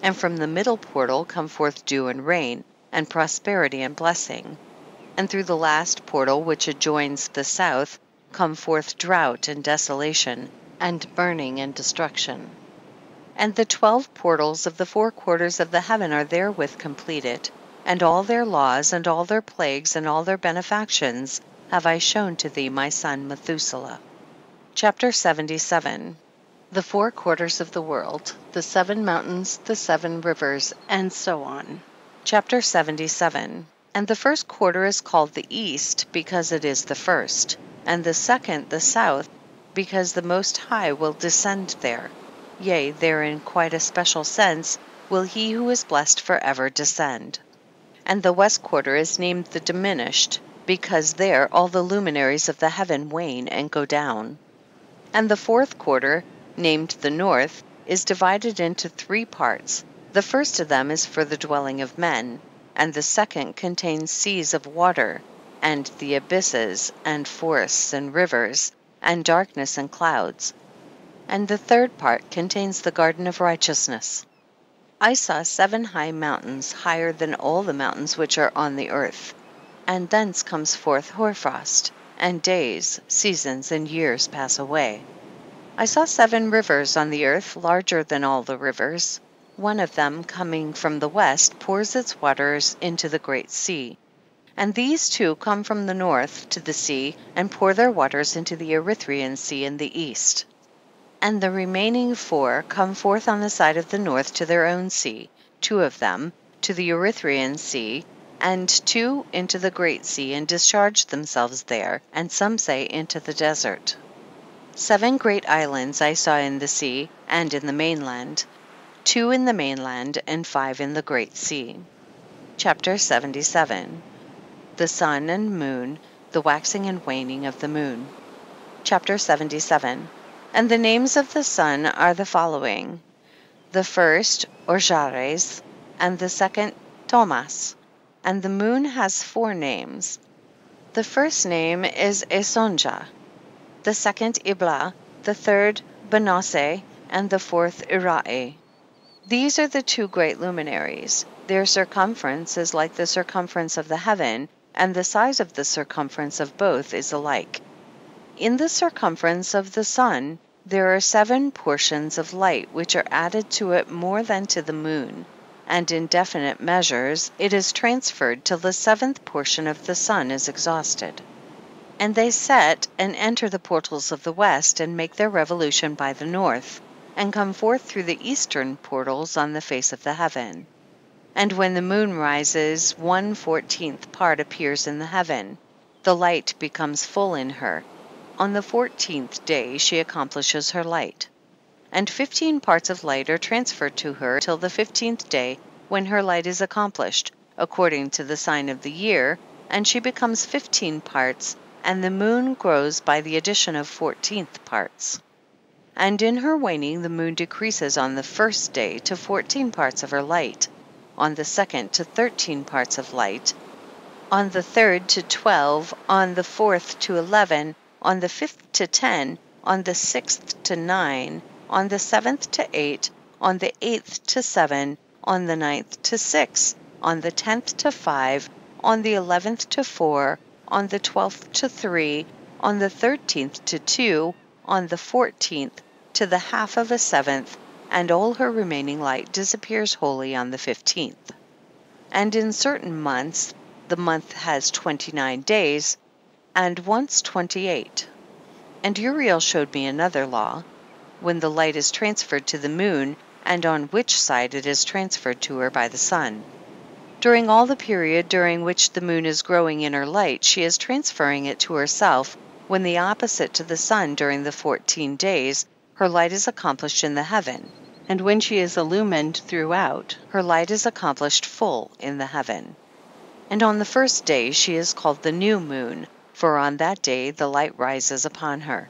And from the middle portal come forth dew and rain, and prosperity and blessing. And through the last portal which adjoins the south come forth drought and desolation, and burning and destruction. And the 12 portals of the 4 quarters of the heaven are therewith completed, and all their laws, and all their plagues, and all their benefactions have I shown to thee, my son Methuselah. Chapter 77. The 4 quarters of the world, the 7 mountains, the 7 rivers, and so on. Chapter 77. And the first quarter is called the east, because it is the first, and the second the south, because the Most High will descend there. Yea, there in quite a special sense will he who is blessed forever descend. And the west quarter is named the diminished, because there all the luminaries of the heaven wane and go down. And the 4th quarter, named the north, is divided into 3 parts. The first of them is for the dwelling of men, and the second contains seas of water, and the abysses, and forests, and rivers, and darkness, and clouds. And the 3rd part contains the garden of righteousness. I saw 7 high mountains, higher than all the mountains which are on the earth, and thence comes forth hoarfrost, and days, seasons, and years pass away. I saw 7 rivers on the earth, larger than all the rivers. One of them, coming from the west, pours its waters into the great sea. And these 2 come from the north to the sea, and pour their waters into the Erythraean Sea in the east. And the remaining 4 come forth on the side of the north to their own sea, 2 of them to the Erythraean Sea, and 2 into the great sea, and discharge themselves there, and some say into the desert. 7 great islands I saw in the sea, and in the mainland, 2 in the mainland, and 5 in the great sea. Chapter 77. The sun and moon, the waxing and waning of the moon. Chapter 77. And the names of the sun are the following: the first, Orjares, and the second, Thomas. And the moon has 4 names. The first name is Esonja, the second Ibla, the third Benose, and the 4th Irae. These are the 2 great luminaries. Their circumference is like the circumference of the heaven, and the size of the circumference of both is alike. In the circumference of the sun there are 7 portions of light which are added to it more than to the moon, and in definite measures it is transferred till the 7th portion of the sun is exhausted. And they set and enter the portals of the west, and make their revolution by the north, and come forth through the eastern portals on the face of the heaven. And when the moon rises, 1/14th part appears in the heaven. The light becomes full in her. On the 14th day she accomplishes her light. And 15 parts of light are transferred to her till the 15th day, when her light is accomplished, according to the sign of the year, and she becomes 15 parts, and the moon grows by the addition of 14th parts. And in her waning the moon decreases on the first day to 14 parts of her light, on the second to 13 parts of light, on the third to 12, on the fourth to 11, on the fifth to 10, on the sixth to 9, on the seventh to 8, on the eighth to 7, on the ninth to 6, on the 10th to 5, on the 11th to 4, on the 12th to 3, on the 13th to 2, on the 14th to the half of a seventh, and all her remaining light disappears wholly on the 15th. And in certain months, the month has 29 days, and once 28. And Uriel showed me another law, when the light is transferred to the moon, and on which side it is transferred to her by the sun. During all the period during which the moon is growing in her light, she is transferring it to herself, when the opposite to the sun during the 14 days, her light is accomplished in the heaven, and when she is illumined throughout, her light is accomplished full in the heaven. And on the first day she is called the new moon, for on that day the light rises upon her.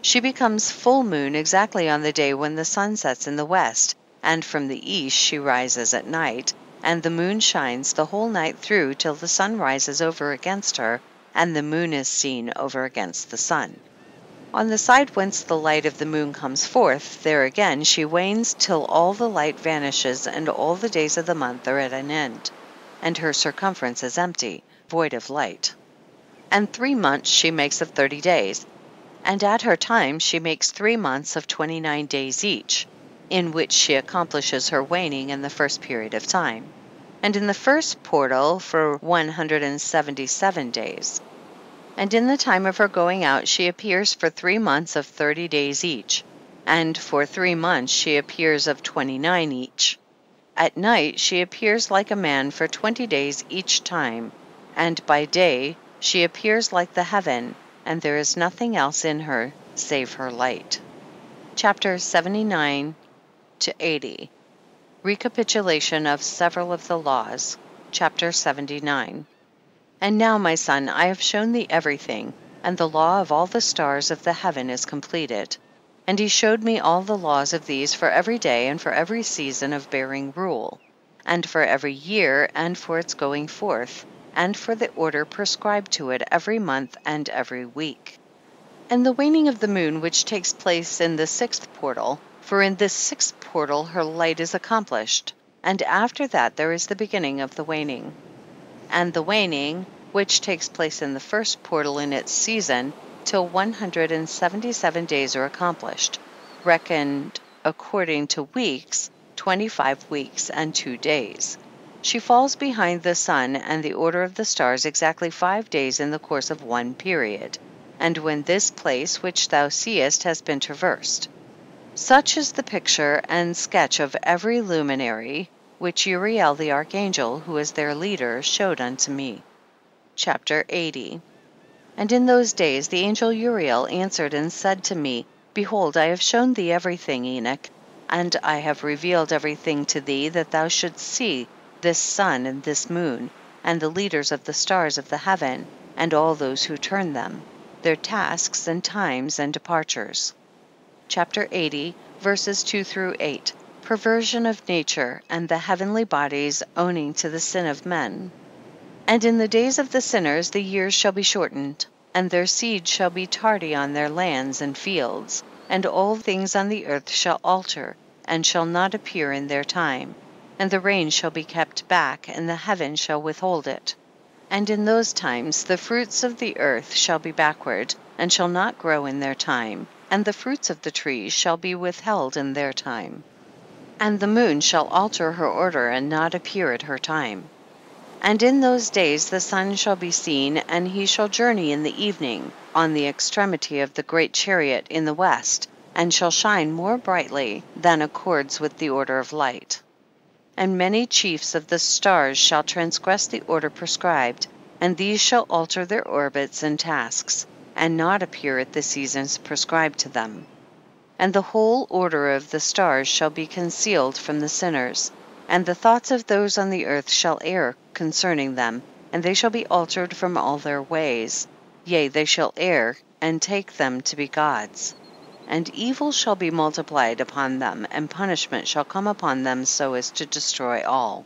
She becomes full moon exactly on the day when the sun sets in the west, and from the east she rises at night, and the moon shines the whole night through till the sun rises over against her, and the moon is seen over against the sun. On the side whence the light of the moon comes forth, there again she wanes till all the light vanishes, and all the days of the month are at an end, and her circumference is empty, void of light. And 3 months she makes of 30 days, and at her time she makes 3 months of 29 days each, in which she accomplishes her waning in the first period of time, and in the first portal for 177 days. And in the time of her going out she appears for 3 months of 30 days each, and for 3 months she appears of 29 each. At night she appears like a man for 20 days each time, and by day she appears like the heaven, and there is nothing else in her save her light. Chapter 79 to 80. Recapitulation of several of the laws. Chapter 79. And now, my son, I have shown thee everything, and the law of all the stars of the heaven is completed. And he showed me all the laws of these for every day and for every season of bearing rule, and for every year and for its going forth, and for the order prescribed to it every month and every week. And the waning of the moon which takes place in the 6th portal, for in this 6th portal her light is accomplished, and after that there is the beginning of the waning. And the waning, which takes place in the 1st portal in its season, till 177 days are accomplished, reckoned according to weeks, 25 weeks and 2 days. She falls behind the sun and the order of the stars exactly 5 days in the course of one period, and when this place which thou seest has been traversed. Such is the picture and sketch of every luminary, which Uriel the archangel, who is their leader, showed unto me. Chapter 80. And in those days the angel Uriel answered and said to me, Behold, I have shown thee everything, Enoch, and I have revealed everything to thee, that thou shouldst see this sun and this moon, and the leaders of the stars of the heaven, and all those who turn them, their tasks and times and departures. Chapter 80, verses 2 through 8. Perversion of nature, and the heavenly bodies owning to the sin of men. And in the days of the sinners the years shall be shortened, and their seed shall be tardy on their lands and fields, and all things on the earth shall alter, and shall not appear in their time, and the rain shall be kept back, and the heaven shall withhold it. And in those times the fruits of the earth shall be backward, and shall not grow in their time, and the fruits of the trees shall be withheld in their time. And the moon shall alter her order, and not appear at her time. And in those days the sun shall be seen, and he shall journey in the evening, on the extremity of the great chariot in the west, and shall shine more brightly than accords with the order of light. And many chiefs of the stars shall transgress the order prescribed, and these shall alter their orbits and tasks, and not appear at the seasons prescribed to them. And the whole order of the stars shall be concealed from the sinners, and the thoughts of those on the earth shall err concerning them, and they shall be altered from all their ways. Yea, they shall err, and take them to be gods. and evil shall be multiplied upon them, and punishment shall come upon them so as to destroy all.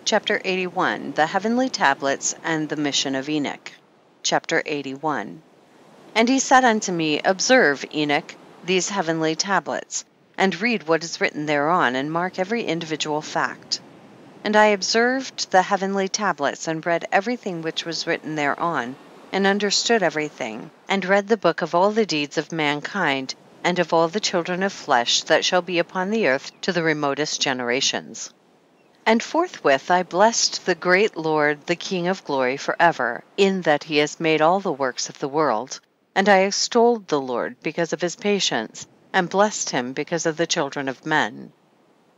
Chapter 81. The Heavenly Tablets and the Mission of Enoch. Chapter 81. And he said unto me, Observe, Enoch, these heavenly tablets, and read what is written thereon, and mark every individual fact. And I observed the heavenly tablets, and read everything which was written thereon, and understood everything, and read the book of all the deeds of mankind, and of all the children of flesh that shall be upon the earth to the remotest generations. And forthwith I blessed the great Lord, the King of glory, forever, in that he has made all the works of the world. And I extolled the Lord because of his patience, and blessed him because of the children of men.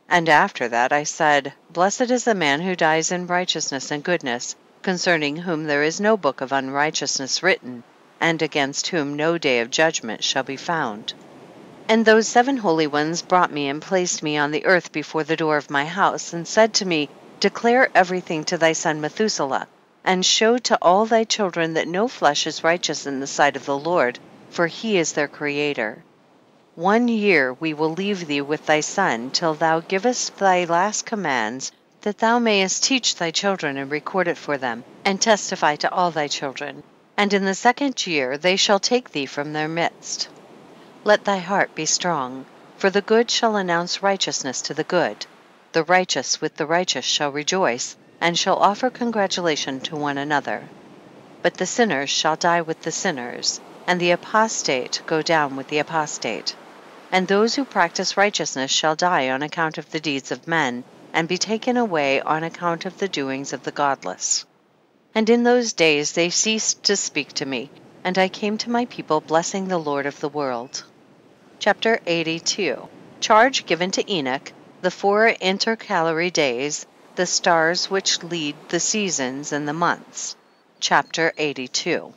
And after that I said, Blessed is the man who dies in righteousness and goodness, concerning whom there is no book of unrighteousness written, and against whom no day of judgment shall be found. And those 7 holy ones brought me and placed me on the earth before the door of my house, and said to me, Declare everything to thy son Methuselah, and show to all thy children that no flesh is righteous in the sight of the Lord, for he is their creator. 1 year we will leave thee with thy son, till thou givest thy last commands, that thou mayest teach thy children and record it for them, and testify to all thy children. And in the 2nd year they shall take thee from their midst. Let thy heart be strong, for the good shall announce righteousness to the good. The righteous with the righteous shall rejoice, and shall offer congratulation to one another. But the sinners shall die with the sinners, and the apostate go down with the apostate. And those who practice righteousness shall die on account of the deeds of men, and be taken away on account of the doings of the godless. And in those days they ceased to speak to me, and I came to my people blessing the Lord of the world. Chapter 82. Charge given to Enoch, the 4 intercalary days, the stars which lead the seasons and the months. Chapter 82.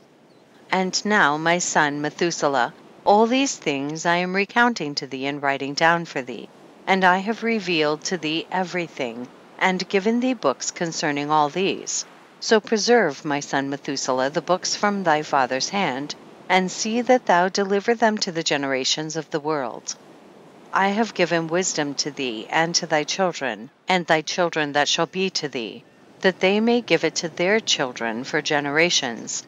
And now, my son Methuselah, all these things I am recounting to thee and writing down for thee, and I have revealed to thee everything, and given thee books concerning all these. So preserve, my son Methuselah, the books from thy father's hand, and see that thou deliver them to the generations of the world. I have given wisdom to thee and to thy children, and thy children that shall be to thee, that they may give it to their children for generations,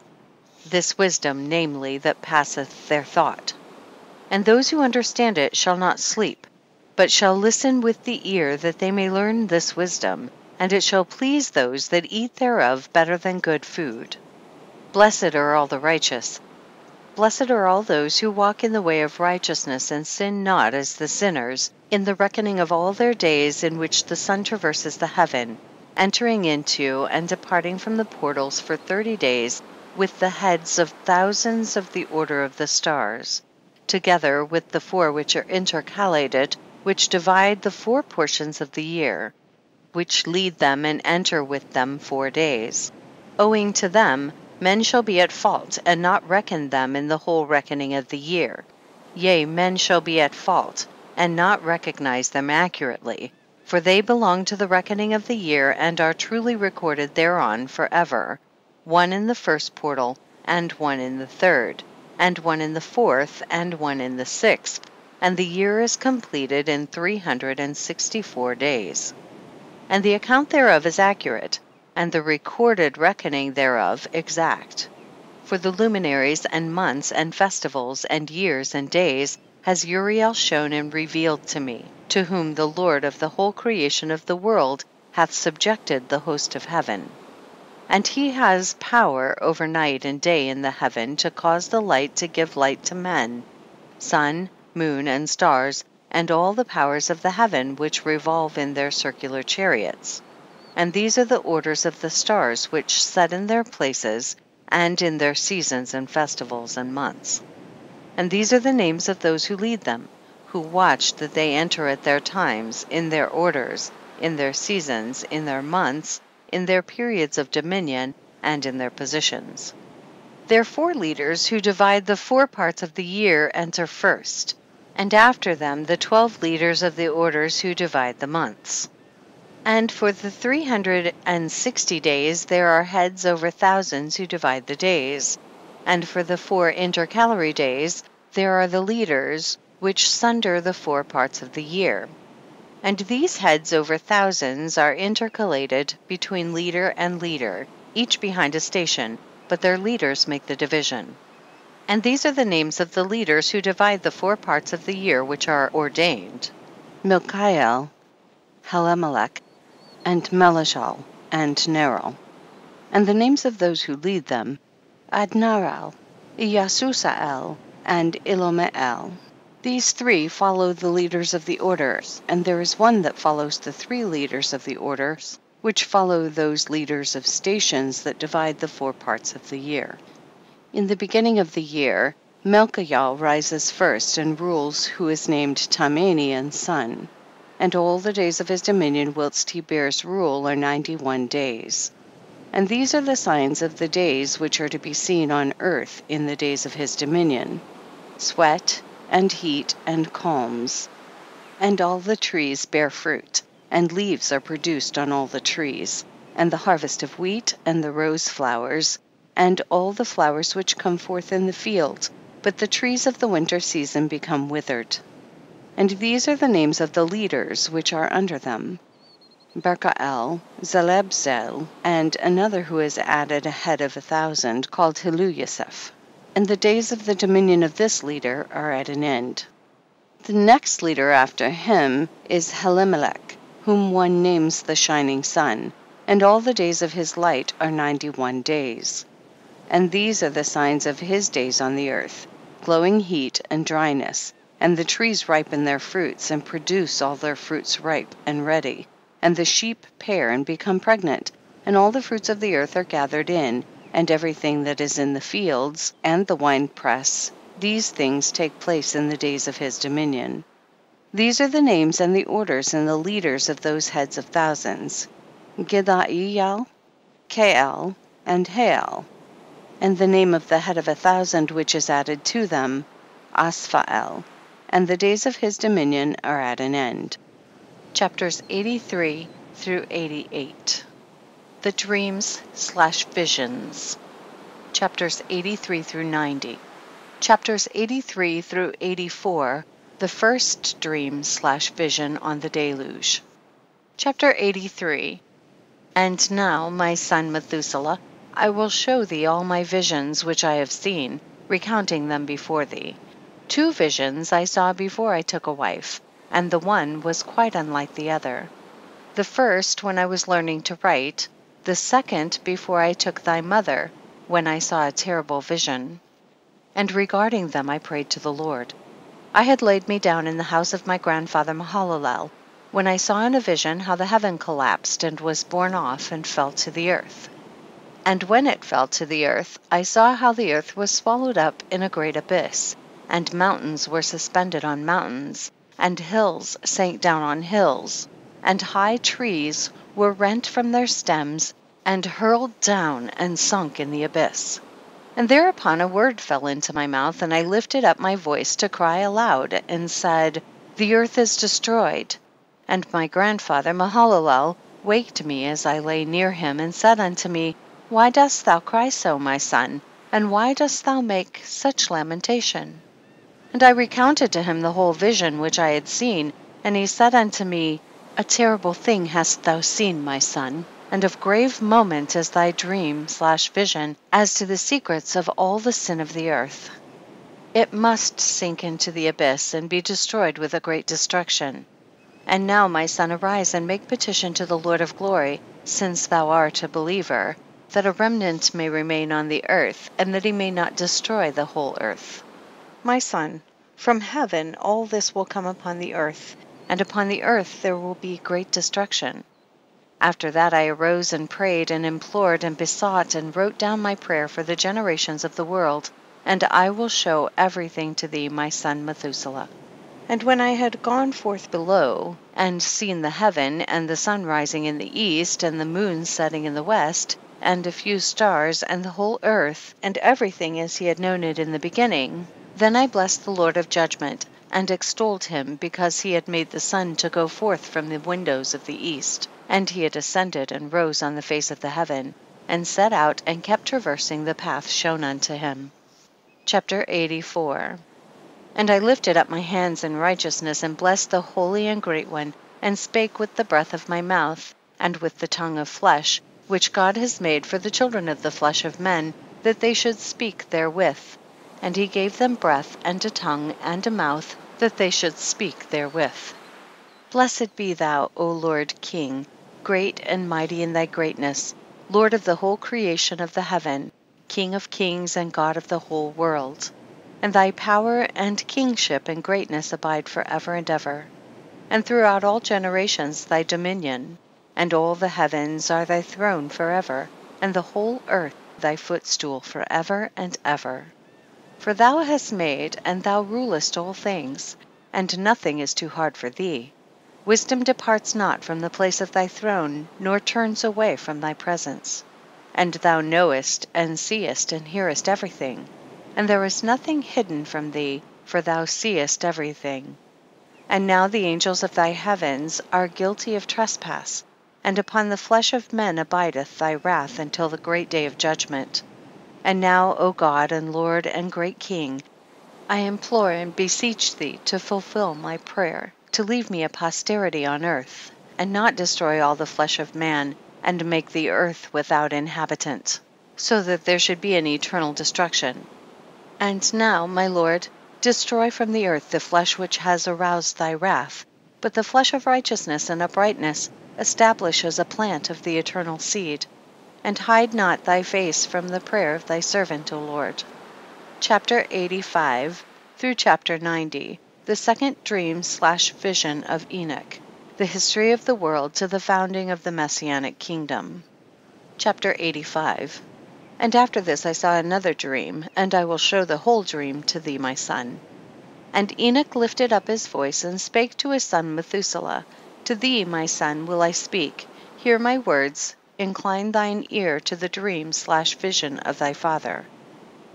this wisdom, namely, that passeth their thought. And those who understand it shall not sleep, but shall listen with the ear, that they may learn this wisdom, and it shall please those that eat thereof better than good food. Blessed are all the righteous. Blessed are all those who walk in the way of righteousness and sin not as the sinners, in the reckoning of all their days in which the sun traverses the heaven, entering into and departing from the portals for 30 days, with the heads of thousands of the order of the stars, together with the 4 which are intercalated, which divide the 4 portions of the year, which lead them and enter with them 4 days. Owing to them, men shall be at fault, and not reckon them in the whole reckoning of the year. Yea, men shall be at fault, and not recognize them accurately, for they belong to the reckoning of the year, and are truly recorded thereon forever, 1 in the 1st portal, and 1 in the 3rd, and 1 in the 4th, and 1 in the 6th, and the year is completed in 364 days. And the account thereof is accurate, and the recorded reckoning thereof exact. For the luminaries and months and festivals and years and days has Uriel shown and revealed to me, to whom the Lord of the whole creation of the world hath subjected the host of heaven. And he has power over night and day in the heaven, to cause the light to give light to men, sun, moon, and stars, and all the powers of the heaven which revolve in their circular chariots. And these are the orders of the stars which set in their places, and in their seasons and festivals and months. And these are the names of those who lead them, who watch that they enter at their times, in their orders, in their seasons, in their months, in their periods of dominion, and in their positions. Their 4 leaders who divide the 4 parts of the year enter first, and after them the 12 leaders of the orders who divide the months. And for the 360 days there are heads over thousands who divide the days, and for the 4 intercalary days there are the leaders, which sunder the 4 parts of the year. And these heads over thousands are intercalated between leader and leader, each behind a station, but their leaders make the division. And these are the names of the leaders who divide the 4 parts of the year which are ordained: Milkael, Helamelech, and Melishal, and Neril. And the names of those who lead them: Adnaral, Iyasusael, and Ilomeel. These 3 follow the leaders of the orders, and there is one that follows the 3 leaders of the orders, which follow those leaders of stations that divide the 4 parts of the year. In the beginning of the year, Melchiel rises first and rules, who is named Tamanian's son. And all the days of his dominion whilst he bears rule are 91 days. And these are the signs of the days which are to be seen on earth in the days of his dominion: sweat, and heat, and calms. And all the trees bear fruit, and leaves are produced on all the trees, and the harvest of wheat, and the rose flowers, and all the flowers which come forth in the field, but the trees of the winter season become withered. And these are the names of the leaders which are under them: Berkael, Zelebzel, and another who is added a head of 1,000, called Hiluyaseph. And the days of the dominion of this leader are at an end. The next leader after him is Helamelech, whom one names the shining sun, and all the days of his light are 91 days. And these are the signs of his days on the earth: glowing heat and dryness, and the trees ripen their fruits and produce all their fruits ripe and ready, and the sheep pair and become pregnant, and all the fruits of the earth are gathered in, and everything that is in the fields, and the winepress. These things take place in the days of his dominion. These are the names and the orders and the leaders of those heads of thousands: Gidael, Kael, and Hael. And the name of the head of 1,000 which is added to them: Asphael. And the days of his dominion are at an end. Chapters 83 through 88. The Dreams/Visions. Chapters 83 through 90. Chapters 83 through 84, the first dream/vision on the deluge. Chapter 83. And now, my son Methuselah, I will show thee all my visions which I have seen, recounting them before thee. 2 visions I saw before I took a wife, and the one was quite unlike the other. The first when I was learning to write, the second before I took thy mother, when I saw a terrible vision. And regarding them I prayed to the Lord. I had laid me down in the house of my grandfather Mahalalel, when I saw in a vision how the heaven collapsed and was borne off and fell to the earth. And when it fell to the earth, I saw how the earth was swallowed up in a great abyss, and mountains were suspended on mountains, and hills sank down on hills, and high trees were rent from their stems, and hurled down and sunk in the abyss. And thereupon a word fell into my mouth, and I lifted up my voice to cry aloud, and said, The earth is destroyed. And my grandfather Mahalalel waked me as I lay near him, and said unto me, Why dost thou cry so, my son? And why dost thou make such lamentation? And I recounted to him the whole vision which I had seen, and he said unto me, A terrible thing hast thou seen, my son, and of grave moment is thy dream/vision as to the secrets of all the sin of the earth. It must sink into the abyss and be destroyed with a great destruction. And now, my son, arise and make petition to the Lord of glory, since thou art a believer, that a remnant may remain on the earth, and that he may not destroy the whole earth. My son, from heaven all this will come upon the earth, and upon the earth there will be great destruction. After that I arose and prayed and implored and besought and wrote down my prayer for the generations of the world, and I will show everything to thee, my son Methuselah. And when I had gone forth below, and seen the heaven, and the sun rising in the east, and the moon setting in the west, and a few stars, and the whole earth, and everything as he had known it in the beginning, then I blessed the Lord of judgment, and extolled him, because he had made the sun to go forth from the windows of the east, and he had ascended and rose on the face of the heaven, and set out and kept traversing the path shown unto him. Chapter 84. And I lifted up my hands in righteousness, and blessed the Holy and Great One, and spake with the breath of my mouth, and with the tongue of flesh, which God has made for the children of the flesh of men, that they should speak therewith. And he gave them breath, and a tongue, and a mouth, that they should speak therewith. Blessed be thou, O Lord King, great and mighty in thy greatness, Lord of the whole creation of the heaven, King of kings and God of the whole world. And thy power and kingship and greatness abide forever and ever. And throughout all generations thy dominion, and all the heavens are thy throne forever, and the whole earth thy footstool forever and ever. For thou hast made, and thou rulest all things, and nothing is too hard for thee. Wisdom departs not from the place of thy throne, nor turns away from thy presence. And thou knowest, and seest, and hearest everything. And there is nothing hidden from thee, for thou seest everything. And now the angels of thy heavens are guilty of trespass, and upon the flesh of men abideth thy wrath until the great day of judgment. And now, O God and Lord and great King, I implore and beseech thee to fulfill my prayer, to leave me a posterity on earth, and not destroy all the flesh of man, and make the earth without inhabitant, so that there should be an eternal destruction. And now, my Lord, destroy from the earth the flesh which has aroused thy wrath, but the flesh of righteousness and uprightness establish as a plant of the eternal seed. And hide not thy face from the prayer of thy servant, O Lord. Chapter 85 through chapter 90, the second dream/vision of Enoch, the history of the world to the founding of the Messianic kingdom. Chapter 85. And after this I saw another dream, and I will show the whole dream to thee, my son. And Enoch lifted up his voice, and spake to his son Methuselah, To thee, my son, will I speak, hear my words, incline thine ear to the dream/vision of thy father.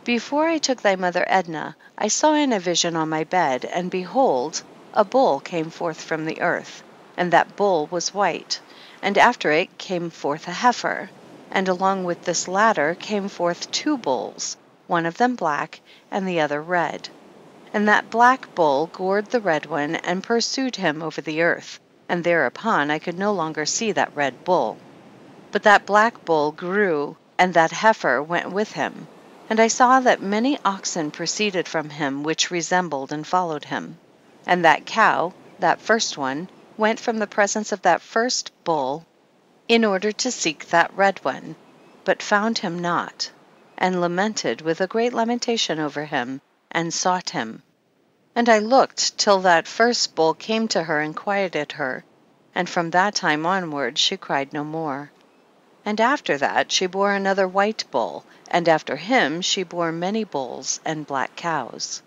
Before I took thy mother Edna, I saw in a vision on my bed, and behold, a bull came forth from the earth, and that bull was white, and after it came forth a heifer. And along with this latter came forth 2 bulls, one of them black, and the other red. And that black bull gored the red one, and pursued him over the earth, and thereupon I could no longer see that red bull. But that black bull grew, and that heifer went with him. And I saw that many oxen proceeded from him, which resembled and followed him. And that cow, that first one, went from the presence of that first bull, in order to seek that red one, but found him not, and lamented with a great lamentation over him, and sought him. And I looked till that first bull came to her and quieted her, and from that time onward she cried no more. And after that she bore another white bull, and after him she bore many bulls and black cows.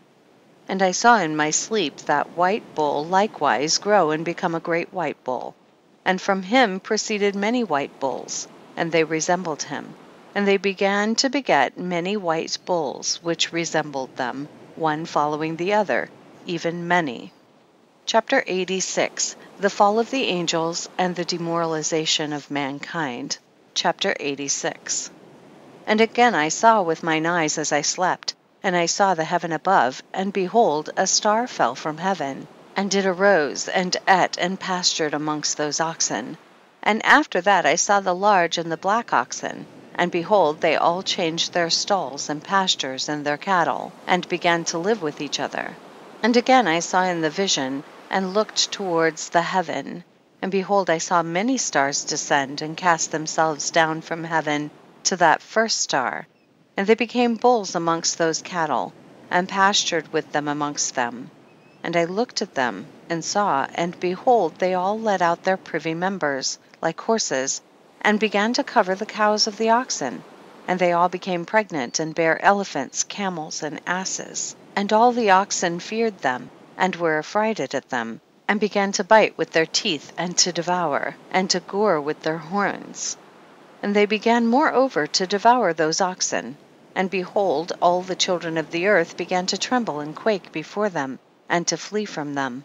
And I saw in my sleep that white bull likewise grow and become a great white bull. And from him proceeded many white bulls, and they resembled him. And they began to beget many white bulls, which resembled them, one following the other, even many. Chapter 86. The fall of the angels and the demoralization of mankind. Chapter 86. And again I saw with mine eyes as I slept, and I saw the heaven above, and behold, a star fell from heaven, and it arose, and ate and pastured amongst those oxen. And after that I saw the large and the black oxen, and behold, they all changed their stalls and pastures and their cattle, and began to live with each other. And again I saw in the vision, and looked towards the heaven, and behold, I saw many stars descend and cast themselves down from heaven to that first star, and they became bulls amongst those cattle, and pastured with them amongst them. And I looked at them, and saw, and behold, they all let out their privy members, like horses, and began to cover the cows of the oxen. And they all became pregnant, and bare elephants, camels, and asses. And all the oxen feared them, and were affrighted at them, and began to bite with their teeth, and to devour, and to gore with their horns. And they began moreover to devour those oxen. And behold, all the children of the earth began to tremble and quake before them, and to flee from them.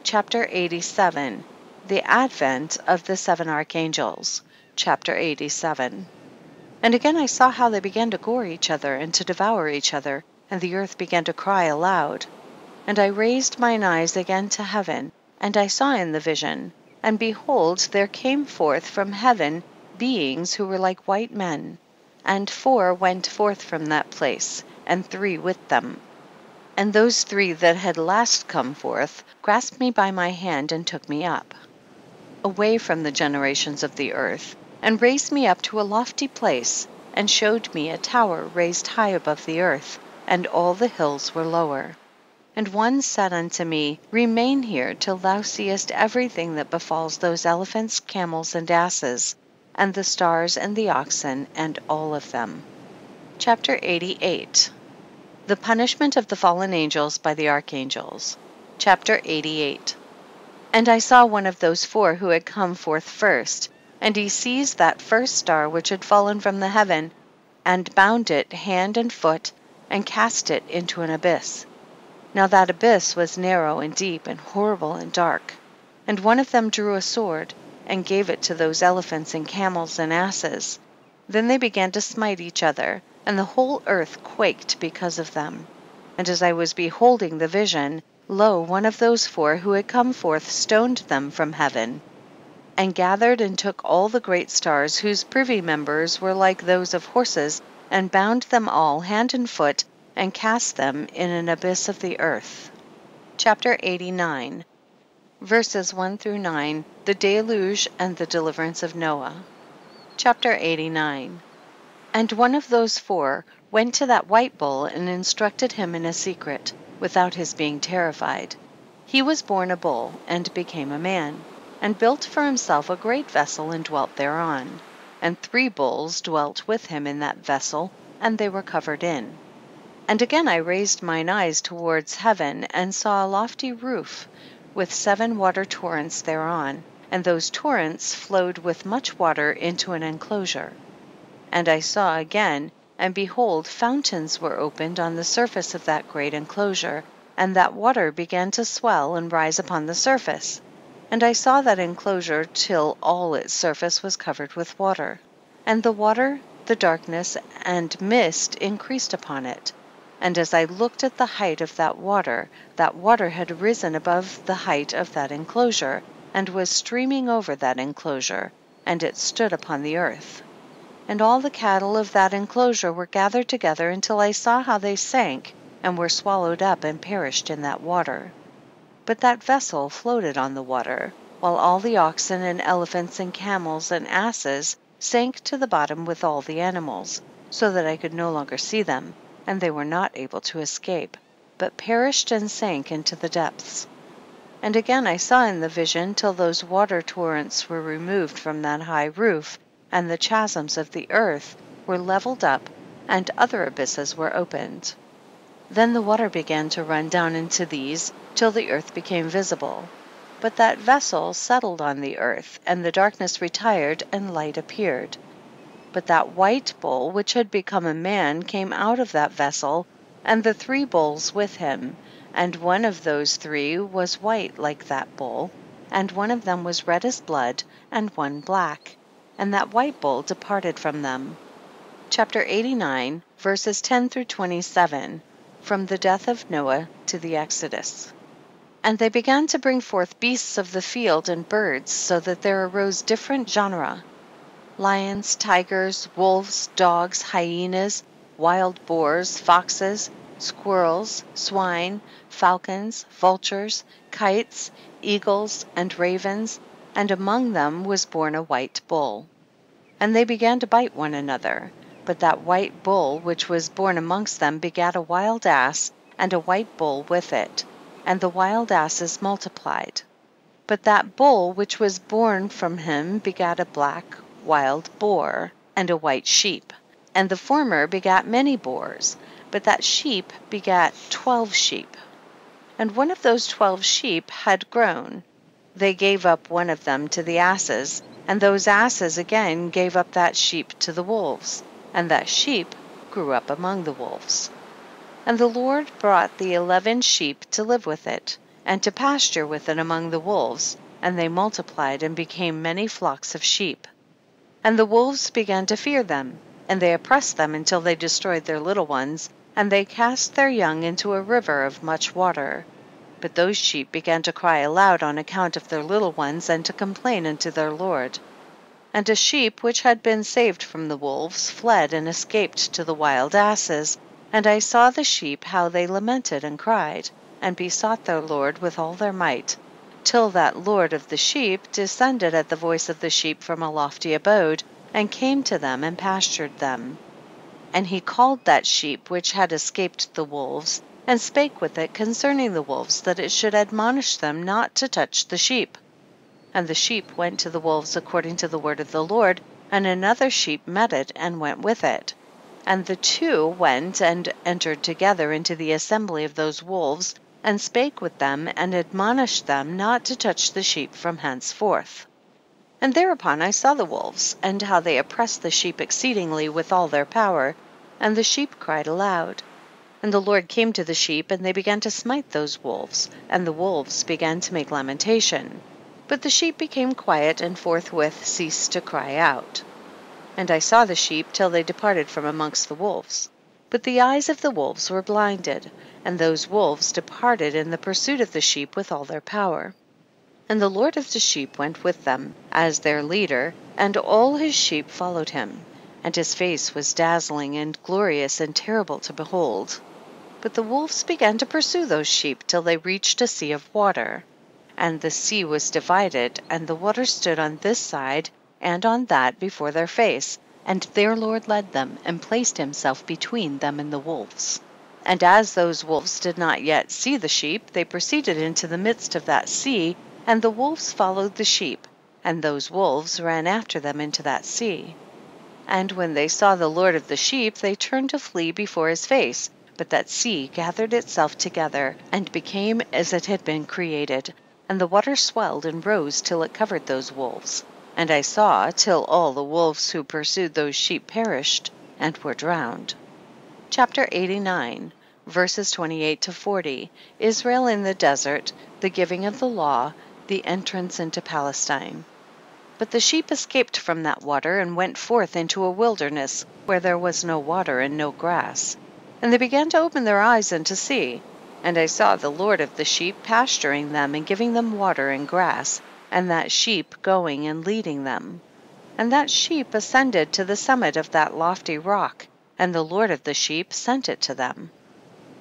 Chapter 87. The advent of the 7 archangels. Chapter 87. And again I saw how they began to gore each other, and to devour each other, and the earth began to cry aloud. And I raised mine eyes again to heaven, and I saw in the vision, and behold, there came forth from heaven beings who were like white men, and 4 went forth from that place, and 3 with them. And those 3 that had last come forth grasped me by my hand and took me up, away from the generations of the earth, and raised me up to a lofty place, and showed me a tower raised high above the earth, and all the hills were lower. And one said unto me, Remain here till thou seest everything that befalls those elephants, camels, and asses, and the stars and the oxen, and all of them. Chapter 88. The punishment of the fallen angels by the archangels. Chapter 88. And I saw one of those 4 who had come forth first, and he seized that first star which had fallen from the heaven, and bound it hand and foot, and cast it into an abyss. Now that abyss was narrow and deep, and horrible and dark. And one of them drew a sword, and gave it to those elephants and camels and asses. Then they began to smite each other, and the whole earth quaked because of them. And as I was beholding the vision, lo, one of those 4 who had come forth stoned them from heaven, and gathered and took all the great stars, whose privy members were like those of horses, and bound them all hand and foot, and cast them in an abyss of the earth. Chapter 89. Verses 1 through 9, the deluge and the deliverance of Noah. Chapter 89. And one of those 4 went to that white bull, and instructed him in a secret, without his being terrified. He was born a bull, and became a man, and built for himself a great vessel, and dwelt thereon. And 3 bulls dwelt with him in that vessel, and they were covered in. And again I raised mine eyes towards heaven, and saw a lofty roof, with 7 water torrents thereon, and those torrents flowed with much water into an enclosure. And I saw again, and behold, fountains were opened on the surface of that great enclosure, and that water began to swell and rise upon the surface. And I saw that enclosure till all its surface was covered with water. And the water, the darkness, and mist increased upon it. And as I looked at the height of that water had risen above the height of that enclosure, and was streaming over that enclosure, and it stood upon the earth. And all the cattle of that enclosure were gathered together until I saw how they sank, and were swallowed up and perished in that water. But that vessel floated on the water, while all the oxen and elephants and camels and asses sank to the bottom with all the animals, so that I could no longer see them, and they were not able to escape, but perished and sank into the depths. And again I saw in the vision till those water torrents were removed from that high roof, and the chasms of the earth were leveled up, and other abysses were opened. Then the water began to run down into these, till the earth became visible. But that vessel settled on the earth, and the darkness retired, and light appeared. But that white bull, which had become a man, came out of that vessel, and the 3 bulls with him. And one of those 3 was white like that bull, and one of them was red as blood, and one black. And that white bull departed from them. Chapter 89, verses 10 through 27, from the death of Noah to the Exodus. And they began to bring forth beasts of the field and birds, so that there arose different genera: lions, tigers, wolves, dogs, hyenas, wild boars, foxes, squirrels, swine, falcons, vultures, kites, eagles, and ravens, and among them was born a white bull. And they began to bite one another. But that white bull which was born amongst them begat a wild ass, and a white bull with it, and the wild asses multiplied. But that bull which was born from him begat a black wild boar, and a white sheep. And the former begat many boars, but that sheep begat 12 sheep. And one of those 12 sheep had grown. They gave up one of them to the asses, and those asses again gave up that sheep to the wolves, and that sheep grew up among the wolves. And the Lord brought the 11 sheep to live with it, and to pasture with it among the wolves, and they multiplied and became many flocks of sheep. And the wolves began to fear them, and they oppressed them until they destroyed their little ones, and they cast their young into a river of much water, But those sheep began to cry aloud on account of their little ones, and to complain unto their Lord. And a sheep which had been saved from the wolves fled and escaped to the wild asses. And I saw the sheep how they lamented and cried, and besought their Lord with all their might, till that Lord of the sheep descended at the voice of the sheep from a lofty abode, and came to them and pastured them. And he called that sheep which had escaped the wolves, and spake with it concerning the wolves, that it should admonish them not to touch the sheep. And the sheep went to the wolves according to the word of the Lord, and another sheep met it and went with it. And the two went and entered together into the assembly of those wolves, and spake with them, and admonished them not to touch the sheep from henceforth. And thereupon I saw the wolves, and how they oppressed the sheep exceedingly with all their power, and the sheep cried aloud. And the Lord came to the sheep, and they began to smite those wolves, and the wolves began to make lamentation. But the sheep became quiet, and forthwith ceased to cry out. And I saw the sheep till they departed from amongst the wolves. But the eyes of the wolves were blinded, and those wolves departed in the pursuit of the sheep with all their power. And the Lord of the sheep went with them, as their leader, and all his sheep followed him. And his face was dazzling and glorious and terrible to behold. But the wolves began to pursue those sheep till they reached a sea of water. And the sea was divided, and the water stood on this side and on that before their face. And their Lord led them, and placed himself between them and the wolves. And as those wolves did not yet see the sheep, they proceeded into the midst of that sea, and the wolves followed the sheep, and those wolves ran after them into that sea. And when they saw the Lord of the sheep, they turned to flee before his face. But that sea gathered itself together, and became as it had been created. And the water swelled and rose till it covered those wolves. And I saw till all the wolves who pursued those sheep perished, and were drowned. Chapter 89, verses 28 to 40. Israel in the desert, the giving of the law, the entrance into Palestine. But the sheep escaped from that water, and went forth into a wilderness, where there was no water and no grass. And they began to open their eyes and to see. And I saw the Lord of the sheep pasturing them, and giving them water and grass, and that sheep going and leading them. And that sheep ascended to the summit of that lofty rock, and the Lord of the sheep sent it to them.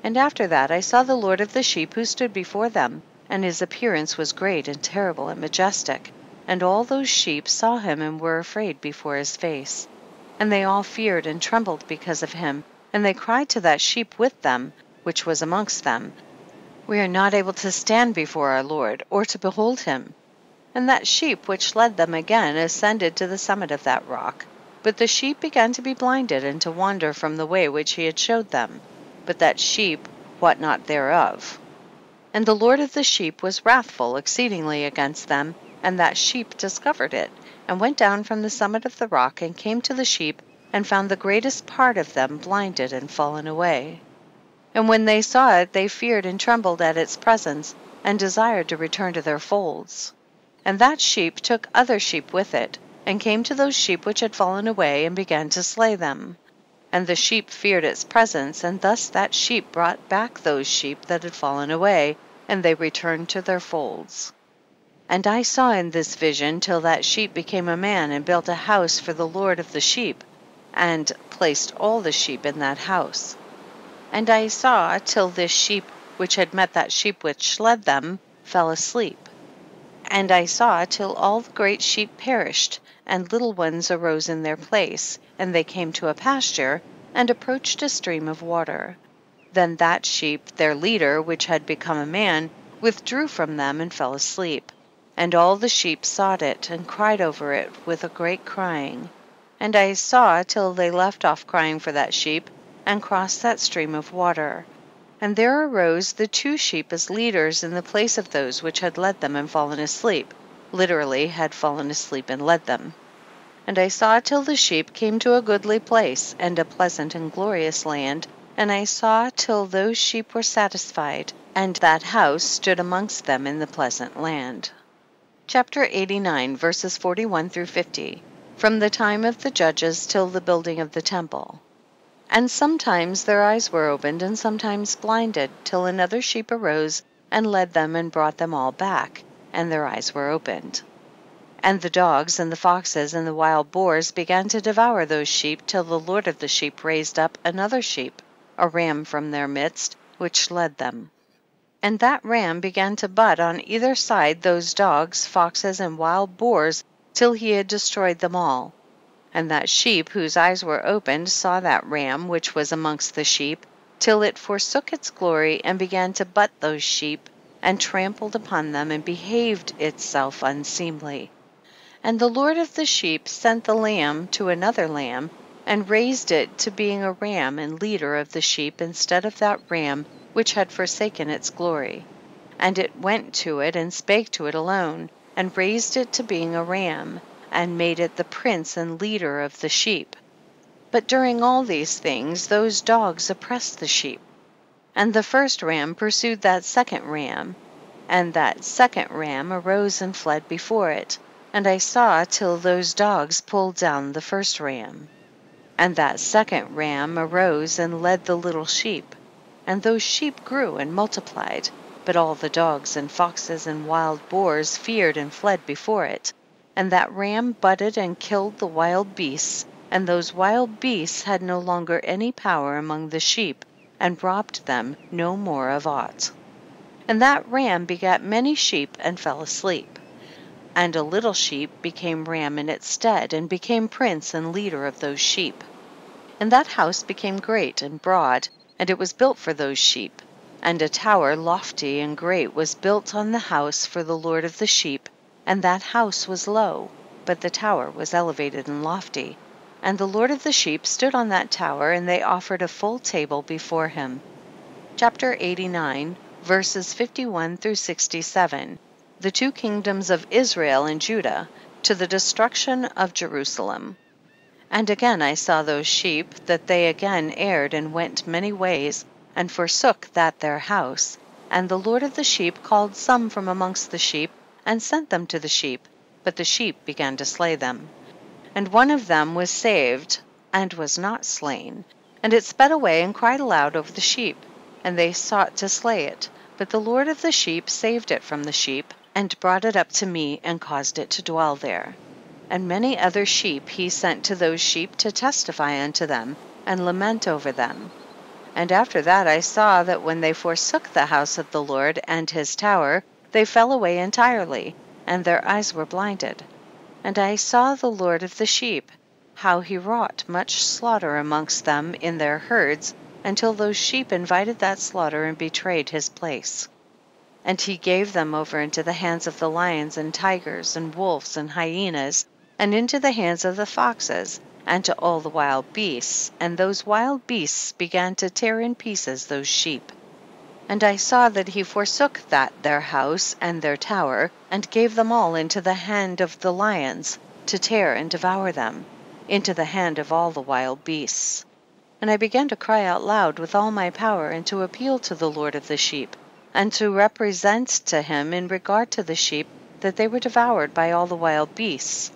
And after that I saw the Lord of the sheep who stood before them, and his appearance was great and terrible and majestic. And all those sheep saw him, and were afraid before his face. And they all feared and trembled because of him, and they cried to that sheep with them, which was amongst them, We are not able to stand before our Lord, or to behold him. And that sheep which led them again ascended to the summit of that rock. But the sheep began to be blinded, and to wander from the way which he had showed them. But that sheep wot not thereof. And the Lord of the sheep was wrathful exceedingly against them, and that sheep discovered it, and went down from the summit of the rock, and came to the sheep, and found the greatest part of them blinded and fallen away. And when they saw it, they feared and trembled at its presence, and desired to return to their folds. And that sheep took other sheep with it, and came to those sheep which had fallen away, and began to slay them. And the sheep feared its presence, and thus that sheep brought back those sheep that had fallen away, and they returned to their folds. And I saw in this vision till that sheep became a man, and built a house for the Lord of the sheep, and placed all the sheep in that house. And I saw till this sheep which had met that sheep which led them fell asleep. And I saw till all the great sheep perished, and little ones arose in their place, and they came to a pasture, and approached a stream of water. Then that sheep, their leader, which had become a man, withdrew from them and fell asleep. And all the sheep sought it, and cried over it with a great crying. And I saw till they left off crying for that sheep, and crossed that stream of water. And there arose the two sheep as leaders in the place of those which had led them and fallen asleep, literally had fallen asleep and led them. And I saw till the sheep came to a goodly place, and a pleasant and glorious land, and I saw till those sheep were satisfied, and that house stood amongst them in the pleasant land. Chapter 89, verses 41 through 50, from the time of the judges till the building of the temple. And sometimes their eyes were opened, and sometimes blinded, till another sheep arose, and led them and brought them all back, and their eyes were opened. And the dogs and the foxes and the wild boars began to devour those sheep, till the Lord of the sheep raised up another sheep, a ram from their midst, which led them. And that ram began to butt on either side those dogs, foxes, and wild boars, till he had destroyed them all. And that sheep whose eyes were opened saw that ram which was amongst the sheep, till it forsook its glory, and began to butt those sheep, and trampled upon them, and behaved itself unseemly. And the Lord of the sheep sent the lamb to another lamb, and raised it to being a ram and leader of the sheep, instead of that ram which had forsaken its glory. And it went to it, and spake to it alone, and raised it to being a ram, and made it the prince and leader of the sheep. But during all these things those dogs oppressed the sheep. And the first ram pursued that second ram, and that second ram arose and fled before it. And I saw till those dogs pulled down the first ram. And that second ram arose and led the little sheep. And those sheep grew and multiplied, but all the dogs and foxes and wild boars feared and fled before it. And that ram butted and killed the wild beasts, and those wild beasts had no longer any power among the sheep, and robbed them no more of aught. And that ram begat many sheep, and fell asleep. And a little sheep became ram in its stead, and became prince and leader of those sheep. And that house became great and broad, and it was built for those sheep. And a tower lofty and great was built on the house for the Lord of the sheep, and that house was low, but the tower was elevated and lofty. And the Lord of the sheep stood on that tower, and they offered a full table before him. Chapter 89, verses 51 through 67. The two kingdoms of Israel and Judah, to the destruction of Jerusalem. And again I saw those sheep, that they again erred and went many ways, and forsook that their house. And the Lord of the sheep called some from amongst the sheep, and sent them to the sheep, but the sheep began to slay them. And one of them was saved, and was not slain, and it sped away and cried aloud over the sheep, and they sought to slay it. But the Lord of the sheep saved it from the sheep, and brought it up to me, and caused it to dwell there. And many other sheep he sent to those sheep to testify unto them, and lament over them. And after that I saw that when they forsook the house of the Lord and his tower, they fell away entirely, and their eyes were blinded. And I saw the Lord of the sheep, how he wrought much slaughter amongst them in their herds, until those sheep invited that slaughter and betrayed his place. And he gave them over into the hands of the lions and tigers and wolves and hyenas, and into the hands of the foxes, and to all the wild beasts, and those wild beasts began to tear in pieces those sheep. And I saw that he forsook that their house and their tower, and gave them all into the hand of the lions, to tear and devour them, into the hand of all the wild beasts. And I began to cry out loud with all my power, and to appeal to the Lord of the sheep, and to represent to him in regard to the sheep, that they were devoured by all the wild beasts.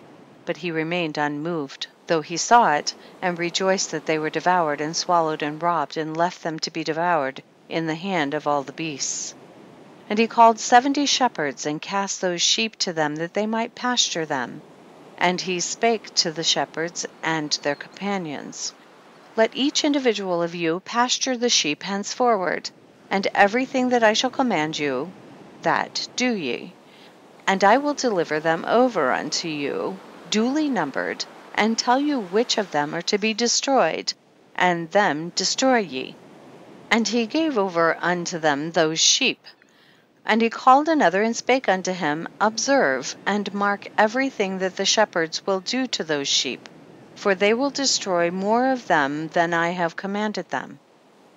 But he remained unmoved, though he saw it, and rejoiced that they were devoured and swallowed and robbed, and left them to be devoured in the hand of all the beasts. And he called 70 shepherds, and cast those sheep to them, that they might pasture them. And he spake to the shepherds and their companions, Let each individual of you pasture the sheep henceforward, and everything that I shall command you, that do ye. And I will deliver them over unto you, duly numbered, and tell you which of them are to be destroyed, and them destroy ye. And he gave over unto them those sheep. And he called another and spake unto him, Observe and mark everything that the shepherds will do to those sheep, for they will destroy more of them than I have commanded them.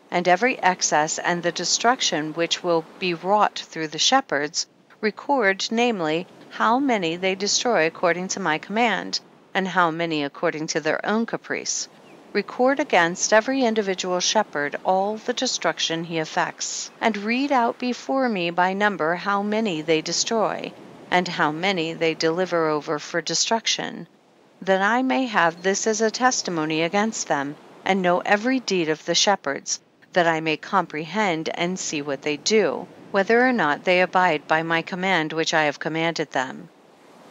And every excess and the destruction which will be wrought through the shepherds, record, namely, how many they destroy according to my command, and how many according to their own caprice. Record against every individual shepherd all the destruction he effects, and read out before me by number how many they destroy, and how many they deliver over for destruction, that I may have this as a testimony against them, and know every deed of the shepherds, that I may comprehend and see what they do, whether or not they abide by my command which I have commanded them.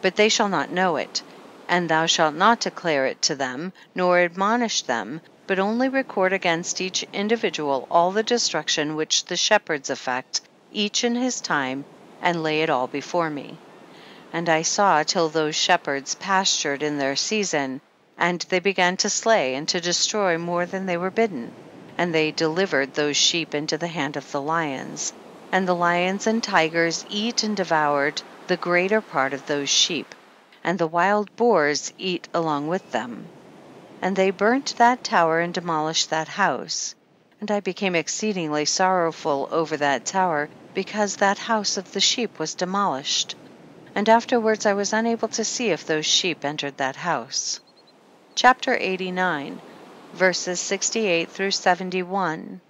But they shall not know it, and thou shalt not declare it to them, nor admonish them, but only record against each individual all the destruction which the shepherds effect, each in his time, and lay it all before me. And I saw till those shepherds pastured in their season, and they began to slay and to destroy more than they were bidden. And they delivered those sheep into the hand of the lions. And the lions and tigers eat and devoured the greater part of those sheep, and the wild boars eat along with them. And they burnt that tower and demolished that house. And I became exceedingly sorrowful over that tower, because that house of the sheep was demolished. And afterwards I was unable to see if those sheep entered that house. Chapter 89, verses 68 through 71.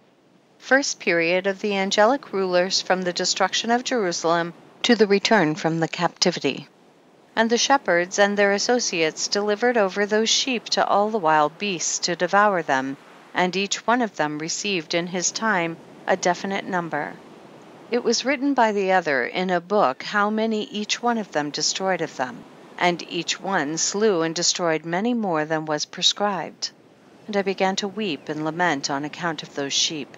First period of the angelic rulers from the destruction of Jerusalem to the return from the captivity. And the shepherds and their associates delivered over those sheep to all the wild beasts to devour them, and each one of them received in his time a definite number. It was written by the other in a book how many each one of them destroyed of them, and each one slew and destroyed many more than was prescribed. And I began to weep and lament on account of those sheep.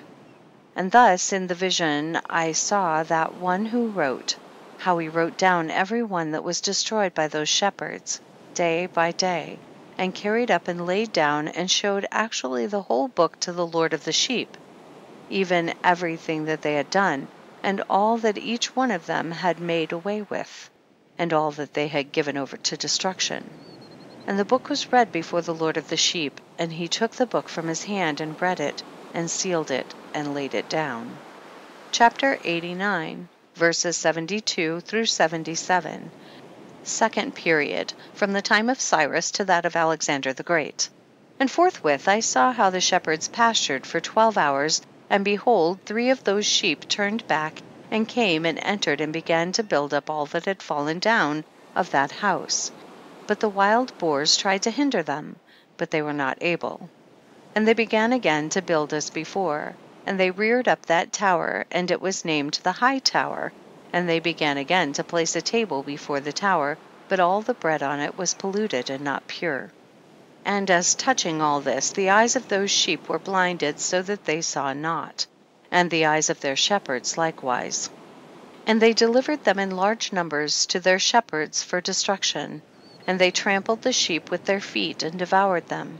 And thus in the vision I saw that one who wrote, how he wrote down every one that was destroyed by those shepherds, day by day, and carried up and laid down and showed actually the whole book to the Lord of the sheep, even everything that they had done, and all that each one of them had made away with, and all that they had given over to destruction. And the book was read before the Lord of the sheep, and he took the book from his hand and read it, and sealed it, and laid it down. Chapter 89, verses 72 through 77. Second period, from the time of Cyrus to that of Alexander the Great. And forthwith I saw how the shepherds pastured for 12 hours, and behold, 3 of those sheep turned back, and came and entered and began to build up all that had fallen down of that house. But the wild boars tried to hinder them, but they were not able. And they began again to build as before, and they reared up that tower, and it was named the High Tower. And they began again to place a table before the tower, but all the bread on it was polluted and not pure. And as touching all this, the eyes of those sheep were blinded so that they saw not, and the eyes of their shepherds likewise. And they delivered them in large numbers to their shepherds for destruction, and they trampled the sheep with their feet and devoured them.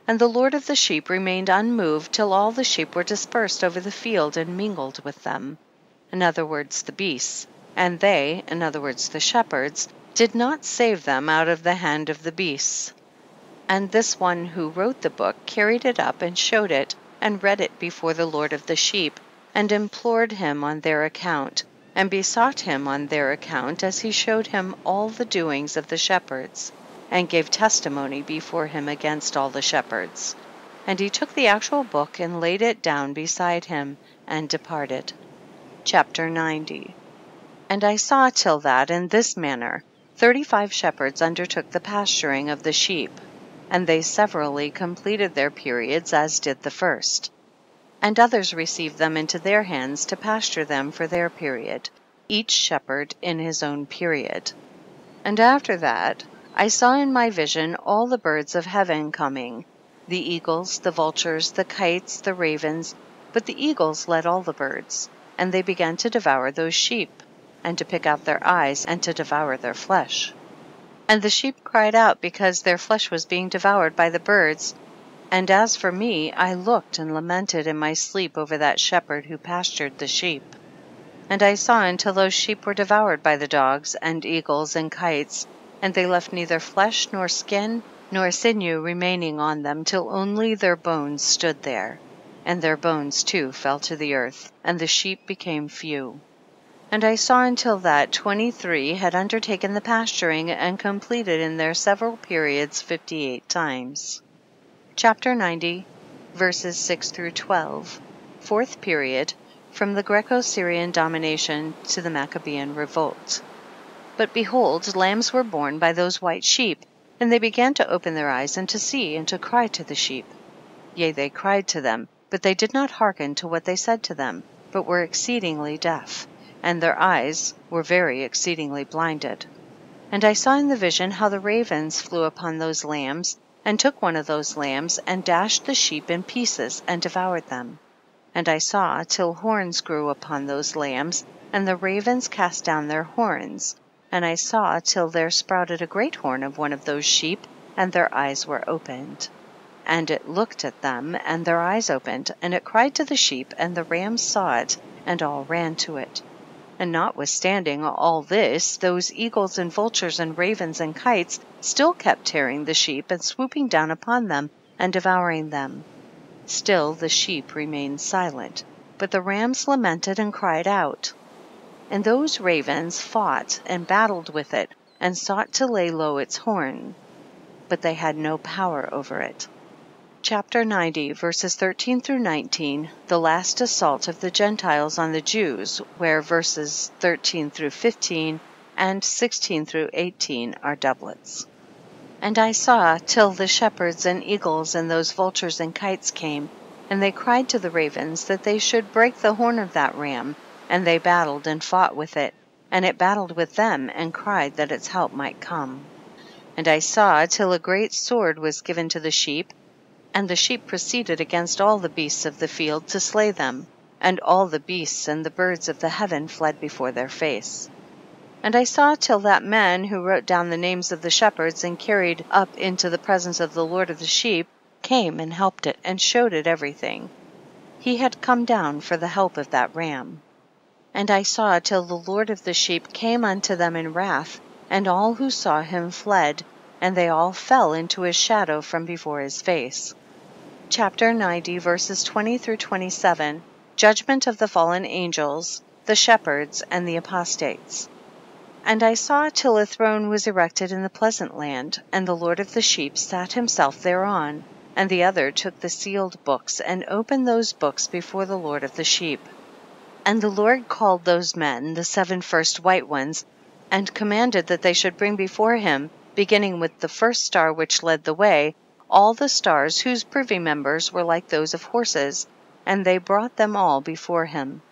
And the Lord of the sheep remained unmoved till all the sheep were dispersed over the field and mingled with them, in other words the beasts, and they, in other words the shepherds, did not save them out of the hand of the beasts. And this one who wrote the book carried it up and showed it, and read it before the Lord of the sheep, and implored him on their account, and besought him on their account, as he showed him all the doings of the shepherds, and gave testimony before him against all the shepherds. And he took the actual book and laid it down beside him, and departed. Chapter 90. And I saw till that in this manner 35 shepherds undertook the pasturing of the sheep, and they severally completed their periods as did the first. And others received them into their hands to pasture them for their period, each shepherd in his own period. And after that I saw in my vision all the birds of heaven coming, the eagles, the vultures, the kites, the ravens, but the eagles led all the birds, and they began to devour those sheep, and to pick out their eyes, and to devour their flesh. And the sheep cried out because their flesh was being devoured by the birds. And as for me, I looked and lamented in my sleep over that shepherd who pastured the sheep. And I saw until those sheep were devoured by the dogs, and eagles, and kites, and they left neither flesh, nor skin, nor sinew remaining on them, till only their bones stood there. And their bones too fell to the earth, and the sheep became few. And I saw until that 23 had undertaken the pasturing, and completed in their several periods 58 times. Chapter 90, verses 6 through 12. Fourth period, from the Greco-Syrian domination to the Maccabean revolt. But behold, lambs were born by those white sheep, and they began to open their eyes, and to see, and to cry to the sheep. Yea, they cried to them, but they did not hearken to what they said to them, but were exceedingly deaf, and their eyes were very exceedingly blinded. And I saw in the vision how the ravens flew upon those lambs, and took one of those lambs, and dashed the sheep in pieces, and devoured them. And I saw till horns grew upon those lambs, and the ravens cast down their horns. And I saw till there sprouted a great horn of one of those sheep, and their eyes were opened. And it looked at them, and their eyes opened, and it cried to the sheep, and the rams saw it, and all ran to it. And notwithstanding all this, those eagles and vultures and ravens and kites still kept tearing the sheep, and swooping down upon them, and devouring them. Still the sheep remained silent, but the rams lamented and cried out. And those ravens fought and battled with it, and sought to lay low its horn, but they had no power over it. Chapter 90, verses 13 through 19, the last assault of the Gentiles on the Jews, where verses 13 through 15 and 16 through 18 are doublets. And I saw till the shepherds and eagles and those vultures and kites came, and they cried to the ravens that they should break the horn of that ram, and they battled and fought with it, and it battled with them, and cried that its help might come. And I saw till a great sword was given to the sheep, and the sheep proceeded against all the beasts of the field to slay them, and all the beasts and the birds of the heaven fled before their face. And I saw till that man who wrote down the names of the shepherds and carried up into the presence of the Lord of the sheep came and helped it and showed it everything. He had come down for the help of that ram. And I saw till the Lord of the sheep came unto them in wrath, and all who saw him fled, and they all fell into his shadow from before his face. Chapter 90, verses 20 through 27, Judgment of the fallen angels, the shepherds, and the apostates. And I saw till a throne was erected in the pleasant land, and the Lord of the sheep sat himself thereon, and the other took the sealed books, and opened those books before the Lord of the sheep. And the Lord called those men, the 7 first white ones, and commanded that they should bring before him, beginning with the first star which led the way, all the stars whose privy members were like those of horses, and they brought them all before him.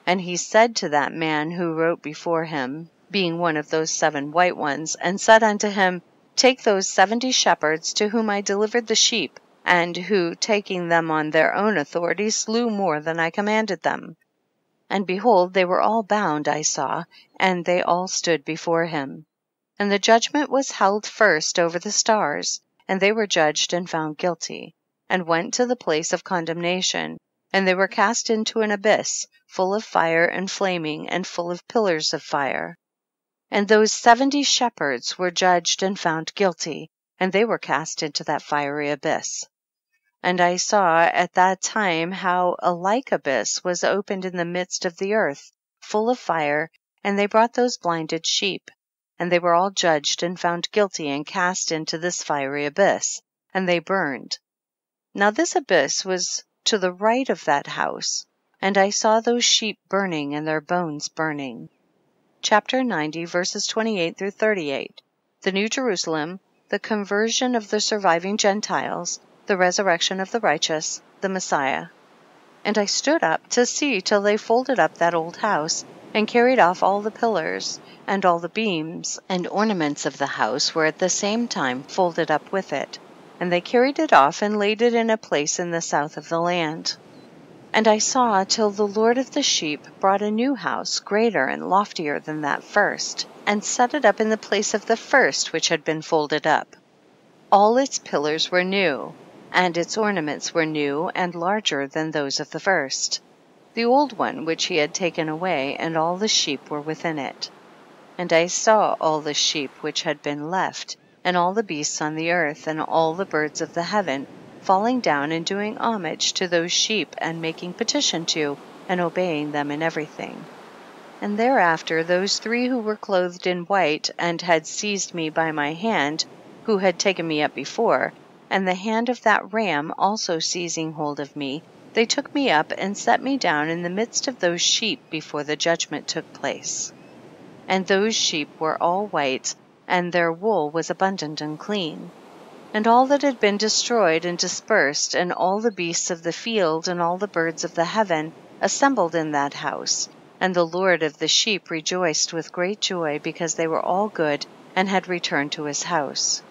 And he said to that man who wrote before him, being one of those 7 white ones, and said unto him, Take those 70 shepherds to whom I delivered the sheep, and who, taking them on their own authority, slew more than I commanded them. And behold, they were all bound, I saw, and they all stood before him. And the judgment was held first over the stars, and they were judged and found guilty, and went to the place of condemnation, and they were cast into an abyss, full of fire and flaming, and full of pillars of fire. And those 70 shepherds were judged and found guilty, and they were cast into that fiery abyss. And I saw at that time how a like abyss was opened in the midst of the earth, full of fire, and they brought those blinded sheep. And they were all judged and found guilty, and cast into this fiery abyss, and they burned. Now this abyss was to the right of that house, and I saw those sheep burning, and their bones burning. Chapter 90, verses 28 through 38, the New Jerusalem, the conversion of the surviving Gentiles, the resurrection of the righteous, the Messiah. And I stood up to see till they folded up that old house, and carried off all the pillars, and all the beams and ornaments of the house were at the same time folded up with it. And they carried it off, and laid it in a place in the south of the land. And I saw till the Lord of the sheep brought a new house, greater and loftier than that first, and set it up in the place of the first which had been folded up. All its pillars were new, and its ornaments were new and larger than those of the first. The old one which he had taken away, and all the sheep were within it. And I saw all the sheep which had been left, and all the beasts on the earth, and all the birds of the heaven, falling down and doing homage to those sheep, and making petition to, and obeying them in everything. And thereafter those 3 who were clothed in white, and had seized me by my hand, who had taken me up before, and the hand of that ram also seizing hold of me, they took me up and set me down in the midst of those sheep before the judgment took place. And those sheep were all white, and their wool was abundant and clean. And all that had been destroyed and dispersed, and all the beasts of the field, and all the birds of the heaven, assembled in that house, and the Lord of the sheep rejoiced with great joy, because they were all good and had returned to his house.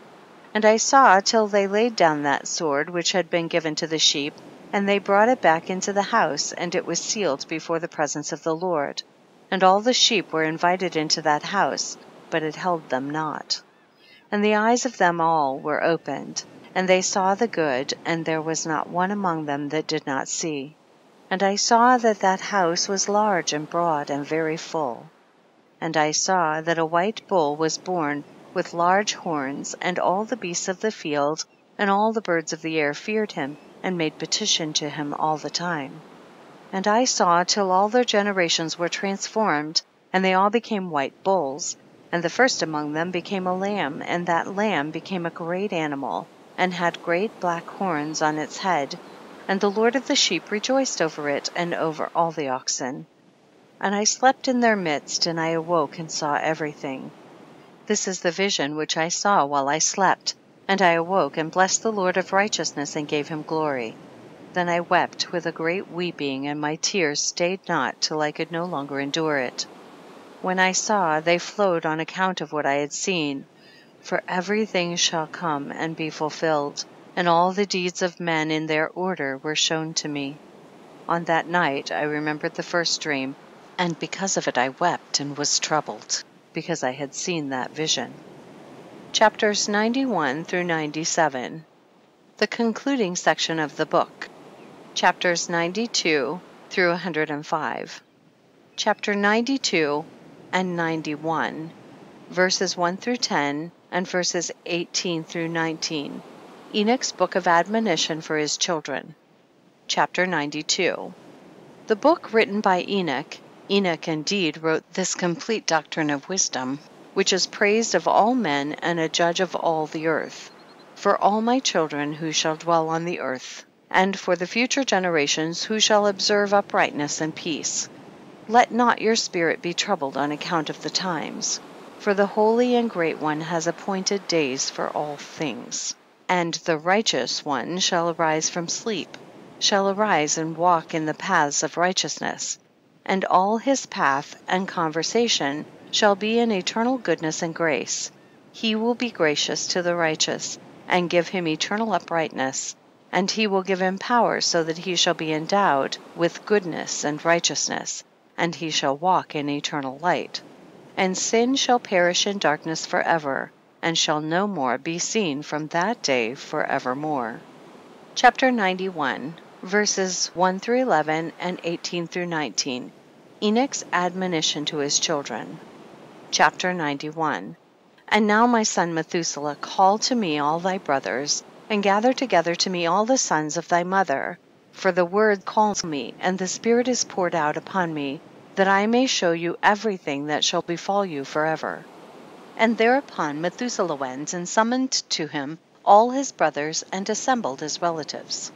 And I saw till they laid down that sword which had been given to the sheep, and they brought it back into the house, and it was sealed before the presence of the Lord. And all the sheep were invited into that house, but it held them not. And the eyes of them all were opened, and they saw the good, and there was not one among them that did not see. And I saw that that house was large and broad and very full. And I saw that a white bull was born with large horns, and all the beasts of the field and all the birds of the air feared him, and made petition to him all the time. And I saw till all their generations were transformed, and they all became white bulls. And the first among them became a lamb, and that lamb became a great animal, and had great black horns on its head. And the Lord of the sheep rejoiced over it, and over all the oxen. And I slept in their midst, and I awoke and saw everything. This is the vision which I saw while I slept. And I awoke and blessed the Lord of righteousness, and gave him glory. Then I wept with a great weeping, and my tears stayed not till I could no longer endure it. When I saw, they flowed on account of what I had seen. For everything shall come and be fulfilled, and all the deeds of men in their order were shown to me. On that night I remembered the first dream, and because of it I wept and was troubled, because I had seen that vision. Chapters 91 through 97. The concluding section of the book. Chapters 92 through 105. Chapter 92 and 91, verses 1 through 10 and verses 18 through 19. Enoch's book of admonition for his children. Chapter 92. The book written by Enoch. Enoch indeed wrote this complete doctrine of wisdom, which is praised of all men and a judge of all the earth, for all my children who shall dwell on the earth, and for the future generations who shall observe uprightness and peace. Let not your spirit be troubled on account of the times, for the Holy and Great One has appointed days for all things. And the righteous one shall arise from sleep, shall arise and walk in the paths of righteousness, and all his path and conversation shall be in eternal goodness and grace. He will be gracious to the righteous, and give him eternal uprightness, and he will give him power so that he shall be endowed with goodness and righteousness, and he shall walk in eternal light. And sin shall perish in darkness forever, and shall no more be seen from that day forevermore. Chapter 91, verses 1 through 11 and 18 through 19. Enoch's admonition to his children. Chapter 91. And now, my son Methuselah, call to me all thy brothers, and gather together to me all the sons of thy mother. For the word calls me, and the Spirit is poured out upon me, that I may show you everything that shall befall you forever. And thereupon Methuselah went and summoned to him all his brothers, and assembled his relatives.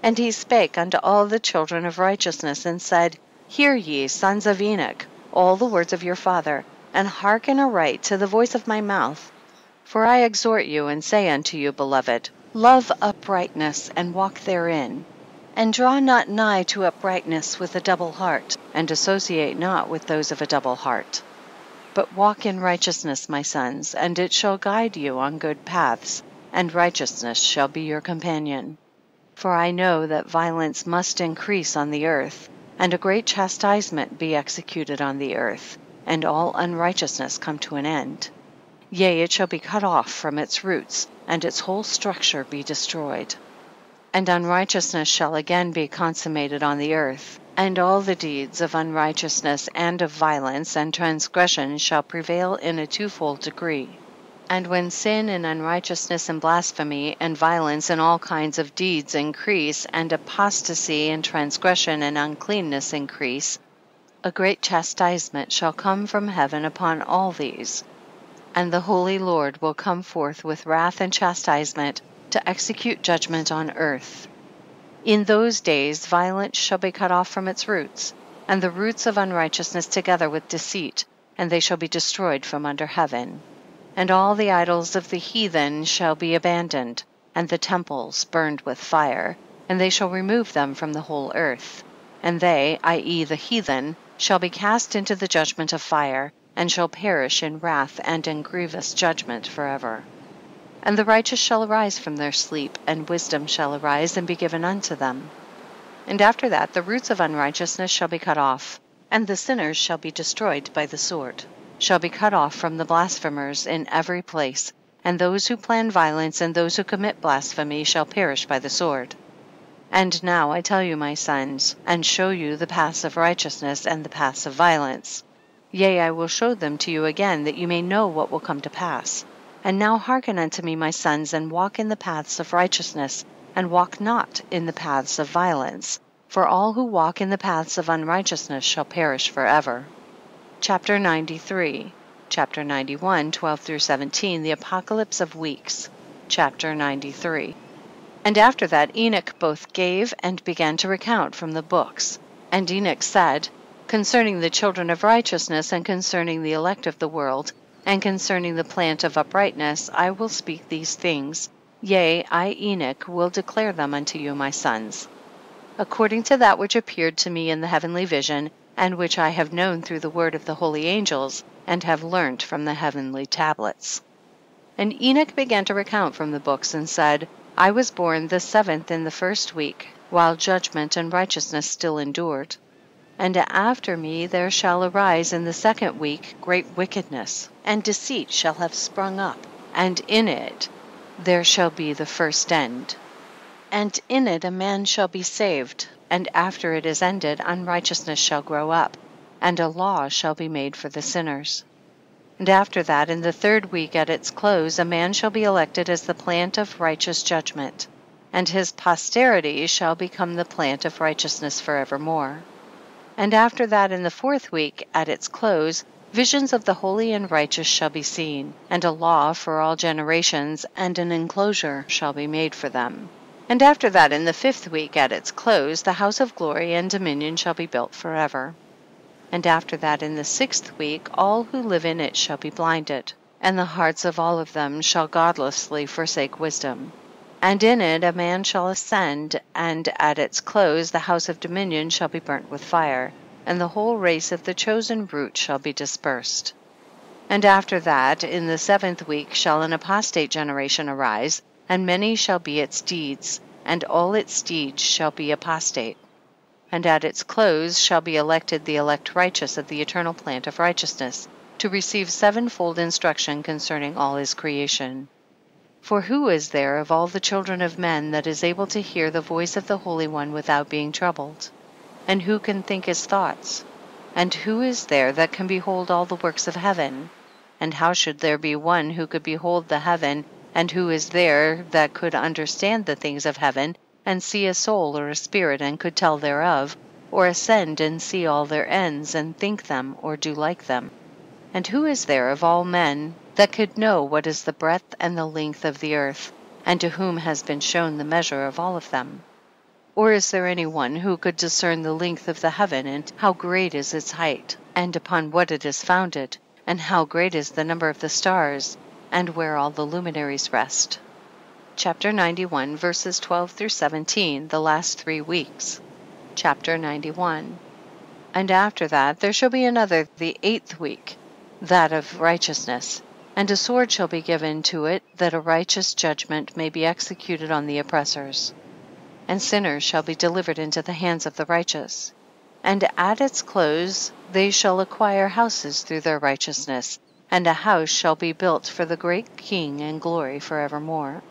And he spake unto all the children of righteousness, and said, Hear ye, sons of Enoch, all the words of your father, and hearken aright to the voice of my mouth. For I exhort you, and say unto you, beloved, love uprightness, and walk therein. And draw not nigh to uprightness with a double heart, and associate not with those of a double heart. But walk in righteousness, my sons, and it shall guide you on good paths, and righteousness shall be your companion. For I know that violence must increase on the earth, and a great chastisement be executed on the earth, and all unrighteousness come to an end. Yea, it shall be cut off from its roots, and its whole structure be destroyed. And unrighteousness shall again be consummated on the earth, and all the deeds of unrighteousness and of violence and transgression shall prevail in a twofold degree. And when sin and unrighteousness and blasphemy and violence and all kinds of deeds increase, and apostasy and transgression and uncleanness increase, a great chastisement shall come from heaven upon all these. And the Holy Lord will come forth with wrath and chastisement to execute judgment on earth. In those days violence shall be cut off from its roots, and the roots of unrighteousness together with deceit, and they shall be destroyed from under heaven. And all the idols of the heathen shall be abandoned, and the temples burned with fire, and they shall remove them from the whole earth. and they, i.e. the heathen, shall be cast into the judgment of fire, and shall perish in wrath and in grievous judgment forever. And the righteous shall arise from their sleep, and wisdom shall arise and be given unto them. And after that the roots of unrighteousness shall be cut off, and the sinners shall be destroyed by the sword, shall be cut off from the blasphemers in every place, and those who plan violence and those who commit blasphemy shall perish by the sword. And now I tell you, my sons, and show you the paths of righteousness and the paths of violence. Yea, I will show them to you again, that you may know what will come to pass. And now hearken unto me, my sons, and walk in the paths of righteousness, and walk not in the paths of violence, for all who walk in the paths of unrighteousness shall perish forever. Chapter 93. Chapter 91, 12 through 17, the Apocalypse of Weeks. Chapter 93. And after that Enoch both gave and began to recount from the books. And Enoch said, concerning the children of righteousness, and concerning the elect of the world, and concerning the plant of uprightness, I will speak these things. Yea, I, Enoch, will declare them unto you, my sons, according to that which appeared to me in the heavenly vision, and which I have known through the word of the holy angels, and have learnt from the heavenly tablets. And Enoch began to recount from the books, and said, I was born the 7th in the 1st week, while judgment and righteousness still endured. And after me there shall arise in the 2nd week great wickedness, and deceit shall have sprung up, and in it there shall be the first end. And in it a man shall be saved, and after it is ended unrighteousness shall grow up, and a law shall be made for the sinners. And after that, in the 3rd week at its close, a man shall be elected as the plant of righteous judgment, and his posterity shall become the plant of righteousness forevermore. And after that, in the 4th week at its close, visions of the holy and righteous shall be seen, and a law for all generations, and an enclosure shall be made for them. And after that, in the 5th week at its close, the house of glory and dominion shall be built forever. And after that, in the 6th week, all who live in it shall be blinded, and the hearts of all of them shall godlessly forsake wisdom. And in it a man shall ascend, and at its close the house of dominion shall be burnt with fire, and the whole race of the chosen root shall be dispersed. And after that, in the 7th week, shall an apostate generation arise, and many shall be its deeds, and all its deeds shall be apostate. And at its close shall be elected the elect righteous of the eternal plant of righteousness, to receive 7-fold instruction concerning all his creation. For who is there of all the children of men that is able to hear the voice of the Holy One without being troubled? And who can think his thoughts? And who is there that can behold all the works of heaven? And how should there be one who could behold the heaven, and who is there that could understand the things of heaven, and see a soul or a spirit, and could tell thereof, or ascend and see all their ends, and think them, or do like them? And who is there of all men that could know what is the breadth and the length of the earth, and to whom has been shown the measure of all of them? Or is there any one who could discern the length of the heaven, and how great is its height, and upon what it is founded, and how great is the number of the stars, and where all the luminaries rest? Chapter 91, verses 12 through 17, the last 3 weeks. Chapter 91. And after that there shall be another, the 8th week, that of righteousness, and a sword shall be given to it, that a righteous judgment may be executed on the oppressors. And sinners shall be delivered into the hands of the righteous. And at its close they shall acquire houses through their righteousness, and a house shall be built for the great King and glory forevermore.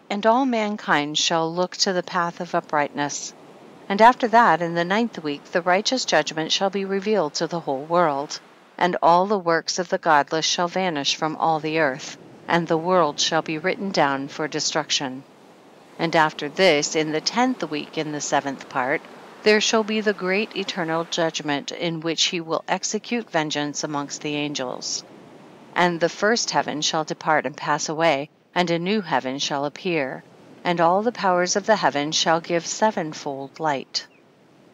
And all mankind shall look to the path of uprightness. And after that, in the 9th week, the righteous judgment shall be revealed to the whole world, and all the works of the godless shall vanish from all the earth, and the world shall be written down for destruction. And after this, in the 10th week, in the 7th part, there shall be the great eternal judgment, in which he will execute vengeance amongst the angels. And the first heaven shall depart and pass away, and a new heaven shall appear, and all the powers of the heaven shall give 7-fold light.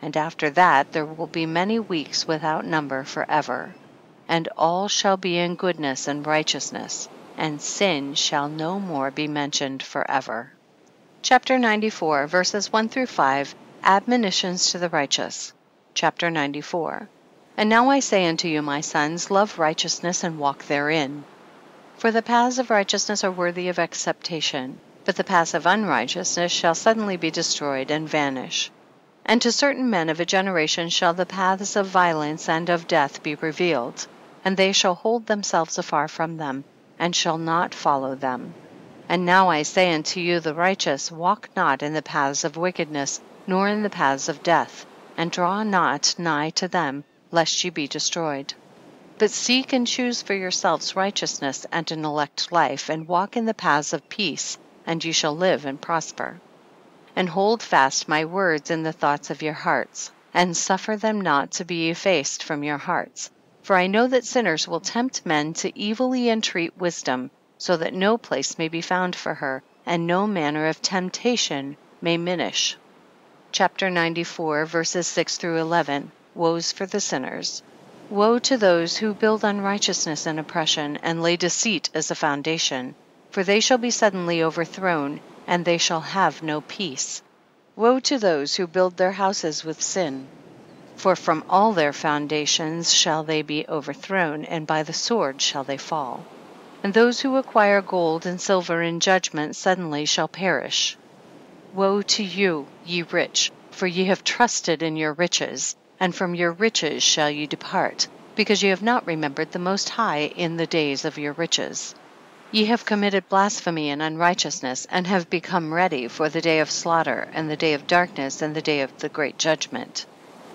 And after that there will be many weeks without number forever, and all shall be in goodness and righteousness, and sin shall no more be mentioned forever. Chapter 94, verses 1 through 5, Admonitions to the righteous. Chapter 94. And now I say unto you, my sons, love righteousness and walk therein. For the paths of righteousness are worthy of acceptation, but the paths of unrighteousness shall suddenly be destroyed and vanish. And to certain men of a generation shall the paths of violence and of death be revealed, and they shall hold themselves afar from them, and shall not follow them. And now I say unto you the righteous, walk not in the paths of wickedness, nor in the paths of death, and draw not nigh to them, lest ye be destroyed. But seek and choose for yourselves righteousness and an elect life, and walk in the paths of peace, and ye shall live and prosper. And hold fast my words in the thoughts of your hearts, and suffer them not to be effaced from your hearts. For I know that sinners will tempt men to evilly entreat wisdom, so that no place may be found for her, and no manner of temptation may minish. Chapter 94, verses 6 through 11. Woes for the sinners. Woe to those who build unrighteousness and oppression, and lay deceit as a foundation, for they shall be suddenly overthrown, and they shall have no peace. Woe to those who build their houses with sin, for from all their foundations shall they be overthrown, and by the sword shall they fall. And those who acquire gold and silver in judgment suddenly shall perish. Woe to you, ye rich, for ye have trusted in your riches, and from your riches shall ye depart, because ye have not remembered the Most High in the days of your riches. Ye have committed blasphemy and unrighteousness, and have become ready for the day of slaughter, and the day of darkness, and the day of the great judgment.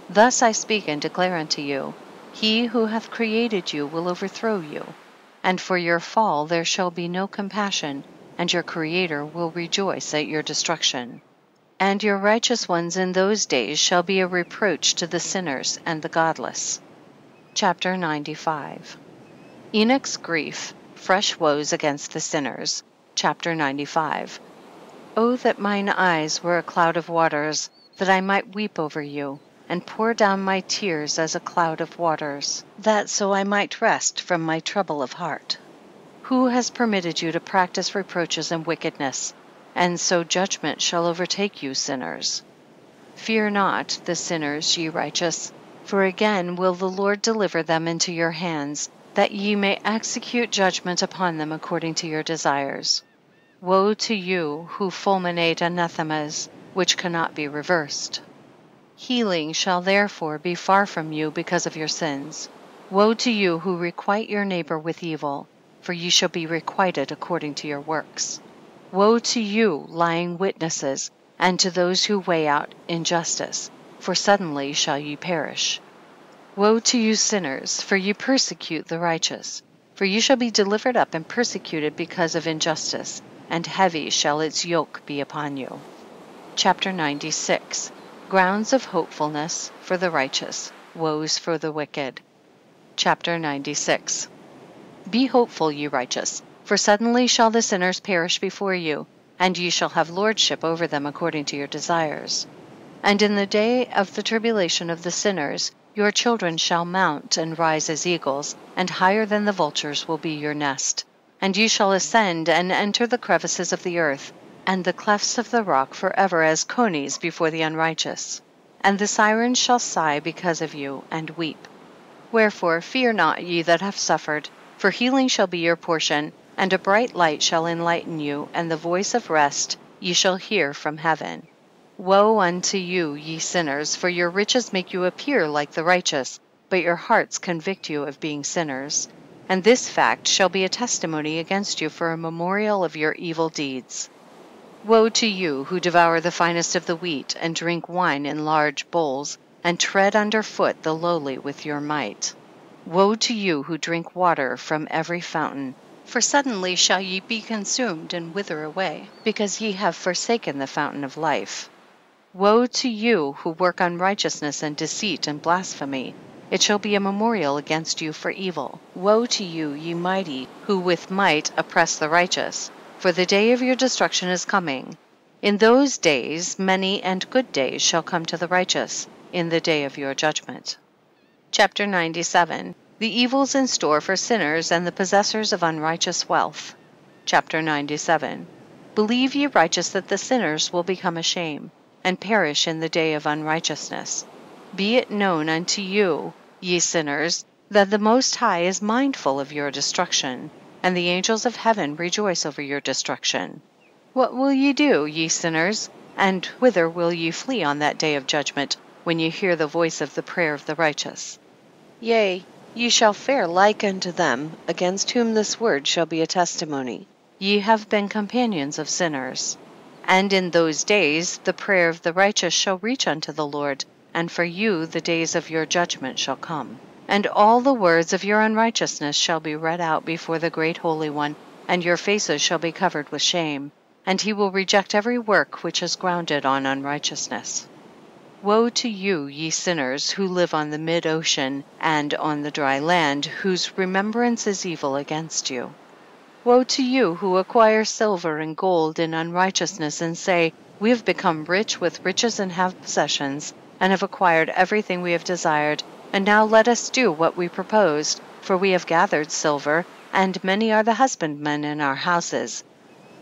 Thus I speak and declare unto you, he who hath created you will overthrow you, and for your fall there shall be no compassion, and your Creator will rejoice at your destruction. And your righteous ones in those days shall be a reproach to the sinners and the godless. Chapter 95. Enoch's grief, fresh woes against the sinners. Chapter 95. O that mine eyes were a cloud of waters, that I might weep over you, and pour down my tears as a cloud of waters, that so I might rest from my trouble of heart. Who has permitted you to practice reproaches and wickedness? And so judgment shall overtake you, sinners. Fear not the sinners, ye righteous, for again will the Lord deliver them into your hands, that ye may execute judgment upon them according to your desires. Woe to you who fulminate anathemas, which cannot be reversed. Healing shall therefore be far from you because of your sins. Woe to you who requite your neighbor with evil, for ye shall be requited according to your works. Woe to you, lying witnesses, and to those who weigh out injustice, for suddenly shall ye perish. Woe to you sinners, for ye persecute the righteous, for ye shall be delivered up and persecuted because of injustice, and heavy shall its yoke be upon you. Chapter 96. Grounds of hopefulness for the righteous, woes for the wicked. Chapter 96. Be hopeful, ye righteous, for suddenly shall the sinners perish before you, and ye shall have lordship over them according to your desires. And in the day of the tribulation of the sinners, your children shall mount and rise as eagles, and higher than the vultures will be your nest. And ye shall ascend and enter the crevices of the earth, and the clefts of the rock forever as conies before the unrighteous. And the sirens shall sigh because of you, and weep. Wherefore fear not ye that have suffered, for healing shall be your portion, and a bright light shall enlighten you, and the voice of rest ye shall hear from heaven. Woe unto you, ye sinners, for your riches make you appear like the righteous, but your hearts convict you of being sinners. And this fact shall be a testimony against you for a memorial of your evil deeds. Woe to you who devour the finest of the wheat, and drink wine in large bowls, and tread under foot the lowly with your might. Woe to you who drink water from every fountain, for suddenly shall ye be consumed and wither away, because ye have forsaken the fountain of life. Woe to you who work unrighteousness and deceit and blasphemy, it shall be a memorial against you for evil. Woe to you, ye mighty, who with might oppress the righteous, for the day of your destruction is coming. In those days many and good days shall come to the righteous, in the day of your judgment. Chapter 97. The evils in store for sinners and the possessors of unrighteous wealth. Chapter 97. Believe ye righteous that the sinners will become ashamed, and perish in the day of unrighteousness. Be it known unto you, ye sinners, that the Most High is mindful of your destruction, and the angels of heaven rejoice over your destruction. What will ye do, ye sinners? And whither will ye flee on that day of judgment, when ye hear the voice of the prayer of the righteous? Yea, ye shall fare like unto them, against whom this word shall be a testimony. Ye have been companions of sinners. And in those days the prayer of the righteous shall reach unto the Lord, and for you the days of your judgment shall come. And all the words of your unrighteousness shall be read out before the great Holy One, and your faces shall be covered with shame. And he will reject every work which is grounded on unrighteousness. Woe to you, ye sinners, who live on the mid-ocean and on the dry land, whose remembrance is evil against you. Woe to you who acquire silver and gold in unrighteousness, and say, we have become rich with riches and have possessions, and have acquired everything we have desired, and now let us do what we proposed, for we have gathered silver, and many are the husbandmen in our houses,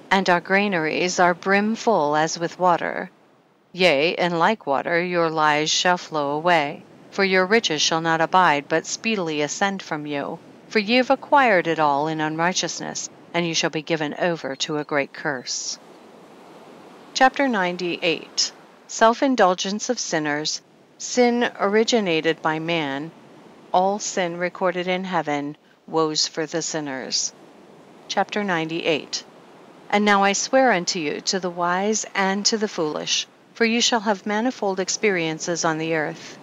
and our granaries are brimful as with water. Yea, and like water your lies shall flow away, for your riches shall not abide, but speedily ascend from you. For ye have acquired it all in unrighteousness, and you shall be given over to a great curse. Chapter 98. Self-indulgence of sinners. Sin originated by man. All sin recorded in heaven. Woes for the sinners. Chapter 98. And now I swear unto you, to the wise and to the foolish, for ye shall have manifold experiences on the earth.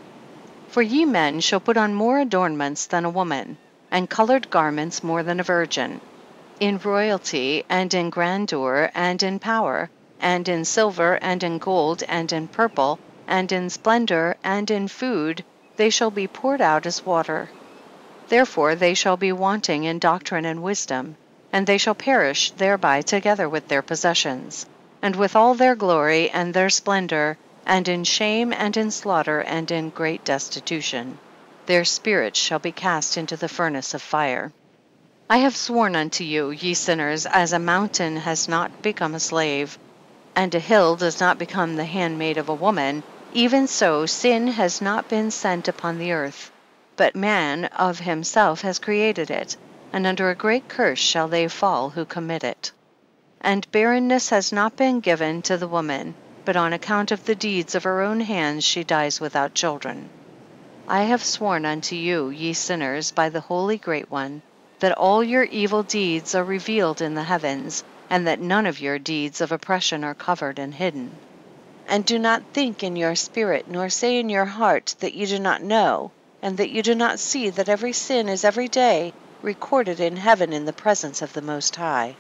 For ye men shall put on more adornments than a woman, and colored garments more than a virgin, in royalty, and in grandeur, and in power, and in silver, and in gold, and in purple, and in splendor, and in food, they shall be poured out as water. Therefore they shall be wanting in doctrine and wisdom, and they shall perish thereby together with their possessions, and with all their glory and their splendor, and in shame and in slaughter and in great destitution. Their spirits shall be cast into the furnace of fire. I have sworn unto you, ye sinners, as a mountain has not become a slave, and a hill does not become the handmaid of a woman, even so sin has not been sent upon the earth, but man of himself has created it, and under a great curse shall they fall who commit it. And barrenness has not been given to the woman, but on account of the deeds of her own hands she dies without children. I have sworn unto you, ye sinners, by the Holy Great One, that all your evil deeds are revealed in the heavens, and that none of your deeds of oppression are covered and hidden. And do not think in your spirit, nor say in your heart that you do not know, and that you do not see that every sin is every day recorded in heaven in the presence of the Most High.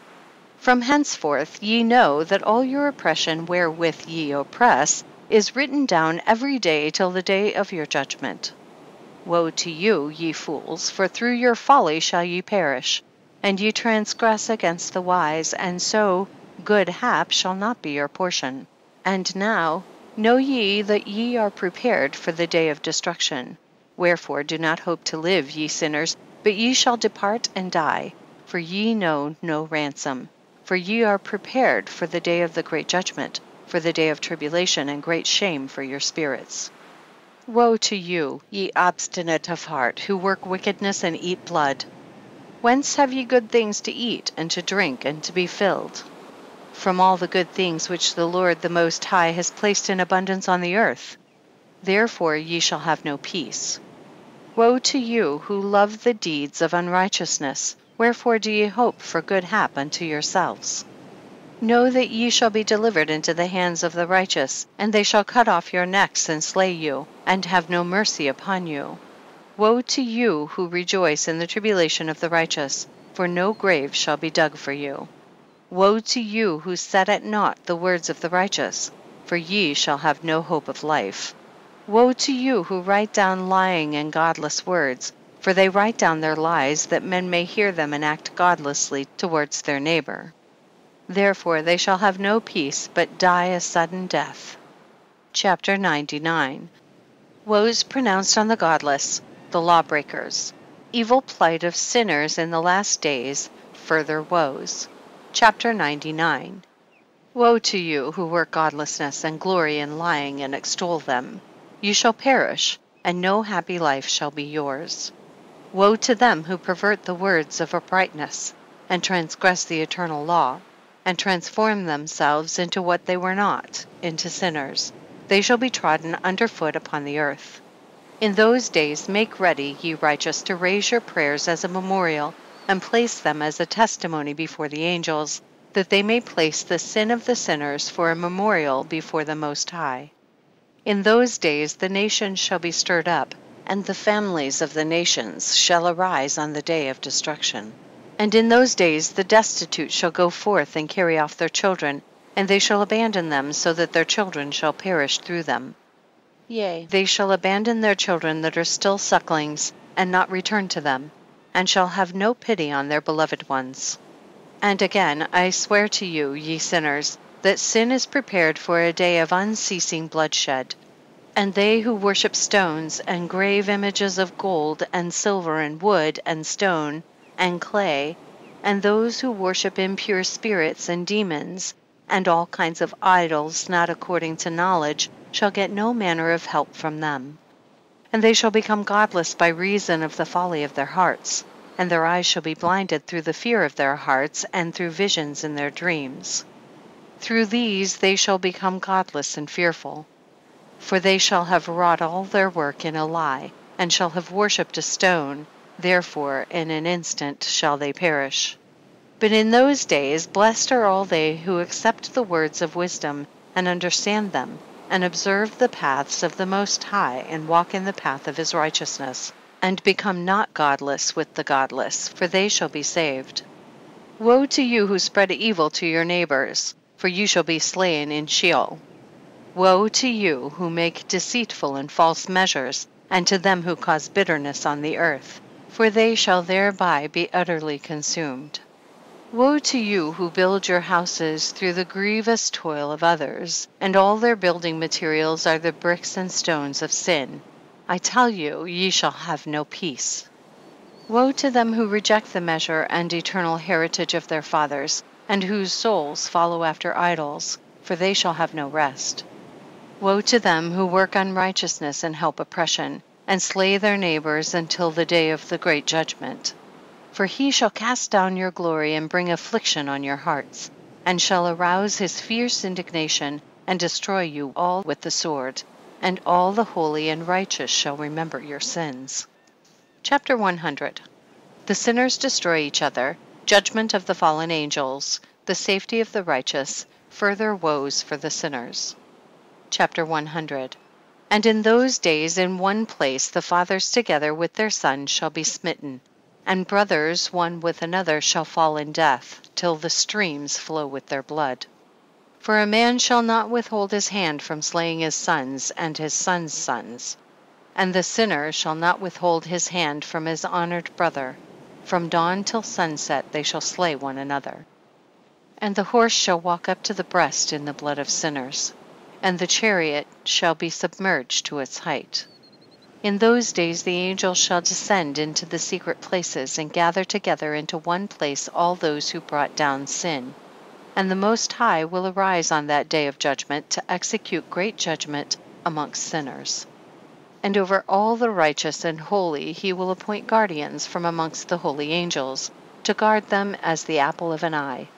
From henceforth ye know that all your oppression wherewith ye oppress is written down every day till the day of your judgment. Woe to you, ye fools, for through your folly shall ye perish, and ye transgress against the wise, and so good hap shall not be your portion. And now know ye that ye are prepared for the day of destruction. Wherefore do not hope to live, ye sinners, but ye shall depart and die, for ye know no ransom. For ye are prepared for the day of the great judgment, for the day of tribulation and great shame for your spirits. Woe to you, ye obstinate of heart, who work wickedness and eat blood. Whence have ye good things to eat, and to drink, and to be filled? From all the good things which the Lord the Most High has placed in abundance on the earth. Therefore ye shall have no peace. Woe to you who love the deeds of unrighteousness, wherefore do ye hope for good hap unto yourselves? Know that ye shall be delivered into the hands of the righteous, and they shall cut off your necks and slay you, and have no mercy upon you. Woe to you who rejoice in the tribulation of the righteous, for no grave shall be dug for you. Woe to you who set at naught the words of the righteous, for ye shall have no hope of life. Woe to you who write down lying and godless words, for they write down their lies that men may hear them and act godlessly towards their neighbor. Therefore they shall have no peace, but die a sudden death. Chapter 99. Woes pronounced on the godless, the lawbreakers. Evil plight of sinners in the last days, further woes. Chapter 99. Woe to you who work godlessness and glory in lying and extol them. You shall perish, and no happy life shall be yours. Woe to them who pervert the words of uprightness, and transgress the eternal law, and transform themselves into what they were not, into sinners. They shall be trodden underfoot upon the earth. In those days make ready, ye righteous, to raise your prayers as a memorial, and place them as a testimony before the angels, that they may place the sin of the sinners for a memorial before the Most High. In those days the nations shall be stirred up, and the families of the nations shall arise on the day of destruction. And in those days the destitute shall go forth and carry off their children, and they shall abandon them, so that their children shall perish through them. Yea, they shall abandon their children that are still sucklings, and not return to them, and shall have no pity on their beloved ones. And again, I swear to you, ye sinners, that sin is prepared for a day of unceasing bloodshed. And they who worship stones, and grave images of gold, and silver, and wood, and stone, and clay, and those who worship impure spirits and demons, and all kinds of idols not according to knowledge, shall get no manner of help from them. And they shall become godless by reason of the folly of their hearts, and their eyes shall be blinded through the fear of their hearts, and through visions in their dreams. Through these they shall become godless and fearful. For they shall have wrought all their work in a lie, and shall have worshipped a stone, therefore in an instant shall they perish. But in those days blessed are all they who accept the words of wisdom, and understand them, and observe the paths of the Most High, and walk in the path of his righteousness, and become not godless with the godless, for they shall be saved. Woe to you who spread evil to your neighbors, for you shall be slain in Sheol. Woe to you who make deceitful and false measures, and to them who cause bitterness on the earth, for they shall thereby be utterly consumed. Woe to you who build your houses through the grievous toil of others, and all their building materials are the bricks and stones of sin. I tell you, ye shall have no peace. Woe to them who reject the measure and eternal heritage of their fathers, and whose souls follow after idols, for they shall have no rest. Woe to them who work unrighteousness and help oppression, and slay their neighbors until the day of the great judgment. For he shall cast down your glory and bring affliction on your hearts, and shall arouse his fierce indignation, and destroy you all with the sword, and all the holy and righteous shall remember your sins. Chapter 100. The sinners destroy each other, judgment of the fallen angels, the safety of the righteous, further woes for the sinners. Chapter 100. And in those days in one place the fathers together with their sons shall be smitten, and brothers one with another shall fall in death, till the streams flow with their blood. For a man shall not withhold his hand from slaying his sons and his sons' sons, and the sinner shall not withhold his hand from his honored brother. From dawn till sunset they shall slay one another. And the horse shall walk up to the breast in the blood of sinners, and the chariot shall be submerged to its height. In those days the angels shall descend into the secret places, and gather together into one place all those who brought down sin. And the Most High will arise on that day of judgment to execute great judgment amongst sinners. And over all the righteous and holy he will appoint guardians from amongst the holy angels, to guard them as the apple of an eye,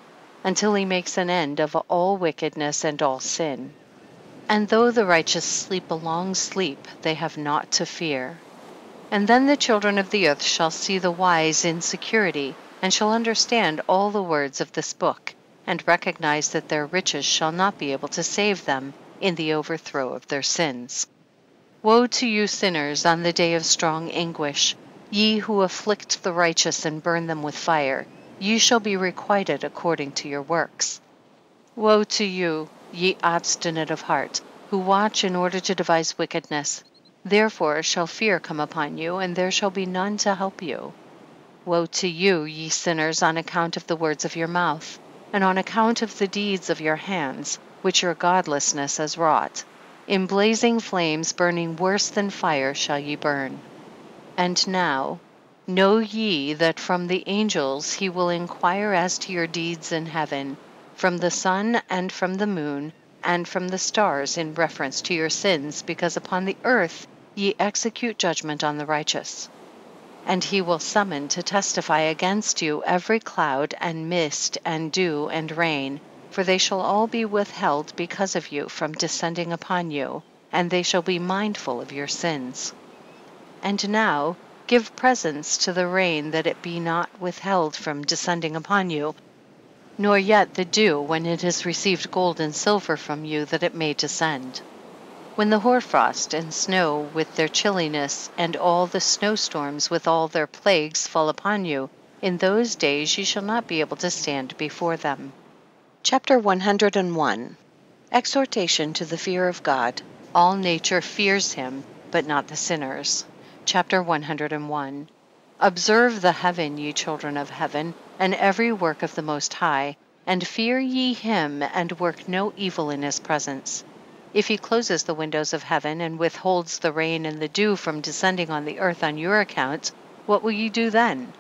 until he makes an end of all wickedness and all sin. And though the righteous sleep a long sleep, they have naught to fear. And then the children of the earth shall see the wise in security, and shall understand all the words of this book, and recognize that their riches shall not be able to save them in the overthrow of their sins. Woe to you sinners on the day of strong anguish, ye who afflict the righteous and burn them with fire, ye shall be requited according to your works. Woe to you, ye obstinate of heart, who watch in order to devise wickedness. Therefore shall fear come upon you, and there shall be none to help you. Woe to you, ye sinners, on account of the words of your mouth, and on account of the deeds of your hands, which your godlessness has wrought. In blazing flames burning worse than fire shall ye burn. And now, know ye that from the angels he will inquire as to your deeds in heaven, from the sun and from the moon, and from the stars in reference to your sins, because upon the earth ye execute judgment on the righteous. And he will summon to testify against you every cloud and mist and dew and rain, for they shall all be withheld because of you from descending upon you, and they shall be mindful of your sins. And now give presents to the rain, that it be not withheld from descending upon you, nor yet the dew when it has received gold and silver from you, that it may descend. When the hoarfrost and snow with their chilliness, and all the snowstorms with all their plagues fall upon you, in those days ye shall not be able to stand before them. Chapter 101. Exhortation to the fear of God. All nature fears him, but not the sinners. Chapter 101. Observe the heaven, ye children of heaven, and every work of the Most High, and fear ye him, and work no evil in his presence. If he closes the windows of heaven, and withholds the rain and the dew from descending on the earth on your account, what will ye do then?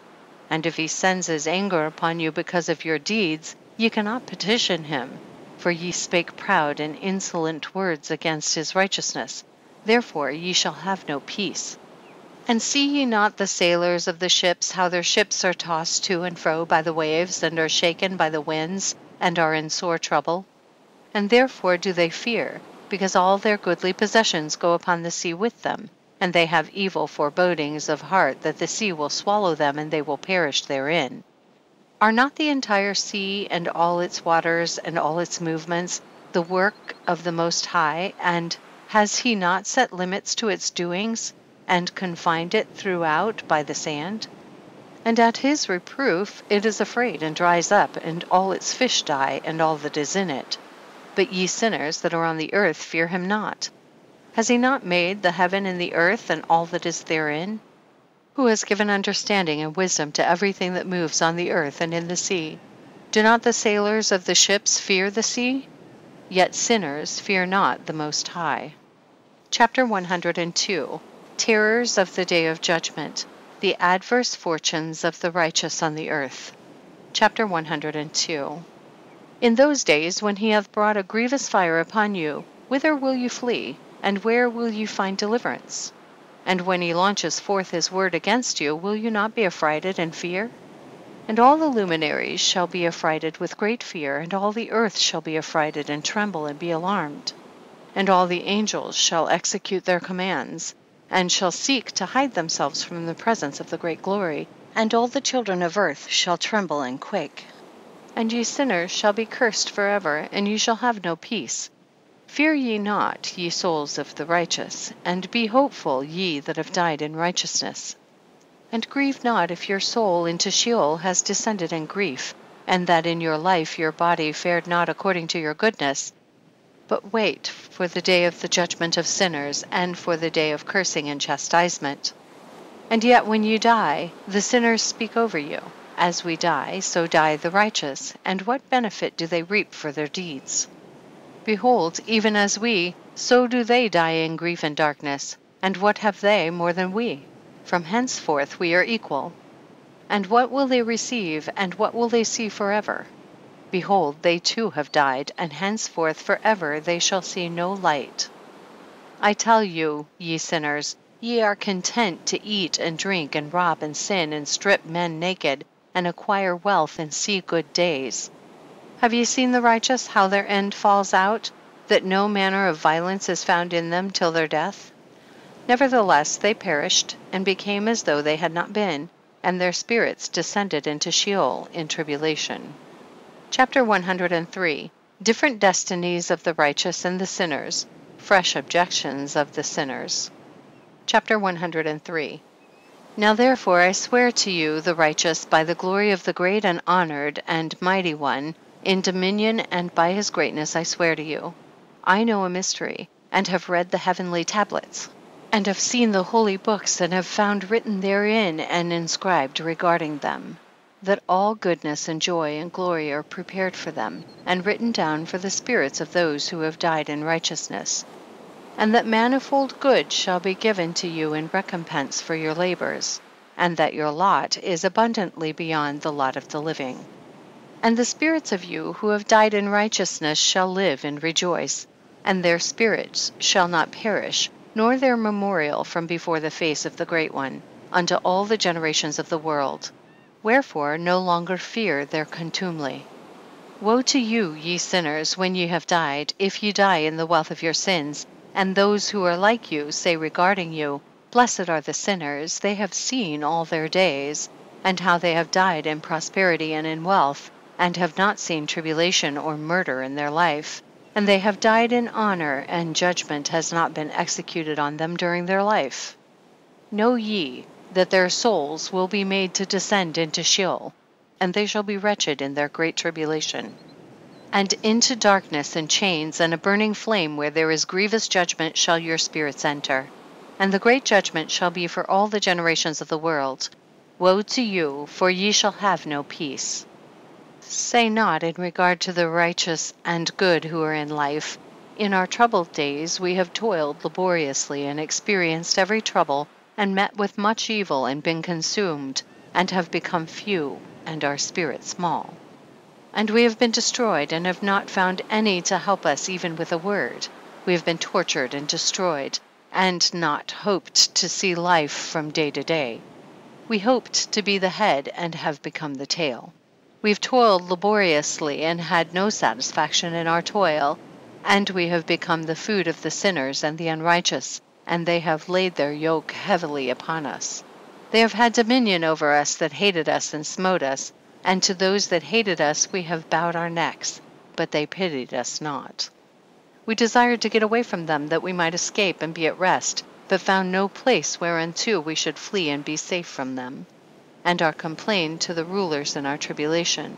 And if he sends his anger upon you because of your deeds, ye cannot petition him, for ye spake proud and insolent words against his righteousness. Therefore ye shall have no peace. And see ye not the sailors of the ships, how their ships are tossed to and fro by the waves, and are shaken by the winds, and are in sore trouble? And therefore do they fear, because all their goodly possessions go upon the sea with them, and they have evil forebodings of heart that the sea will swallow them, and they will perish therein. Are not the entire sea, and all its waters, and all its movements, the work of the Most High, and has he not set limits to its doings, and confined it throughout by the sand? And at his reproof it is afraid and dries up, and all its fish die, and all that is in it. But ye sinners that are on the earth fear him not. Has he not made the heaven and the earth, and all that is therein? Who has given understanding and wisdom to everything that moves on the earth and in the sea? Do not the sailors of the ships fear the sea? Yet sinners fear not the Most High. Chapter 102. Terrors of the day of judgment. The adverse fortunes of the righteous on the earth. Chapter 102. In those days, when he hath brought a grievous fire upon you, whither will you flee, and where will you find deliverance? And when he launches forth his word against you, will you not be affrighted and fear? And all the luminaries shall be affrighted with great fear, and all the earth shall be affrighted and tremble and be alarmed. And all the angels shall execute their commands, and shall seek to hide themselves from the presence of the great glory, and all the children of earth shall tremble and quake. And ye sinners shall be cursed forever, and ye shall have no peace. Fear ye not, ye souls of the righteous, and be hopeful, ye that have died in righteousness. And grieve not if your soul into Sheol has descended in grief, and that in your life your body fared not according to your goodness. But wait for the day of the judgment of sinners, and for the day of cursing and chastisement. And yet when you die, the sinners speak over you. As we die, so die the righteous, and what benefit do they reap for their deeds? Behold, even as we, so do they die in grief and darkness, and what have they more than we? From henceforth we are equal. And what will they receive, and what will they see forever? Behold, they too have died, and henceforth forever they shall see no light. I tell you, ye sinners, ye are content to eat and drink, and rob and sin, and strip men naked, and acquire wealth, and see good days. Have ye seen the righteous, how their end falls out, that no manner of violence is found in them till their death? Nevertheless they perished, and became as though they had not been, and their spirits descended into Sheol in tribulation. Chapter 103. Different destinies of the righteous and the sinners. Fresh objections of the sinners. Chapter 103. Now therefore I swear to you, the righteous, by the glory of the great and honored and mighty one, in dominion, and by his greatness I swear to you. I know a mystery, and have read the heavenly tablets, and have seen the holy books, and have found written therein and inscribed regarding them, that all goodness and joy and glory are prepared for them, and written down for the spirits of those who have died in righteousness, and that manifold good shall be given to you in recompense for your labors, and that your lot is abundantly beyond the lot of the living. And the spirits of you who have died in righteousness shall live and rejoice, and their spirits shall not perish, nor their memorial from before the face of the Great One, unto all the generations of the world. Wherefore no longer fear their contumely. Woe to you, ye sinners, when ye have died, if ye die in the wealth of your sins, and those who are like you say regarding you, Blessed are the sinners, they have seen all their days, and how they have died in prosperity and in wealth, and have not seen tribulation or murder in their life, and they have died in honor, and judgment has not been executed on them during their life. Know ye that their souls will be made to descend into Sheol, and they shall be wretched in their great tribulation, and into darkness and chains and a burning flame, where there is grievous judgment shall your spirits enter. And the great judgment shall be for all the generations of the world. Woe to you, for ye shall have no peace. Say not in regard to the righteous and good who are in life, In our troubled days we have toiled laboriously and experienced every trouble, and met with much evil and been consumed, and have become few, and our spirit small. And we have been destroyed, and have not found any to help us even with a word. We have been tortured and destroyed, and not hoped to see life from day to day. We hoped to be the head, and have become the tail. We've toiled laboriously, and had no satisfaction in our toil, and we have become the food of the sinners and the unrighteous, and they have laid their yoke heavily upon us. They have had dominion over us that hated us and smote us, and to those that hated us we have bowed our necks, but they pitied us not. We desired to get away from them, that we might escape and be at rest, but found no place whereunto we should flee and be safe from them, and are complained to the rulers in our tribulation,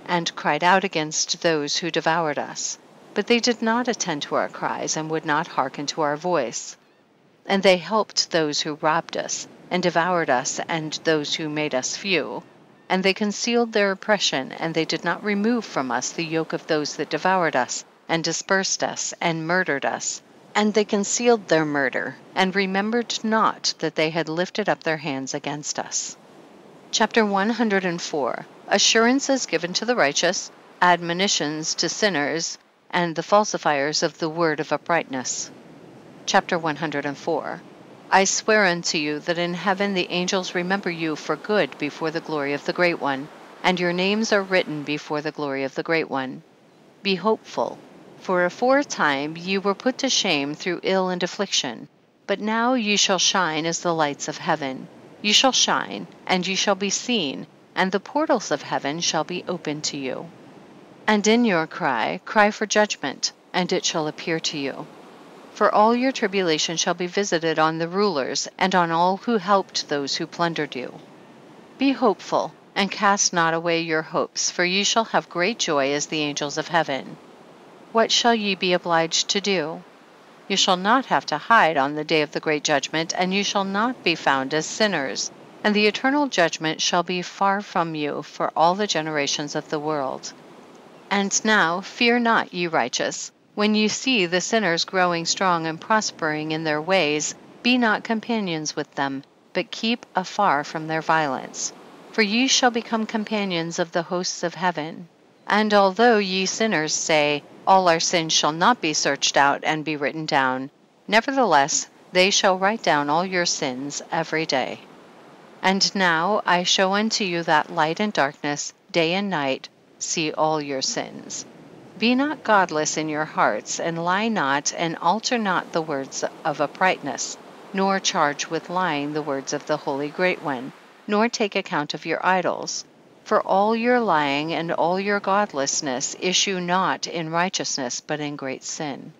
and cried out against those who devoured us. But they did not attend to our cries, and would not hearken to our voice. And they helped those who robbed us, and devoured us, and those who made us few. And they concealed their oppression, and they did not remove from us the yoke of those that devoured us, and dispersed us, and murdered us. And they concealed their murder, and remembered not that they had lifted up their hands against us. Chapter 104. Assurances given to the righteous, admonitions to sinners, and the falsifiers of the word of uprightness. Chapter 104. I swear unto you that in heaven the angels remember you for good before the glory of the Great One, and your names are written before the glory of the Great One. Be hopeful, for aforetime ye were put to shame through ill and affliction, but now ye shall shine as the lights of heaven. Ye shall shine, and ye shall be seen, and the portals of heaven shall be opened to you. And in your cry for judgment, and it shall appear to you. For all your tribulation shall be visited on the rulers, and on all who helped those who plundered you. Be hopeful, and cast not away your hopes, for ye shall have great joy as the angels of heaven. What shall ye be obliged to do? You shall not have to hide on the day of the great judgment, and you shall not be found as sinners, and the eternal judgment shall be far from you for all the generations of the world. And now fear not, ye righteous, when you see the sinners growing strong and prospering in their ways, be not companions with them, but keep afar from their violence. For ye shall become companions of the hosts of heaven. And although ye sinners say, all our sins shall not be searched out and be written down, nevertheless they shall write down all your sins every day. And now I show unto you that light and darkness, day and night, see all your sins. Be not godless in your hearts, and lie not, and alter not the words of uprightness, nor charge with lying the words of the Holy Great One, nor take account of your idols. For all your lying and all your godlessness issue not in righteousness, but in great sin.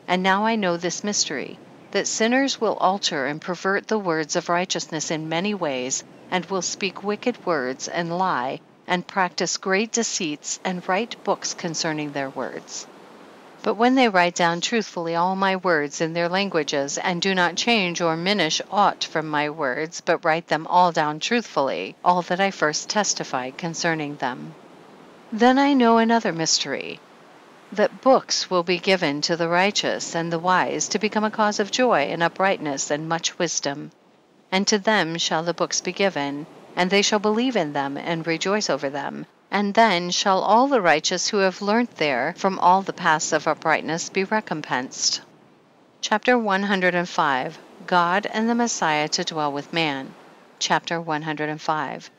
And now I know this mystery, that sinners will alter and pervert the words of righteousness in many ways, and will speak wicked words and lie, and practice great deceits, and write books concerning their words. But when they write down truthfully all my words in their languages, and do not change or minish aught from my words, but write them all down truthfully, all that I first testified concerning them. Then I know another mystery, that books will be given to the righteous and the wise to become a cause of joy and uprightness and much wisdom. And to them shall the books be given, and they shall believe in them and rejoice over them, And then shall all the righteous who have learnt there from all the paths of uprightness be recompensed. Chapter 105. God and the Messiah to dwell with man. Chapter 105.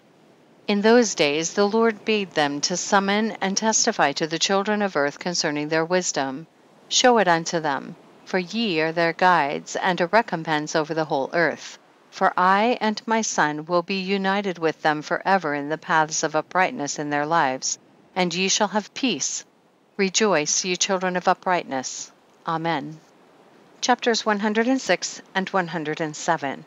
In those days the Lord bade them to summon and testify to the children of earth concerning their wisdom. Show it unto them, for ye are their guides, and a recompense over the whole earth. For I and my Son will be united with them forever in the paths of uprightness in their lives, and ye shall have peace. Rejoice, ye children of uprightness. Amen. Chapters 106 and 107.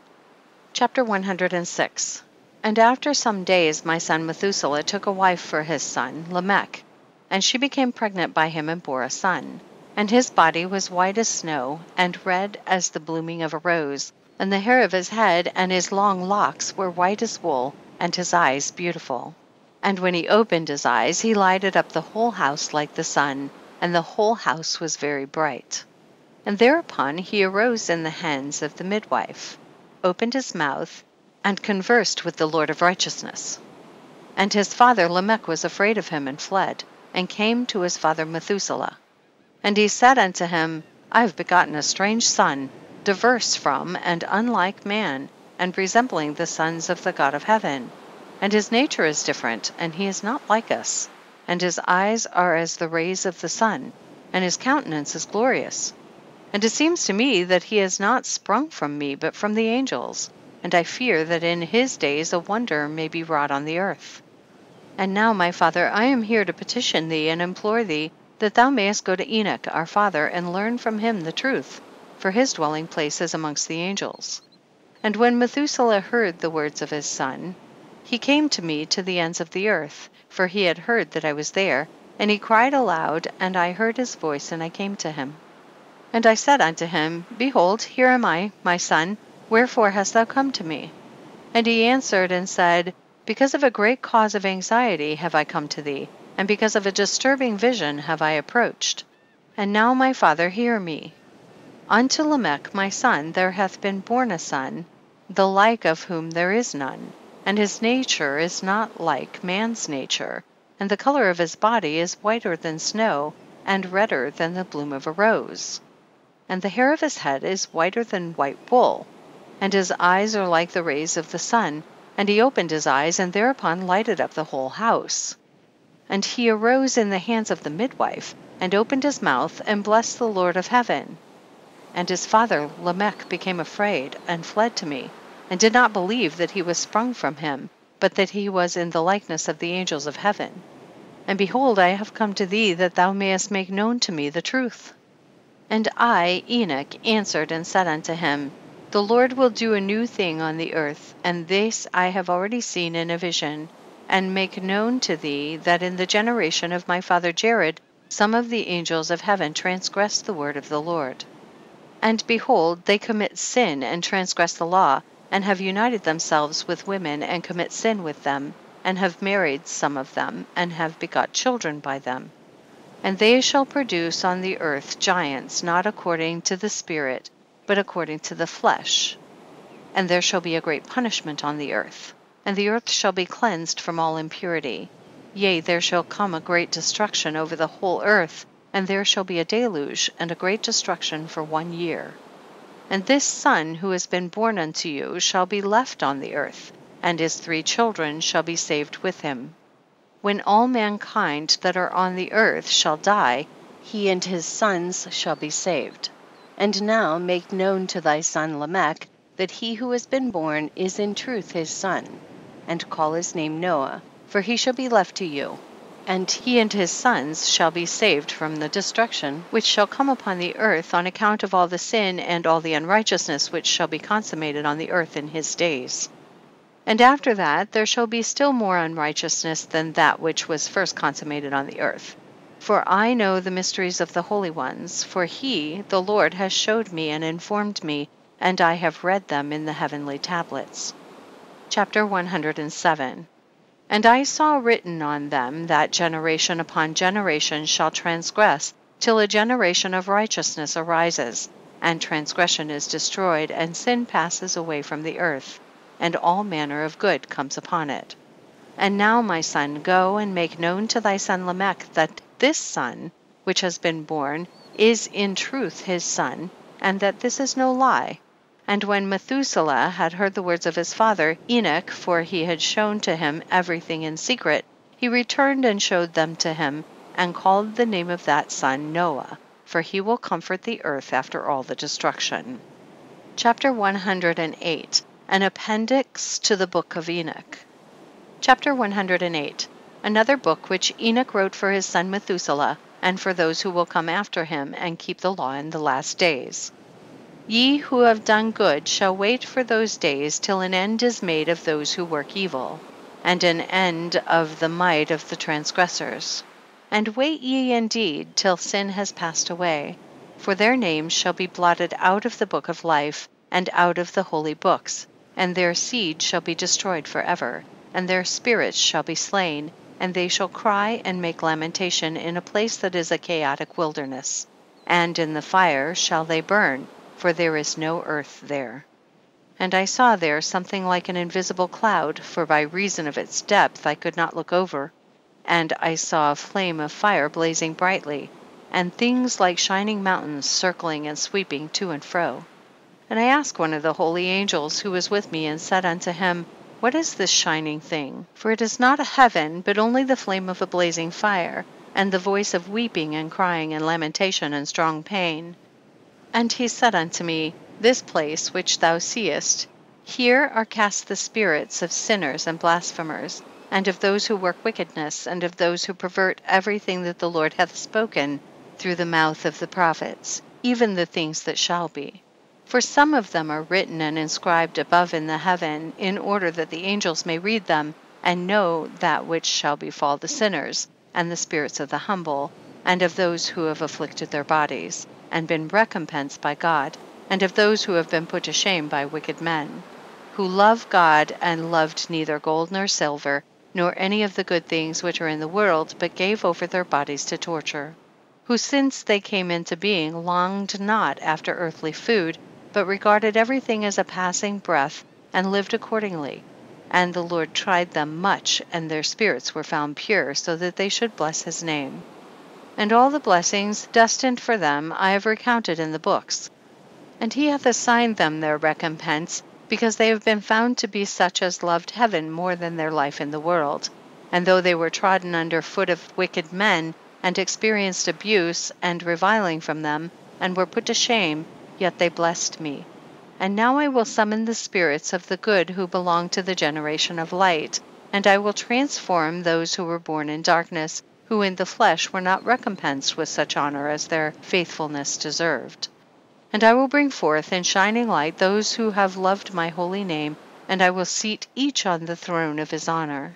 Chapter 106. And after some days my son Methuselah took a wife for his son Lamech, and she became pregnant by him and bore a son. And his body was white as snow, and red as the blooming of a rose, and the hair of his head and his long locks were white as wool, and his eyes beautiful. And when he opened his eyes, he lighted up the whole house like the sun, and the whole house was very bright. And thereupon he arose in the hands of the midwife, opened his mouth, and conversed with the Lord of righteousness. And his father Lamech was afraid of him, and fled, and came to his father Methuselah. And he said unto him, I have begotten a strange son, diverse from and unlike man, and resembling the sons of the God of heaven. And his nature is different, and he is not like us. And his eyes are as the rays of the sun, and his countenance is glorious. And it seems to me that he is not sprung from me, but from the angels. And I fear that in his days a wonder may be wrought on the earth. And now, my father, I am here to petition thee and implore thee, that thou mayest go to Enoch our father, and learn from him the truth, for his dwelling place is amongst the angels. And when Methuselah heard the words of his son, he came to me to the ends of the earth, for he had heard that I was there, and he cried aloud, and I heard his voice, and I came to him. And I said unto him, Behold, here am I, my son, wherefore hast thou come to me? And he answered and said, Because of a great cause of anxiety have I come to thee, and because of a disturbing vision have I approached. And now, my father, hear me. Unto Lamech my son there hath been born a son, the like of whom there is none, and his nature is not like man's nature, and the color of his body is whiter than snow, and redder than the bloom of a rose. And the hair of his head is whiter than white wool, and his eyes are like the rays of the sun. And he opened his eyes, and thereupon lighted up the whole house. And he arose in the hands of the midwife, and opened his mouth, and blessed the Lord of heaven. And his father Lamech became afraid, and fled to me, and did not believe that he was sprung from him, but that he was in the likeness of the angels of heaven. And behold, I have come to thee, that thou mayest make known to me the truth. And I, Enoch, answered and said unto him, The Lord will do a new thing on the earth, and this I have already seen in a vision, and make known to thee that in the generation of my father Jared some of the angels of heaven transgressed the word of the Lord. And behold, they commit sin and transgress the law, and have united themselves with women, and commit sin with them, and have married some of them, and have begot children by them. And they shall produce on the earth giants, not according to the Spirit, but according to the flesh. And there shall be a great punishment on the earth, and the earth shall be cleansed from all impurity. Yea, there shall come a great destruction over the whole earth, and there shall be a deluge and a great destruction for 1 year. And this son who has been born unto you shall be left on the earth, and his 3 children shall be saved with him. When all mankind that are on the earth shall die, he and his sons shall be saved. And now make known to thy son Lamech that he who has been born is in truth his son, and call his name Noah, for he shall be left to you. And he and his sons shall be saved from the destruction which shall come upon the earth on account of all the sin and all the unrighteousness which shall be consummated on the earth in his days. And after that there shall be still more unrighteousness than that which was first consummated on the earth. For I know the mysteries of the holy ones, for he, the Lord, has showed me and informed me, and I have read them in the heavenly tablets. Chapter 107. And I saw written on them that generation upon generation shall transgress, till a generation of righteousness arises, and transgression is destroyed, and sin passes away from the earth, and all manner of good comes upon it. And now, my son, go and make known to thy son Lamech that this son, which has been born, is in truth his son, and that this is no lie. And when Methuselah had heard the words of his father Enoch, for he had shown to him everything in secret, he returned and showed them to him, and called the name of that son Noah, for he will comfort the earth after all the destruction. Chapter 108. An appendix to the Book of Enoch. Chapter 108. Another book which Enoch wrote for his son Methuselah, and for those who will come after him and keep the law in the last days. Ye who have done good shall wait for those days till an end is made of those who work evil, and an end of the might of the transgressors. And wait ye indeed till sin has passed away, for their names shall be blotted out of the book of life and out of the holy books, and their seed shall be destroyed forever, and their spirits shall be slain, and they shall cry and make lamentation in a place that is a chaotic wilderness. And in the fire shall they burn, for there is no earth there. And I saw there something like an invisible cloud, for by reason of its depth I could not look over. And I saw a flame of fire blazing brightly, and things like shining mountains circling and sweeping to and fro. And I asked one of the holy angels who was with me, and said unto him, What is this shining thing? For it is not a heaven, but only the flame of a blazing fire, and the voice of weeping and crying and lamentation and strong pain. And he said unto me, This place which thou seest, here are cast the spirits of sinners and blasphemers, and of those who work wickedness, and of those who pervert everything that the Lord hath spoken through the mouth of the prophets, even the things that shall be. For some of them are written and inscribed above in the heaven, in order that the angels may read them, and know that which shall befall the sinners, and the spirits of the humble, and of those who have afflicted their bodies, and been recompensed by God, and of those who have been put to shame by wicked men, who love God and loved neither gold nor silver, nor any of the good things which are in the world, but gave over their bodies to torture, who since they came into being longed not after earthly food, but regarded everything as a passing breath, and lived accordingly. And the Lord tried them much, and their spirits were found pure, so that they should bless his name. And all the blessings destined for them I have recounted in the books. And he hath assigned them their recompense, because they have been found to be such as loved heaven more than their life in the world. And though they were trodden under foot of wicked men, and experienced abuse and reviling from them, and were put to shame, yet they blessed me. And now I will summon the spirits of the good who belong to the generation of light, and I will transform those who were born in darkness, who in the flesh were not recompensed with such honor as their faithfulness deserved. And I will bring forth in shining light those who have loved my holy name, and I will seat each on the throne of his honor.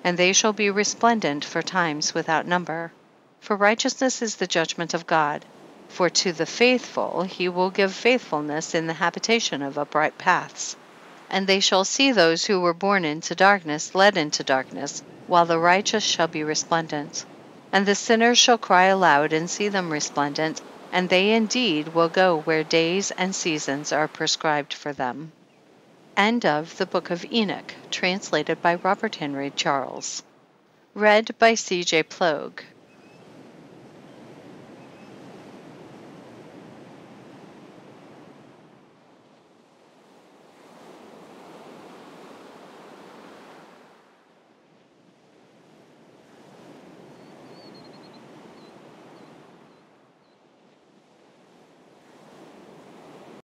And they shall be resplendent for times without number. For righteousness is the judgment of God. For to the faithful he will give faithfulness in the habitation of upright paths. And they shall see those who were born into darkness led into darkness, while the righteous shall be resplendent. And the sinners shall cry aloud and see them resplendent, and they indeed will go where days and seasons are prescribed for them. End of the Book of Enoch, translated by Robert Henry Charles. Read by C.J. Plogue.